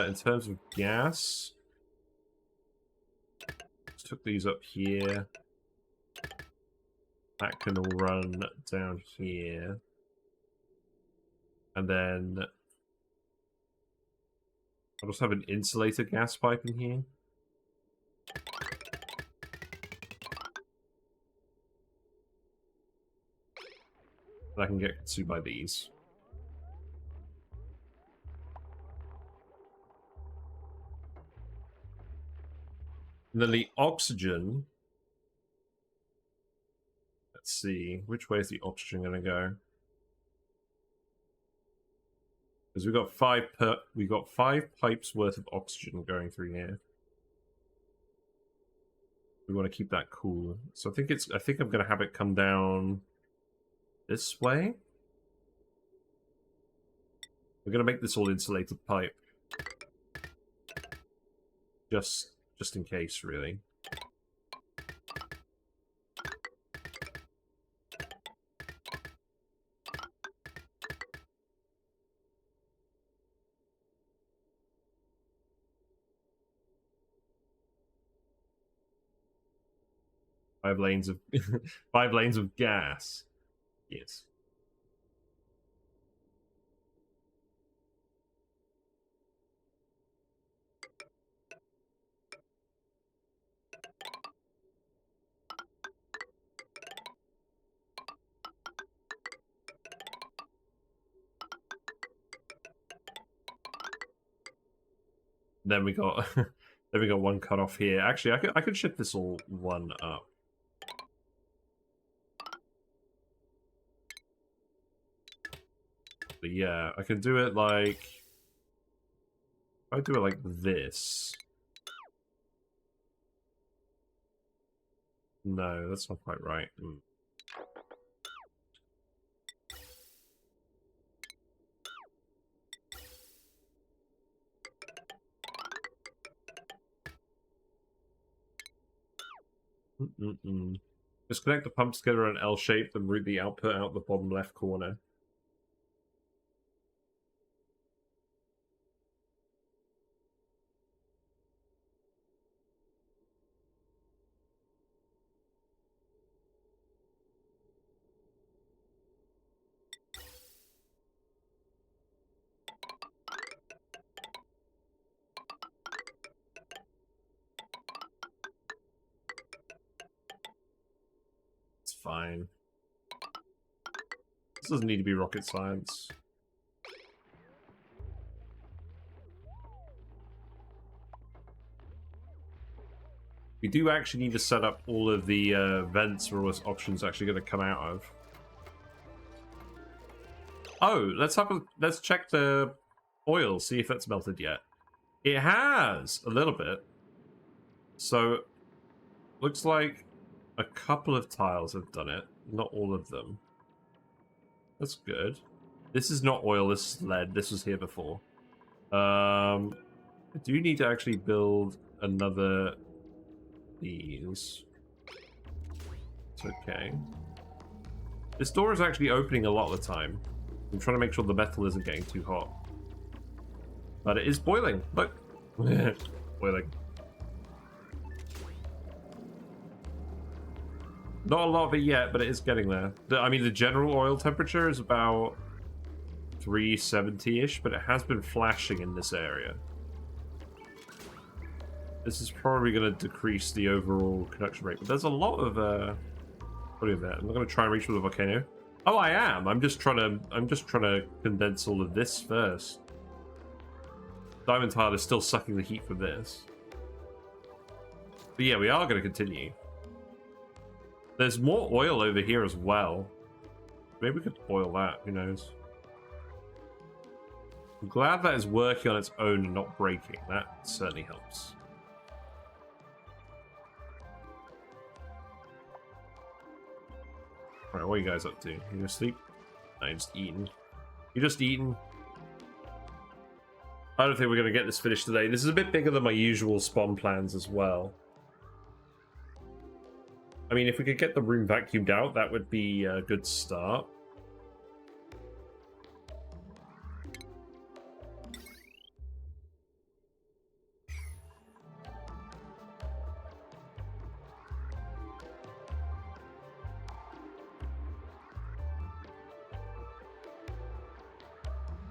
In terms of gas, just took these up here. That can all run down here. And then I'll just have an insulated gas pipe in here. And I can get consumed by these. And then the oxygen. Let's see, which way is the oxygen going to go? Because we've got 5 pipes worth of oxygen going through here. We want to keep that cool. So I think I'm going to have it come down this way. We're going to make this all insulated pipe. Just in case, really. Five lanes of 5 lanes of gas. Yes. Then we got then we got one cut off here. Actually, I could shift this all one up. But yeah, I can do it like if I do it like this. No, that's not quite right. Just connect the pumps together in an L shape, then route the output out the bottom left corner. It's fine. This doesn't need to be rocket science. We do actually need to set up all of the vents where all this oxygen's actually going to come out of. Oh, let's check the oil, see if it's melted yet. It has a little bit. So looks like a couple of tiles have done it, not all of them. That's good. This is not oil, this is lead. This was here before. I do need to actually build another these. It's okay. This door is actually opening a lot of the time. I'm trying to make sure the metal isn't getting too hot. But it is boiling. Look. Boiling. Not a lot of it yet, but it is getting there. I mean, the general oil temperature is about 370-ish, but it has been flashing in this area. This is probably going to decrease the overall conduction rate, but there's a lot of what is that? I'm not going to try and reach for the volcano. Oh, I am. I'm just trying to condense all of this first. Diamond tile is still sucking the heat from this. But yeah, we are going to continue. There's more oil over here as well. Maybe we could boil that. Who knows? I'm glad that is working on its own and not breaking. That certainly helps. Alright, what are you guys up to? You gonna sleep? No, you're just eating. You're just eating. I don't think we're going to get this finished today. This is a bit bigger than my usual SPOM plans as well. I mean, if we could get the room vacuumed out, that would be a good start.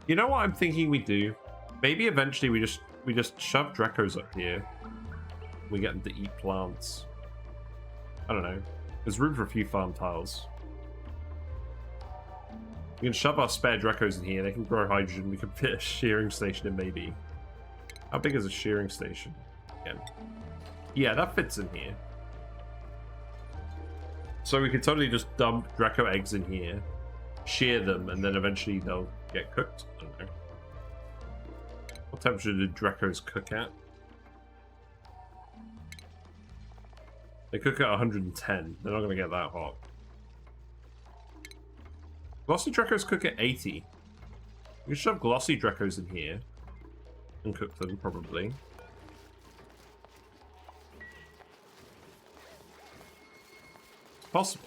You know what I'm thinking we do? Maybe eventually we just shove Dracos up here. We get them to eat plants. I don't know. There's room for a few farm tiles. We can shove our spare Dracos in here. They can grow hydrogen. We can fit a shearing station in maybe. How big is a shearing station? Again. Yeah, that fits in here. So we could totally just dump Draco eggs in here, shear them, and then eventually they'll get cooked. I don't know. What temperature do Dracos cook at? They cook at 110. They're not going to get that hot. Glossy Dracos cook at 80. We can shove glossy Dracos in here and cook them, probably. It's possible.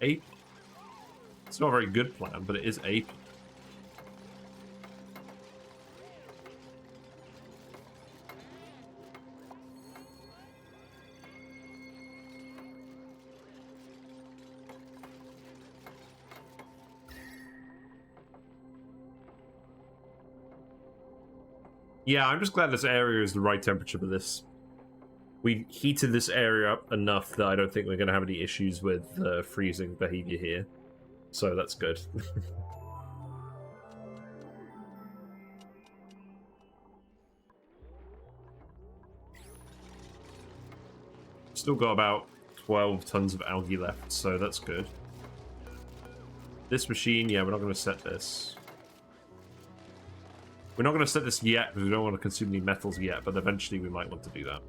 Ape. It's not a very good plan, but it is ape. Yeah, I'm just glad this area is the right temperature for this. We heated this area up enough that I don't think we're going to have any issues with freezing behavior here. So that's good. Still got about 12 tons of algae left, so that's good. This machine, yeah, we're not going to set this. We're not going to set this yet because we don't want to consume any metals yet, but eventually we might want to do that.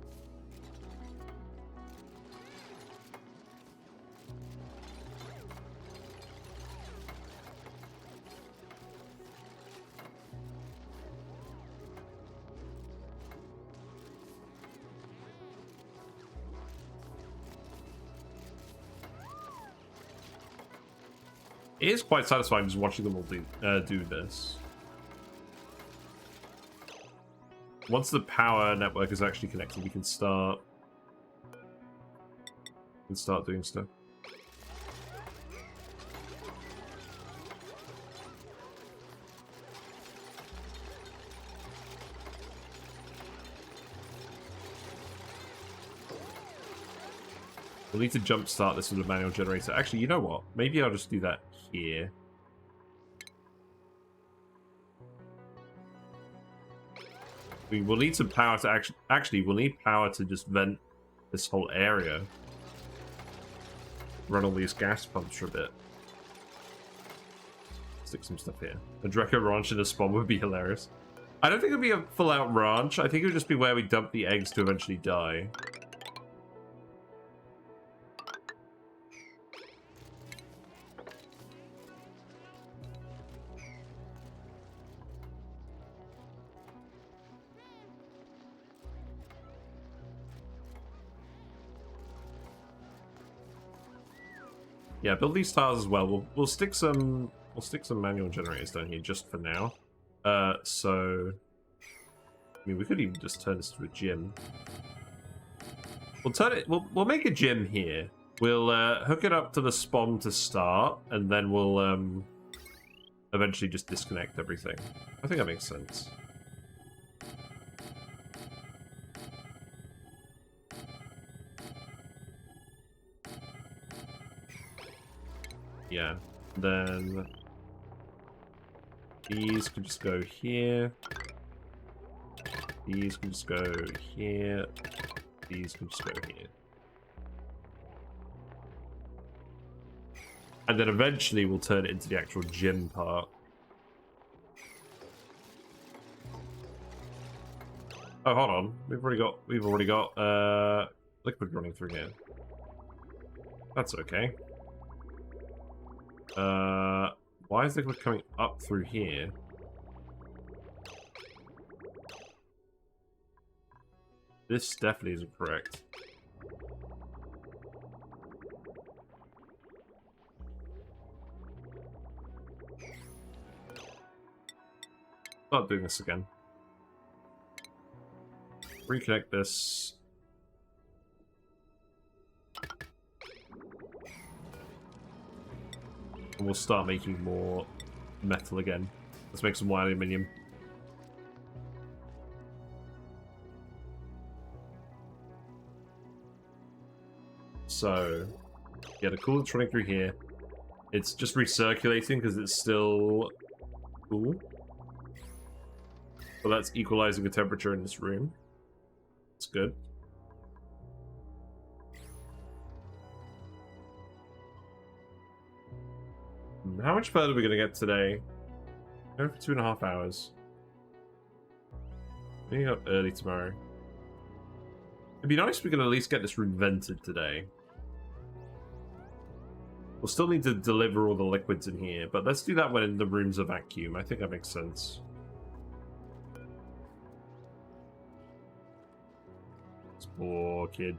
It is quite satisfying just watching them all do this. Once the power network is actually connected, we can start doing stuff. We'll need to jumpstart this with a manual generator. Actually, you know what? Maybe I'll just do that here. We will need some power to actually we'll need power to just vent this whole area. Run all these gas pumps for a bit. Stick some stuff here. A Draco ranch in a SPOM would be hilarious. I don't think it would be a full-out ranch. I think it would just be where we dump the eggs to eventually die. Yeah, build these tiles as well. We'll stick some manual generators down here just for now. So I mean, we could even just turn this to a gym. We'll make a gym here. We'll hook it up to the SPOM to start, and then we'll eventually just disconnect everything. I think that makes sense. Yeah, then these can just go here. These can just go here. These can just go here. And then eventually we'll turn it into the actual gym part. Oh, hold on. We've already got liquid running through here. That's okay. Why is liquid coming up through here? This definitely isn't correct. Start doing this again. Reconnect this. And we'll start making more metal again. Let's make some white aluminium. So, yeah, the coolant running through here. It's just recirculating because it's still cool. So that's equalizing the temperature in this room. It's good. How much further are we going to get today? Going for 2.5 hours. We get up early tomorrow. It'd be nice if we can at least get this room vented today. We'll still need to deliver all the liquids in here, but let's do that when the room's a vacuum. I think that makes sense. This poor kid.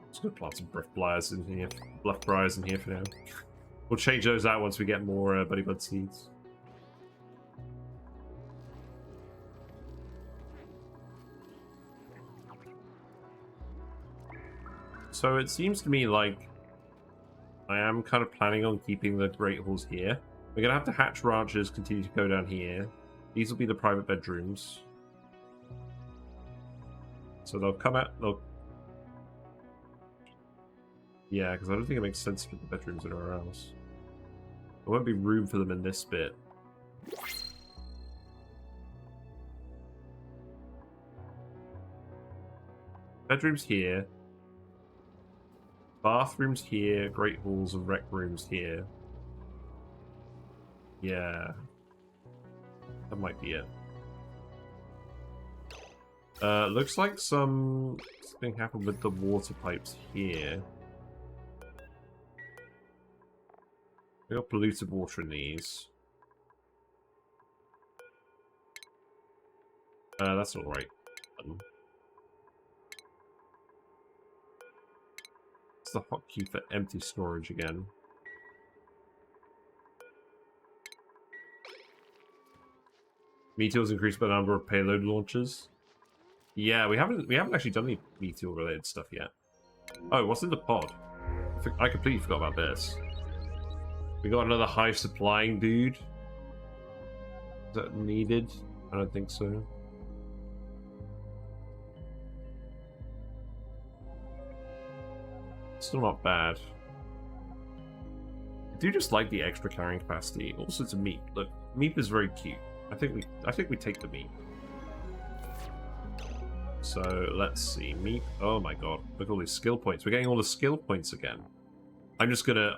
Just gonna plant some bluff briars in here. Bluff briars in here for now. We'll change those out once we get more buddy bud seeds. So it seems to me like I am kind of planning on keeping the Great Halls here. We're gonna have to hatch ranches, continue to go down here. These will be the private bedrooms. So they'll come out. Yeah, because I don't think it makes sense to put the bedrooms anywhere else. There won't be room for them in this bit. Bedrooms here. Bathrooms here, Great Halls and rec rooms here. Yeah. That might be it. Looks like something happened with the water pipes here. We got polluted water in these. That's alright. the hotkey for empty storage again? Meteors increased by the number of payload launches. Yeah, we haven't actually done any meteor related stuff yet. Oh, what's in the pod? I completely forgot about this. We got another high supplying dude. Is that needed? I don't think so. Still not bad. I do just like the extra carrying capacity. Also, it's a meat. Look, meat is very cute. I think we take the meat. So let's see, meat. Oh my god, look at all these skill points. We're getting all the skill points again. I'm just gonna.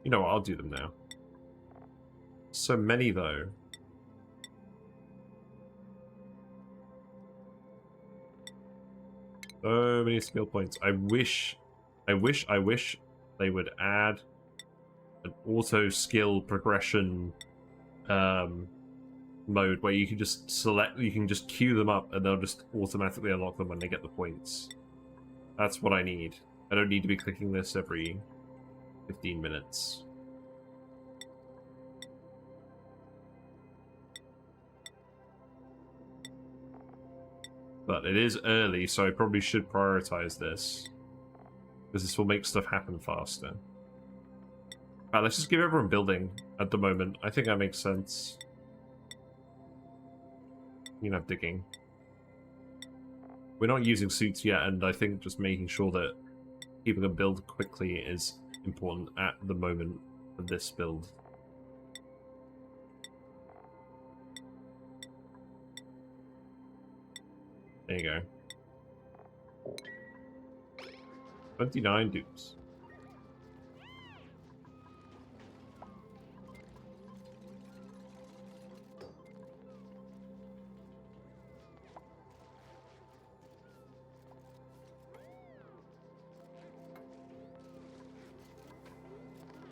You know what? I'll do them now. So many though. So many skill points. I wish they would add an auto skill progression mode where you can just select, you can just queue them up and they'll just automatically unlock them when they get the points. That's what I need. I don't need to be clicking this every 15 minutes. But it is early, so I probably should prioritize this, because this will make stuff happen faster. Alright, let's just give everyone building at the moment. I think that makes sense. You know, digging. We're not using suits yet, and I think just making sure that people can build quickly is important at the moment of this build. There you go. 29 dupes.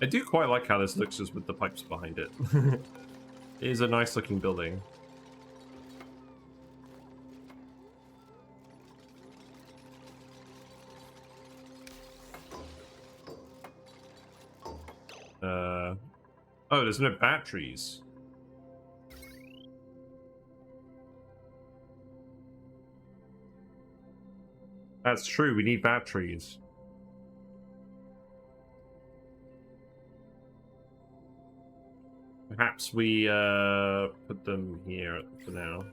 I do quite like how this looks just with the pipes behind it. It is a nice looking building. Oh, there's no batteries. That's true, we need batteries. Perhaps we put them here for now.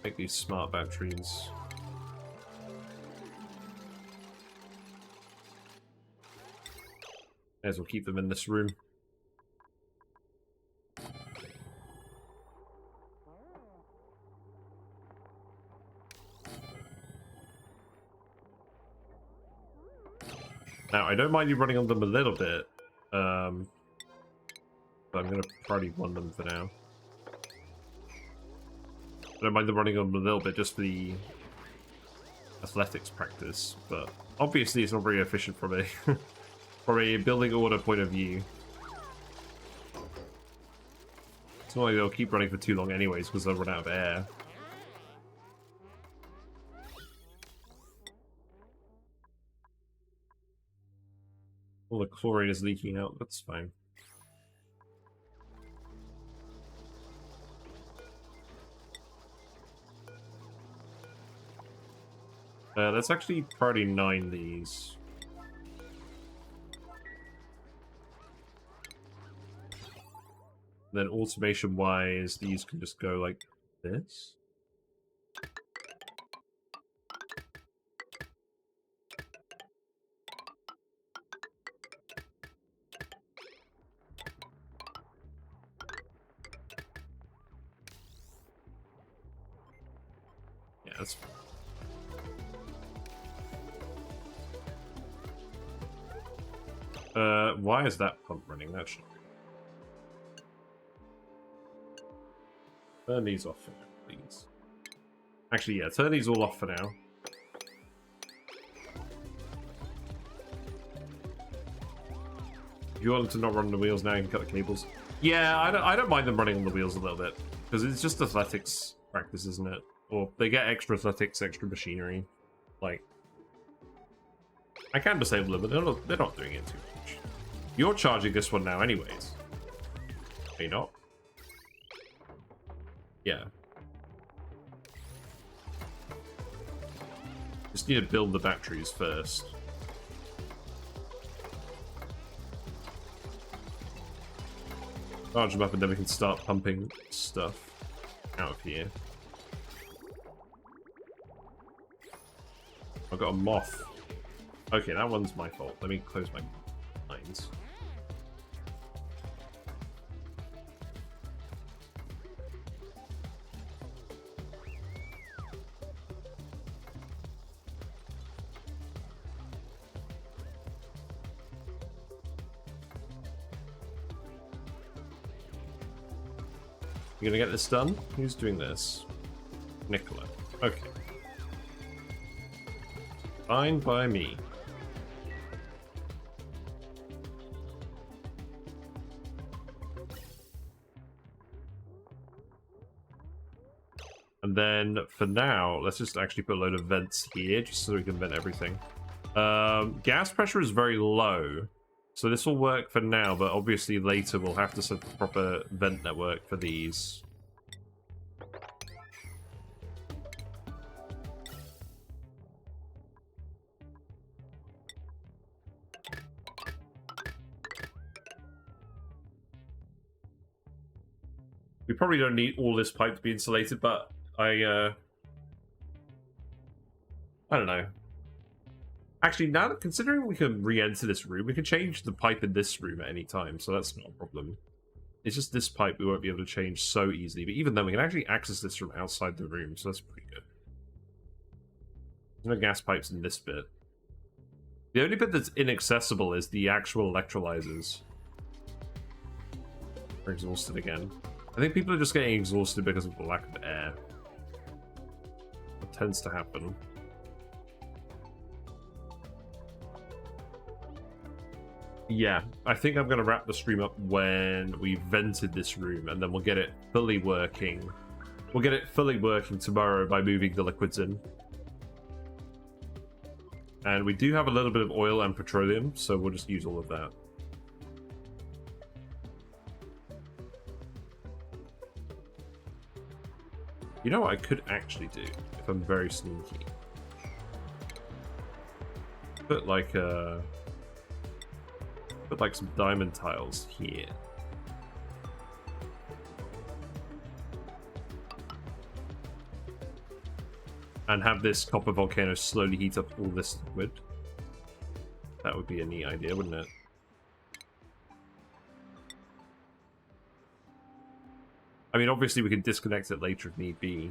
Make these smart batteries. May as well keep them in this room. Now, I don't mind you running on them a little bit, but I'm going to probably want them for now. I don't mind them running on them a little bit just for the athletics practice, but obviously it's not very efficient from a, from a building order point of view. It's not like they'll keep running for too long anyways, because they'll run out of air. All the chlorine is leaking out, that's fine. Let's actually priority 9 these. Then automation wise, these can just go like this. Yeah, that's fine. Why is that pump running? That should turn these off for now, please. Actually, yeah, turn these all off for now. If you want them to not run the wheels now, you can cut the cables. Yeah, I don't mind them running on the wheels a little bit because it's just athletics practice, isn't it? Or they get extra athletics, extra machinery. Like, I can disable them, but they're not doing it too much. You're charging this one now, anyways. Are you not? Yeah. Just need to build the batteries first. Charge them up and then we can start pumping stuff out of here. I've got a moth. Okay, that one's my fault. Let me close my lines. You gonna get this done? Who's doing this? Nicola. Okay. Fine by me. And then, for now, let's just actually put a load of vents here, just so we can vent everything. Gas pressure is very low, so this will work for now, but obviously later we'll have to set the proper vent network for these. We probably don't need all this pipe to be insulated, but I don't know. Actually, now that considering we can re-enter this room, we can change the pipe in this room at any time, so that's not a problem. It's just this pipe we won't be able to change so easily, but even then we can actually access this from outside the room, so that's pretty good. There's no gas pipes in this bit. The only bit that's inaccessible is the actual electrolysers. We're exhausted again. I think people are just getting exhausted because of the lack of air. What tends to happen. Yeah, I think I'm going to wrap the stream up when we've vented this room, and then we'll get it fully working. We'll get it fully working tomorrow by moving the liquids in. And we do have a little bit of oil and petroleum, so we'll just use all of that. You know what I could actually do, if I'm very sneaky? Put like some diamond tiles here. And have this copper volcano slowly heat up all this liquid. That would be a neat idea, wouldn't it? I mean, obviously we can disconnect it later if need be.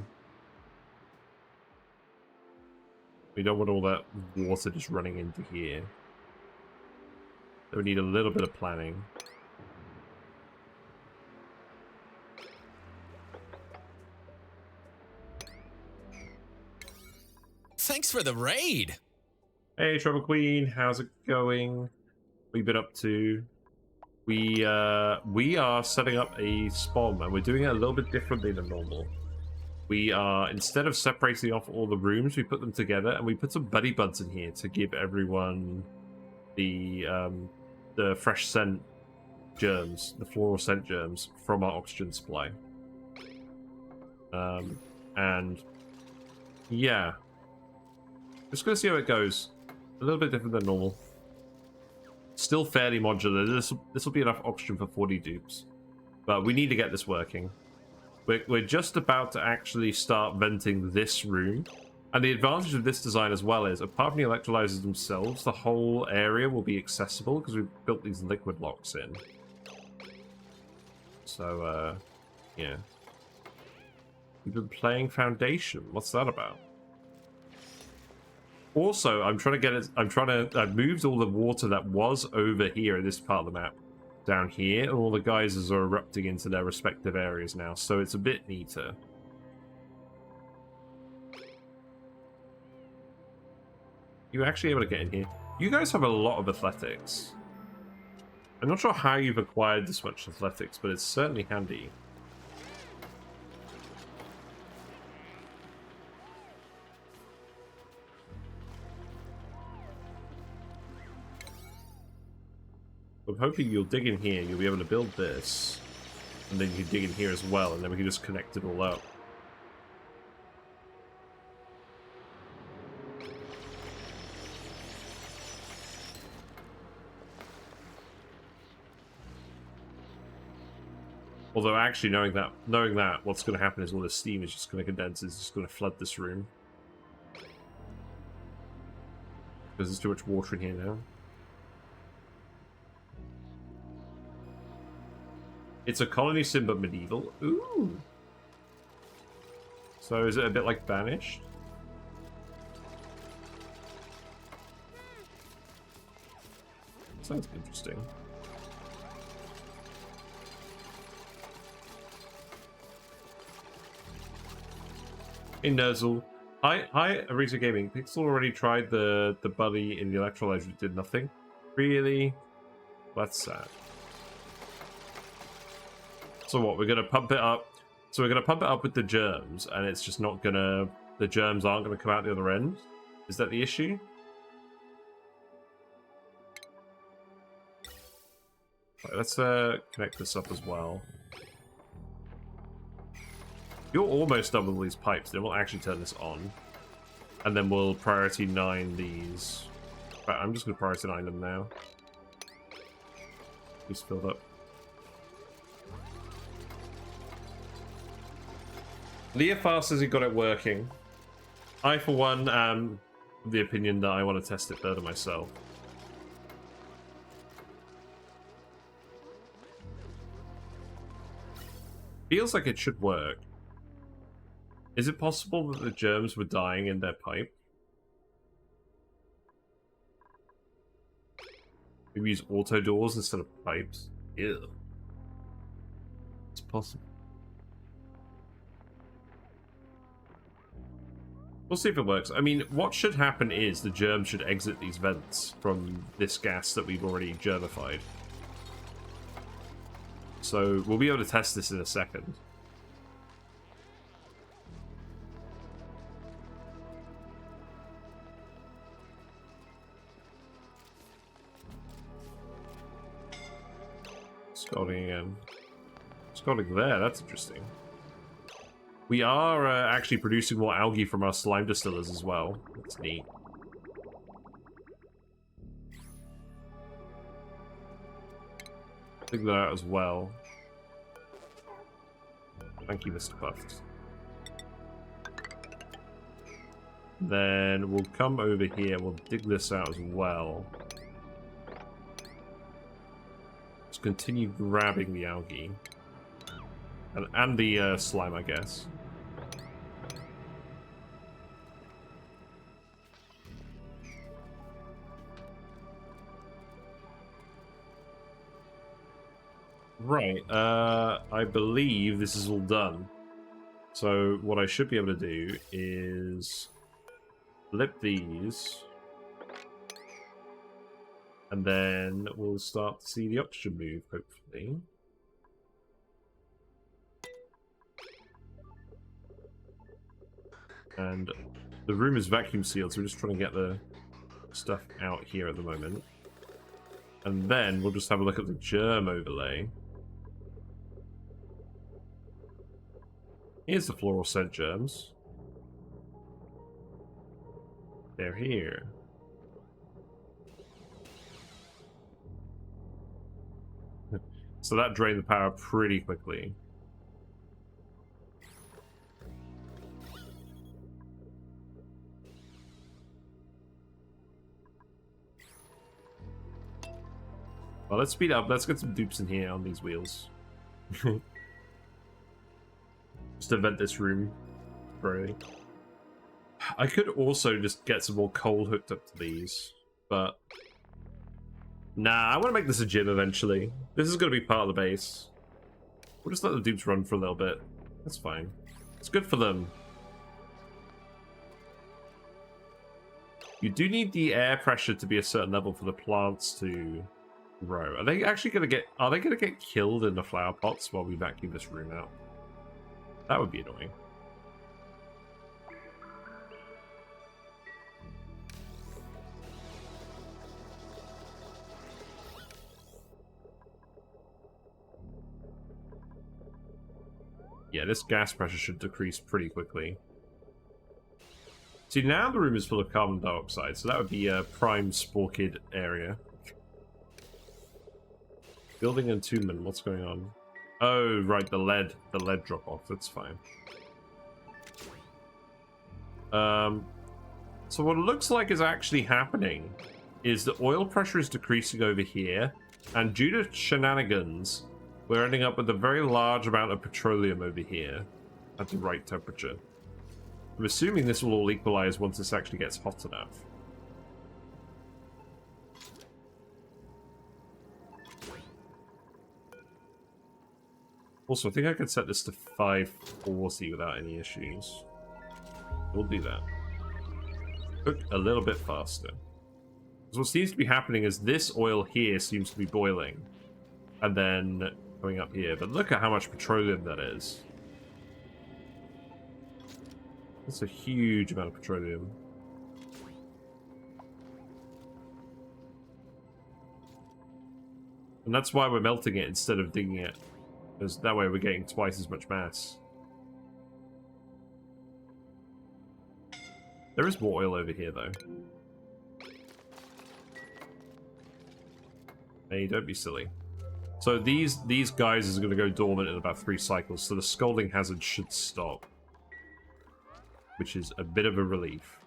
We don't want all that water just running into here. So we need a little bit of planning. Thanks for the raid. Hey, Trouble Queen, how's it going? What have you been up to? We are setting up a SPOM, and we're doing it a little bit differently than normal. We are, instead of separating off all the rooms, we put them together, and we put some buddy buds in here to give everyone the fresh scent germs, the floral scent germs from our oxygen supply. And yeah, just gonna see how it goes. A little bit different than normal. Still fairly modular. This will be enough oxygen for 40 dupes, but we need to get this working. We're just about to actually start venting this room, and the advantage of this design as well is, apart from the electrolyzers themselves, the whole area will be accessible because we've built these liquid locks in. So yeah, we've been playing Foundation. What's that about? Also, I'm trying to get it. I've moved all the water that was over here in this part of the map down here, and all the geysers are erupting into their respective areas now, so it's a bit neater. You actually able to get in here? You guys have a lot of athletics. I'm not sure how you've acquired this much athletics, but it's certainly handy. I'm hoping you'll dig in here, you'll be able to build this, and then you can dig in here as well, and then we can just connect it all up. Although actually knowing that, what's going to happen is all this steam is just going to condense, it's just going to flood this room. Because there's too much water in here now. It's a colony sim but medieval. Ooh. So is it a bit like Banished? Sounds interesting. Hey Nuzzle. Hi Arisa Gaming. Pixel already tried the buddy in the Electrolyser, it did nothing. Really? That's sad. So what, we're gonna pump it up. So we're gonna pump it up with the germs, and it's just not gonna, the germs aren't gonna come out the other end? Is that the issue? Right, let's connect this up as well. You're almost done with all these pipes, then we'll actually turn this on. And then we'll priority 9 these. Right, I'm just gonna priority 9 them now. Just filled up. Leofar says he got it working. I, for one, am of the opinion that I want to test it further myself. Feels like it should work. Is it possible that the germs were dying in their pipe? Maybe use auto doors instead of pipes? Ew. It's possible. We'll see if it works. I mean, what should happen is the germs should exit these vents from this gas that we've already germified. So we'll be able to test this in a second. Scalding again. Scalding there, that's interesting. We are actually producing more algae from our slime distillers as well. That's neat. Dig that out as well. Thank you, Mr. Puffs. Then we'll come over here, we'll dig this out as well. Let's continue grabbing the algae. And the slime, I guess. Right, I believe this is all done. So what I should be able to do is flip these, and then we'll start to see the oxygen move, hopefully. And the room is vacuum sealed, so we're just trying to get the stuff out here at the moment. And then we'll just have a look at the germ overlay. Here's the Floral Scent germs. They're here. So that drained the power pretty quickly. Well, let's speed up. Let's get some dupes in here on these wheels. Just to vent this room. Really. I could also just get some more coal hooked up to these, but nah, I want to make this a gym eventually. This is going to be part of the base. We'll just let the dupes run for a little bit. That's fine. It's good for them. You do need the air pressure to be a certain level for the plants to Right. Are they actually gonna get? Are they gonna get killed in the flower pots while we vacuum this room out? That would be annoying. Yeah, this gas pressure should decrease pretty quickly. See, now the room is full of carbon dioxide, so that would be a prime spore kid area. Building entombment, what's going on? Oh, right, the lead drop off, that's fine. So what it looks like is actually happening is the oil pressure is decreasing over here, and due to shenanigans, we're ending up with a very large amount of petroleum over here at the right temperature. I'm assuming this will all equalize once this actually gets hot enough. Also, I think I could set this to 540 without any issues. We'll do that. Cook a little bit faster. Because what seems to be happening is this oil here seems to be boiling. And then going up here. But look at how much petroleum that is. That's a huge amount of petroleum. And that's why we're melting it instead of digging it. Because that way we're getting twice as much mass. There is more oil over here, though. Hey, don't be silly. So these guys are going to go dormant in about 3 cycles, so the scalding hazard should stop. Which is a bit of a relief.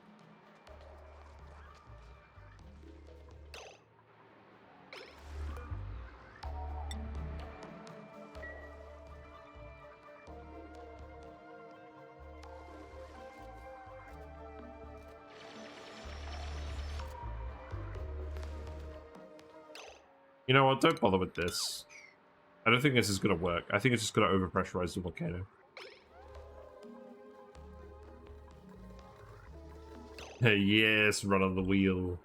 You know what? Don't bother with this. I don't think this is going to work. I think it's just going to overpressurize the volcano. Yes, run on the wheel.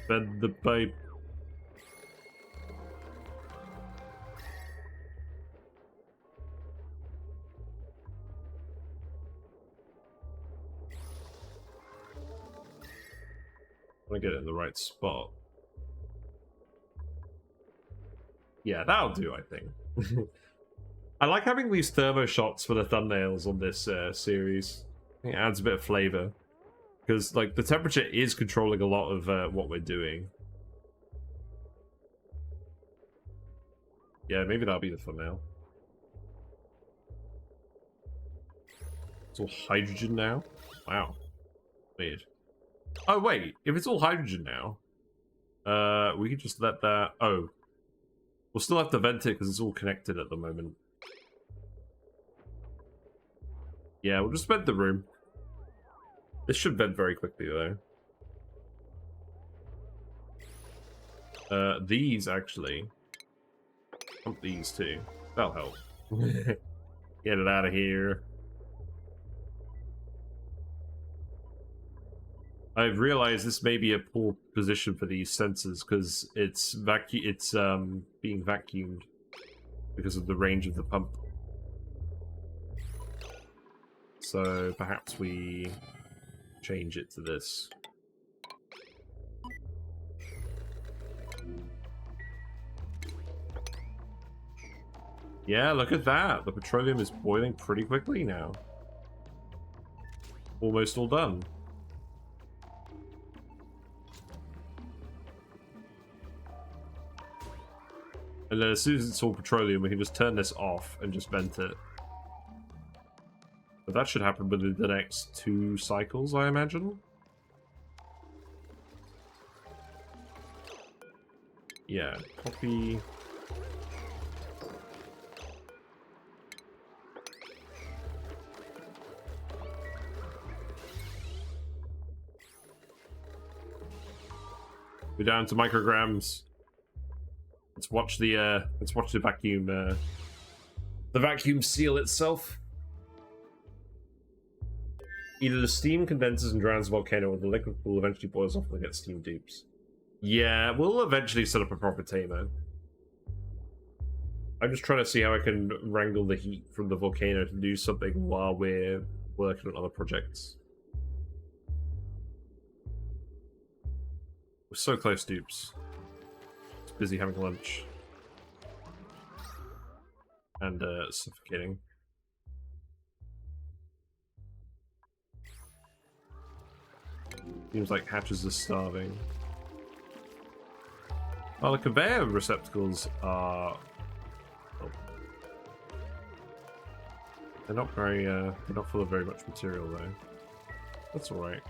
Bend the pipe. I want to get it in the right spot. Yeah, that'll do, I think. I like having these thermo shots for the thumbnails on this series. I think it adds a bit of flavor. Because, like, the temperature is controlling a lot of what we're doing. Yeah, maybe that'll be the thumbnail. It's all hydrogen now? Wow. Weird. Oh, wait. If it's all hydrogen now, we could just let that... Oh. We'll still have to vent it because it's all connected at the moment. Yeah, we'll just vent the room. This should vent very quickly, though. These, actually. Pump these, too. That'll help. Get it out of here. I've realized this may be a poor position for these sensors because it's being vacuumed because of the range of the pump. So perhaps we change it to this. Yeah, look at that. The petroleum is boiling pretty quickly now. Almost all done. And then as soon as it's all petroleum, we can just turn this off and just vent it. But that should happen within the next 2 cycles, I imagine. Yeah, copy. We're down to micrograms. Let's watch the vacuum seal itself. Either the steam condenses and drowns the volcano, or the liquid pool eventually boils off and we get steam dupes. Yeah, we'll eventually set up a proper tamer. I'm just trying to see how I can wrangle the heat from the volcano to do something while we're working on other projects. We're so close, dupes. Just busy having lunch. And suffocating. Seems like hatches are starving. Well, the conveyor receptacles are... Oh. They're not very, they're not full of very much material, though. That's alright.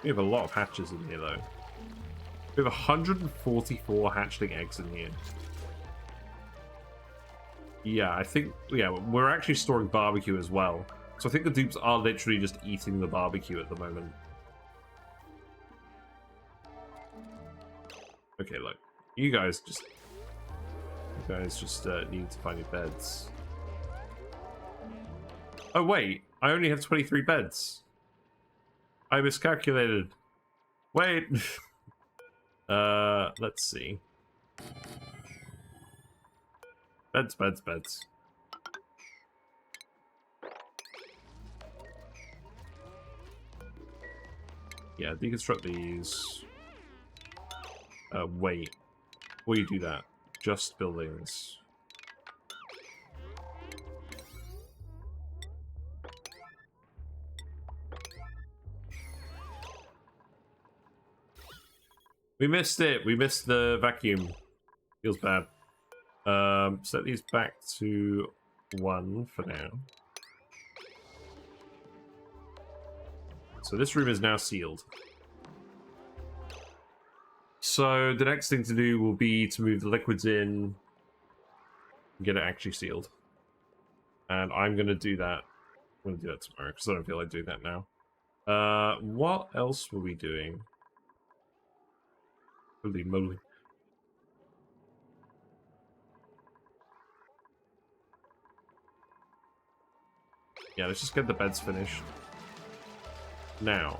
We have a lot of hatches in here, though. We have 144 hatchling eggs in here. Yeah, I think... Yeah, we're actually storing barbecue as well. So I think the dupes are literally just eating the barbecue at the moment. Okay, look. You guys just need to find your beds. Oh, wait. I only have 23 beds. I miscalculated. Wait. Let's see. Beds. Yeah, deconstruct these. Wait. Before you do that, just buildings. We missed it. We missed the vacuum. Feels bad. Set these back to 1 for now. So this room is now sealed. So the next thing to do will be to move the liquids in and get it actually sealed. And I'm going to do that. I'm going to do that tomorrow because I don't feel like doing that now. What else were we doing? Holy moly. Yeah, let's just get the beds finished. Now,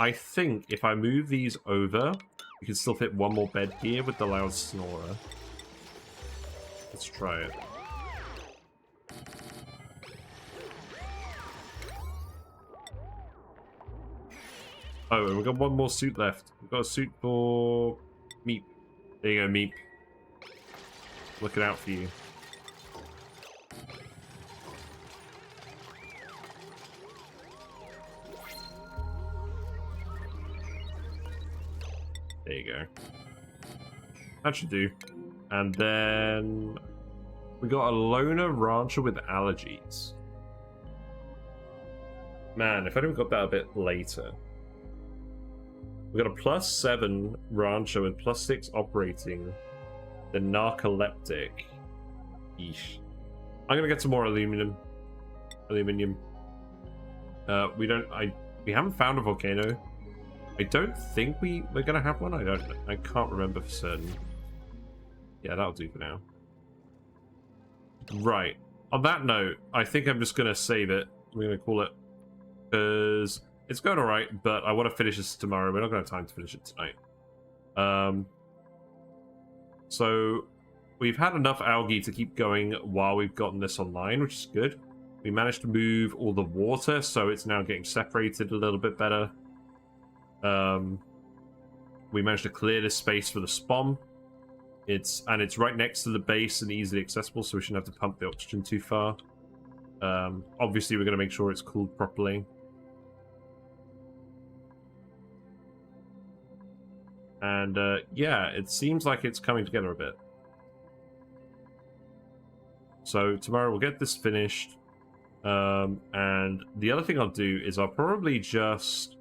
I think if I move these over, we can still fit one more bed here with the loud snorer. Let's try it. Oh, and we've got one more suit left. We've got a suit for Meep. There you go, Meep. Looking out for you. There you go. That should do. And then we got a loner rancher with allergies. Man, if I got that a bit later. We got a +7 rancher with +6 operating. The narcoleptic. Yeesh. I'm gonna get some more aluminium. We haven't found a volcano. I don't think we're gonna have one. I can't remember for certain. Yeah, that'll do for now. Right. On that note, I think I'm just gonna save it. We're gonna call it because it's going alright, but I want to finish this tomorrow. We're not gonna have time to finish it tonight. So we've had enough algae to keep going while we've gotten this online, which is good. We managed to move all the water, so it's now getting separated a little bit better. We managed to clear this space for the SPOM. It's right next to the base and easily accessible, so we shouldn't have to pump the oxygen too far. Obviously, we're going to make sure it's cooled properly. And yeah, it seems like it's coming together a bit. So tomorrow we'll get this finished. And the other thing I'll do is I'll probably just...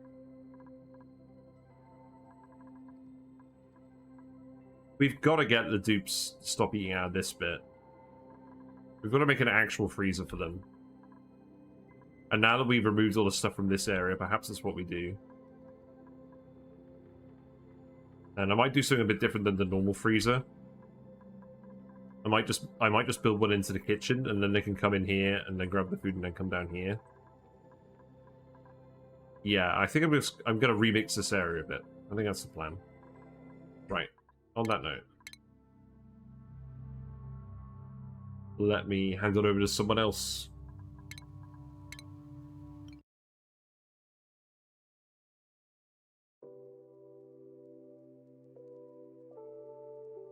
We've got to get the dupes to stop eating out of this bit. We've got to make an actual freezer for them. And now that we've removed all the stuff from this area, perhaps that's what we do. And I might do something a bit different than the normal freezer. I might just build one into the kitchen, and then they can come in here and then grab the food and then come down here. Yeah, I think I'm gonna remix this area a bit. I think that's the plan. Right. On that note, let me hand it over to someone else.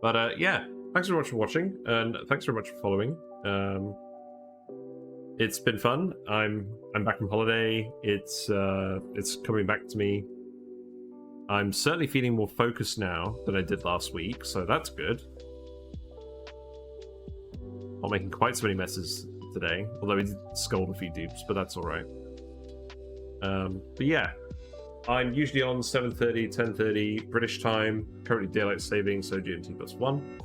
But yeah, thanks very much for watching, and thanks very much for following. It's been fun. I'm back from holiday. It's coming back to me. I'm certainly feeling more focused now than I did last week, so that's good. Not making quite so many messes today, although we did scold a few dupes, but that's alright. But yeah, I'm usually on 7:30, 10:30 British time, currently daylight saving, so GMT+1.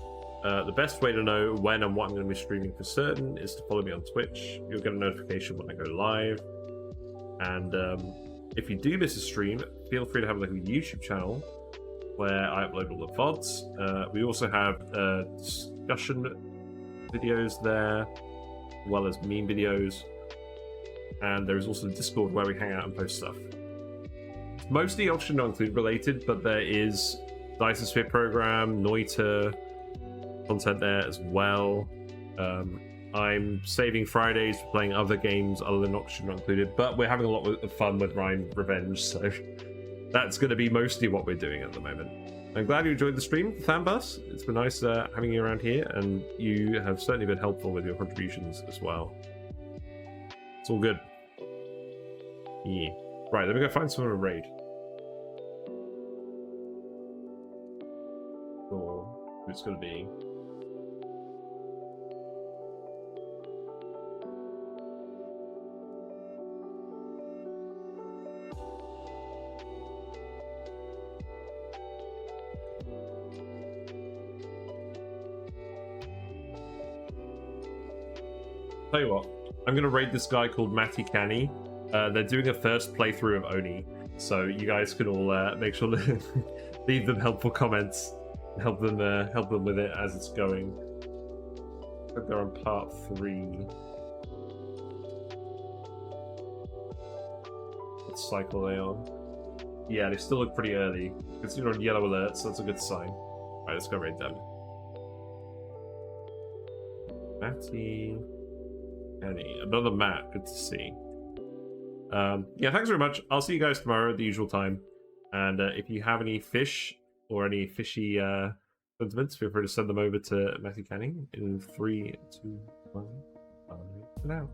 The best way to know when and what I'm going to be streaming for certain is to follow me on Twitch. You'll get a notification when I go live. And if you do miss a stream, feel free to have a look at the YouTube channel where I upload all the VODs. We also have discussion videos there, as well as meme videos. And there is also the Discord where we hang out and post stuff. It's mostly Option Not Included related, but there is Dyson Sphere program, Noita content there as well. I'm saving Fridays for playing other games other than Option Not Included, but we're having a lot of fun with Rime Revenge, so that's going to be mostly what we're doing at the moment. I'm glad you enjoyed the stream, Fanbus. It's been nice having you around here, and you have certainly been helpful with your contributions as well. It's all good. Yeah. Right, let me go find someone to raid. Or who it's going to be. Tell you what, I'm going to raid this guy called Matty Canny. They're doing a first playthrough of ONI, so you guys can all make sure to leave them helpful comments, help them with it as it's going. I think they're on part 3. What cycle are they on? Yeah, they still look pretty early. It's on yellow alert, so that's a good sign. Alright, let's go raid them. Matty Canny, another Matt, good to see. Yeah, thanks very much. I'll see you guys tomorrow at the usual time. And if you have any fish or any fishy sentiments, feel free to send them over to Matthew Canning in 3, 2, 1. Bye for now.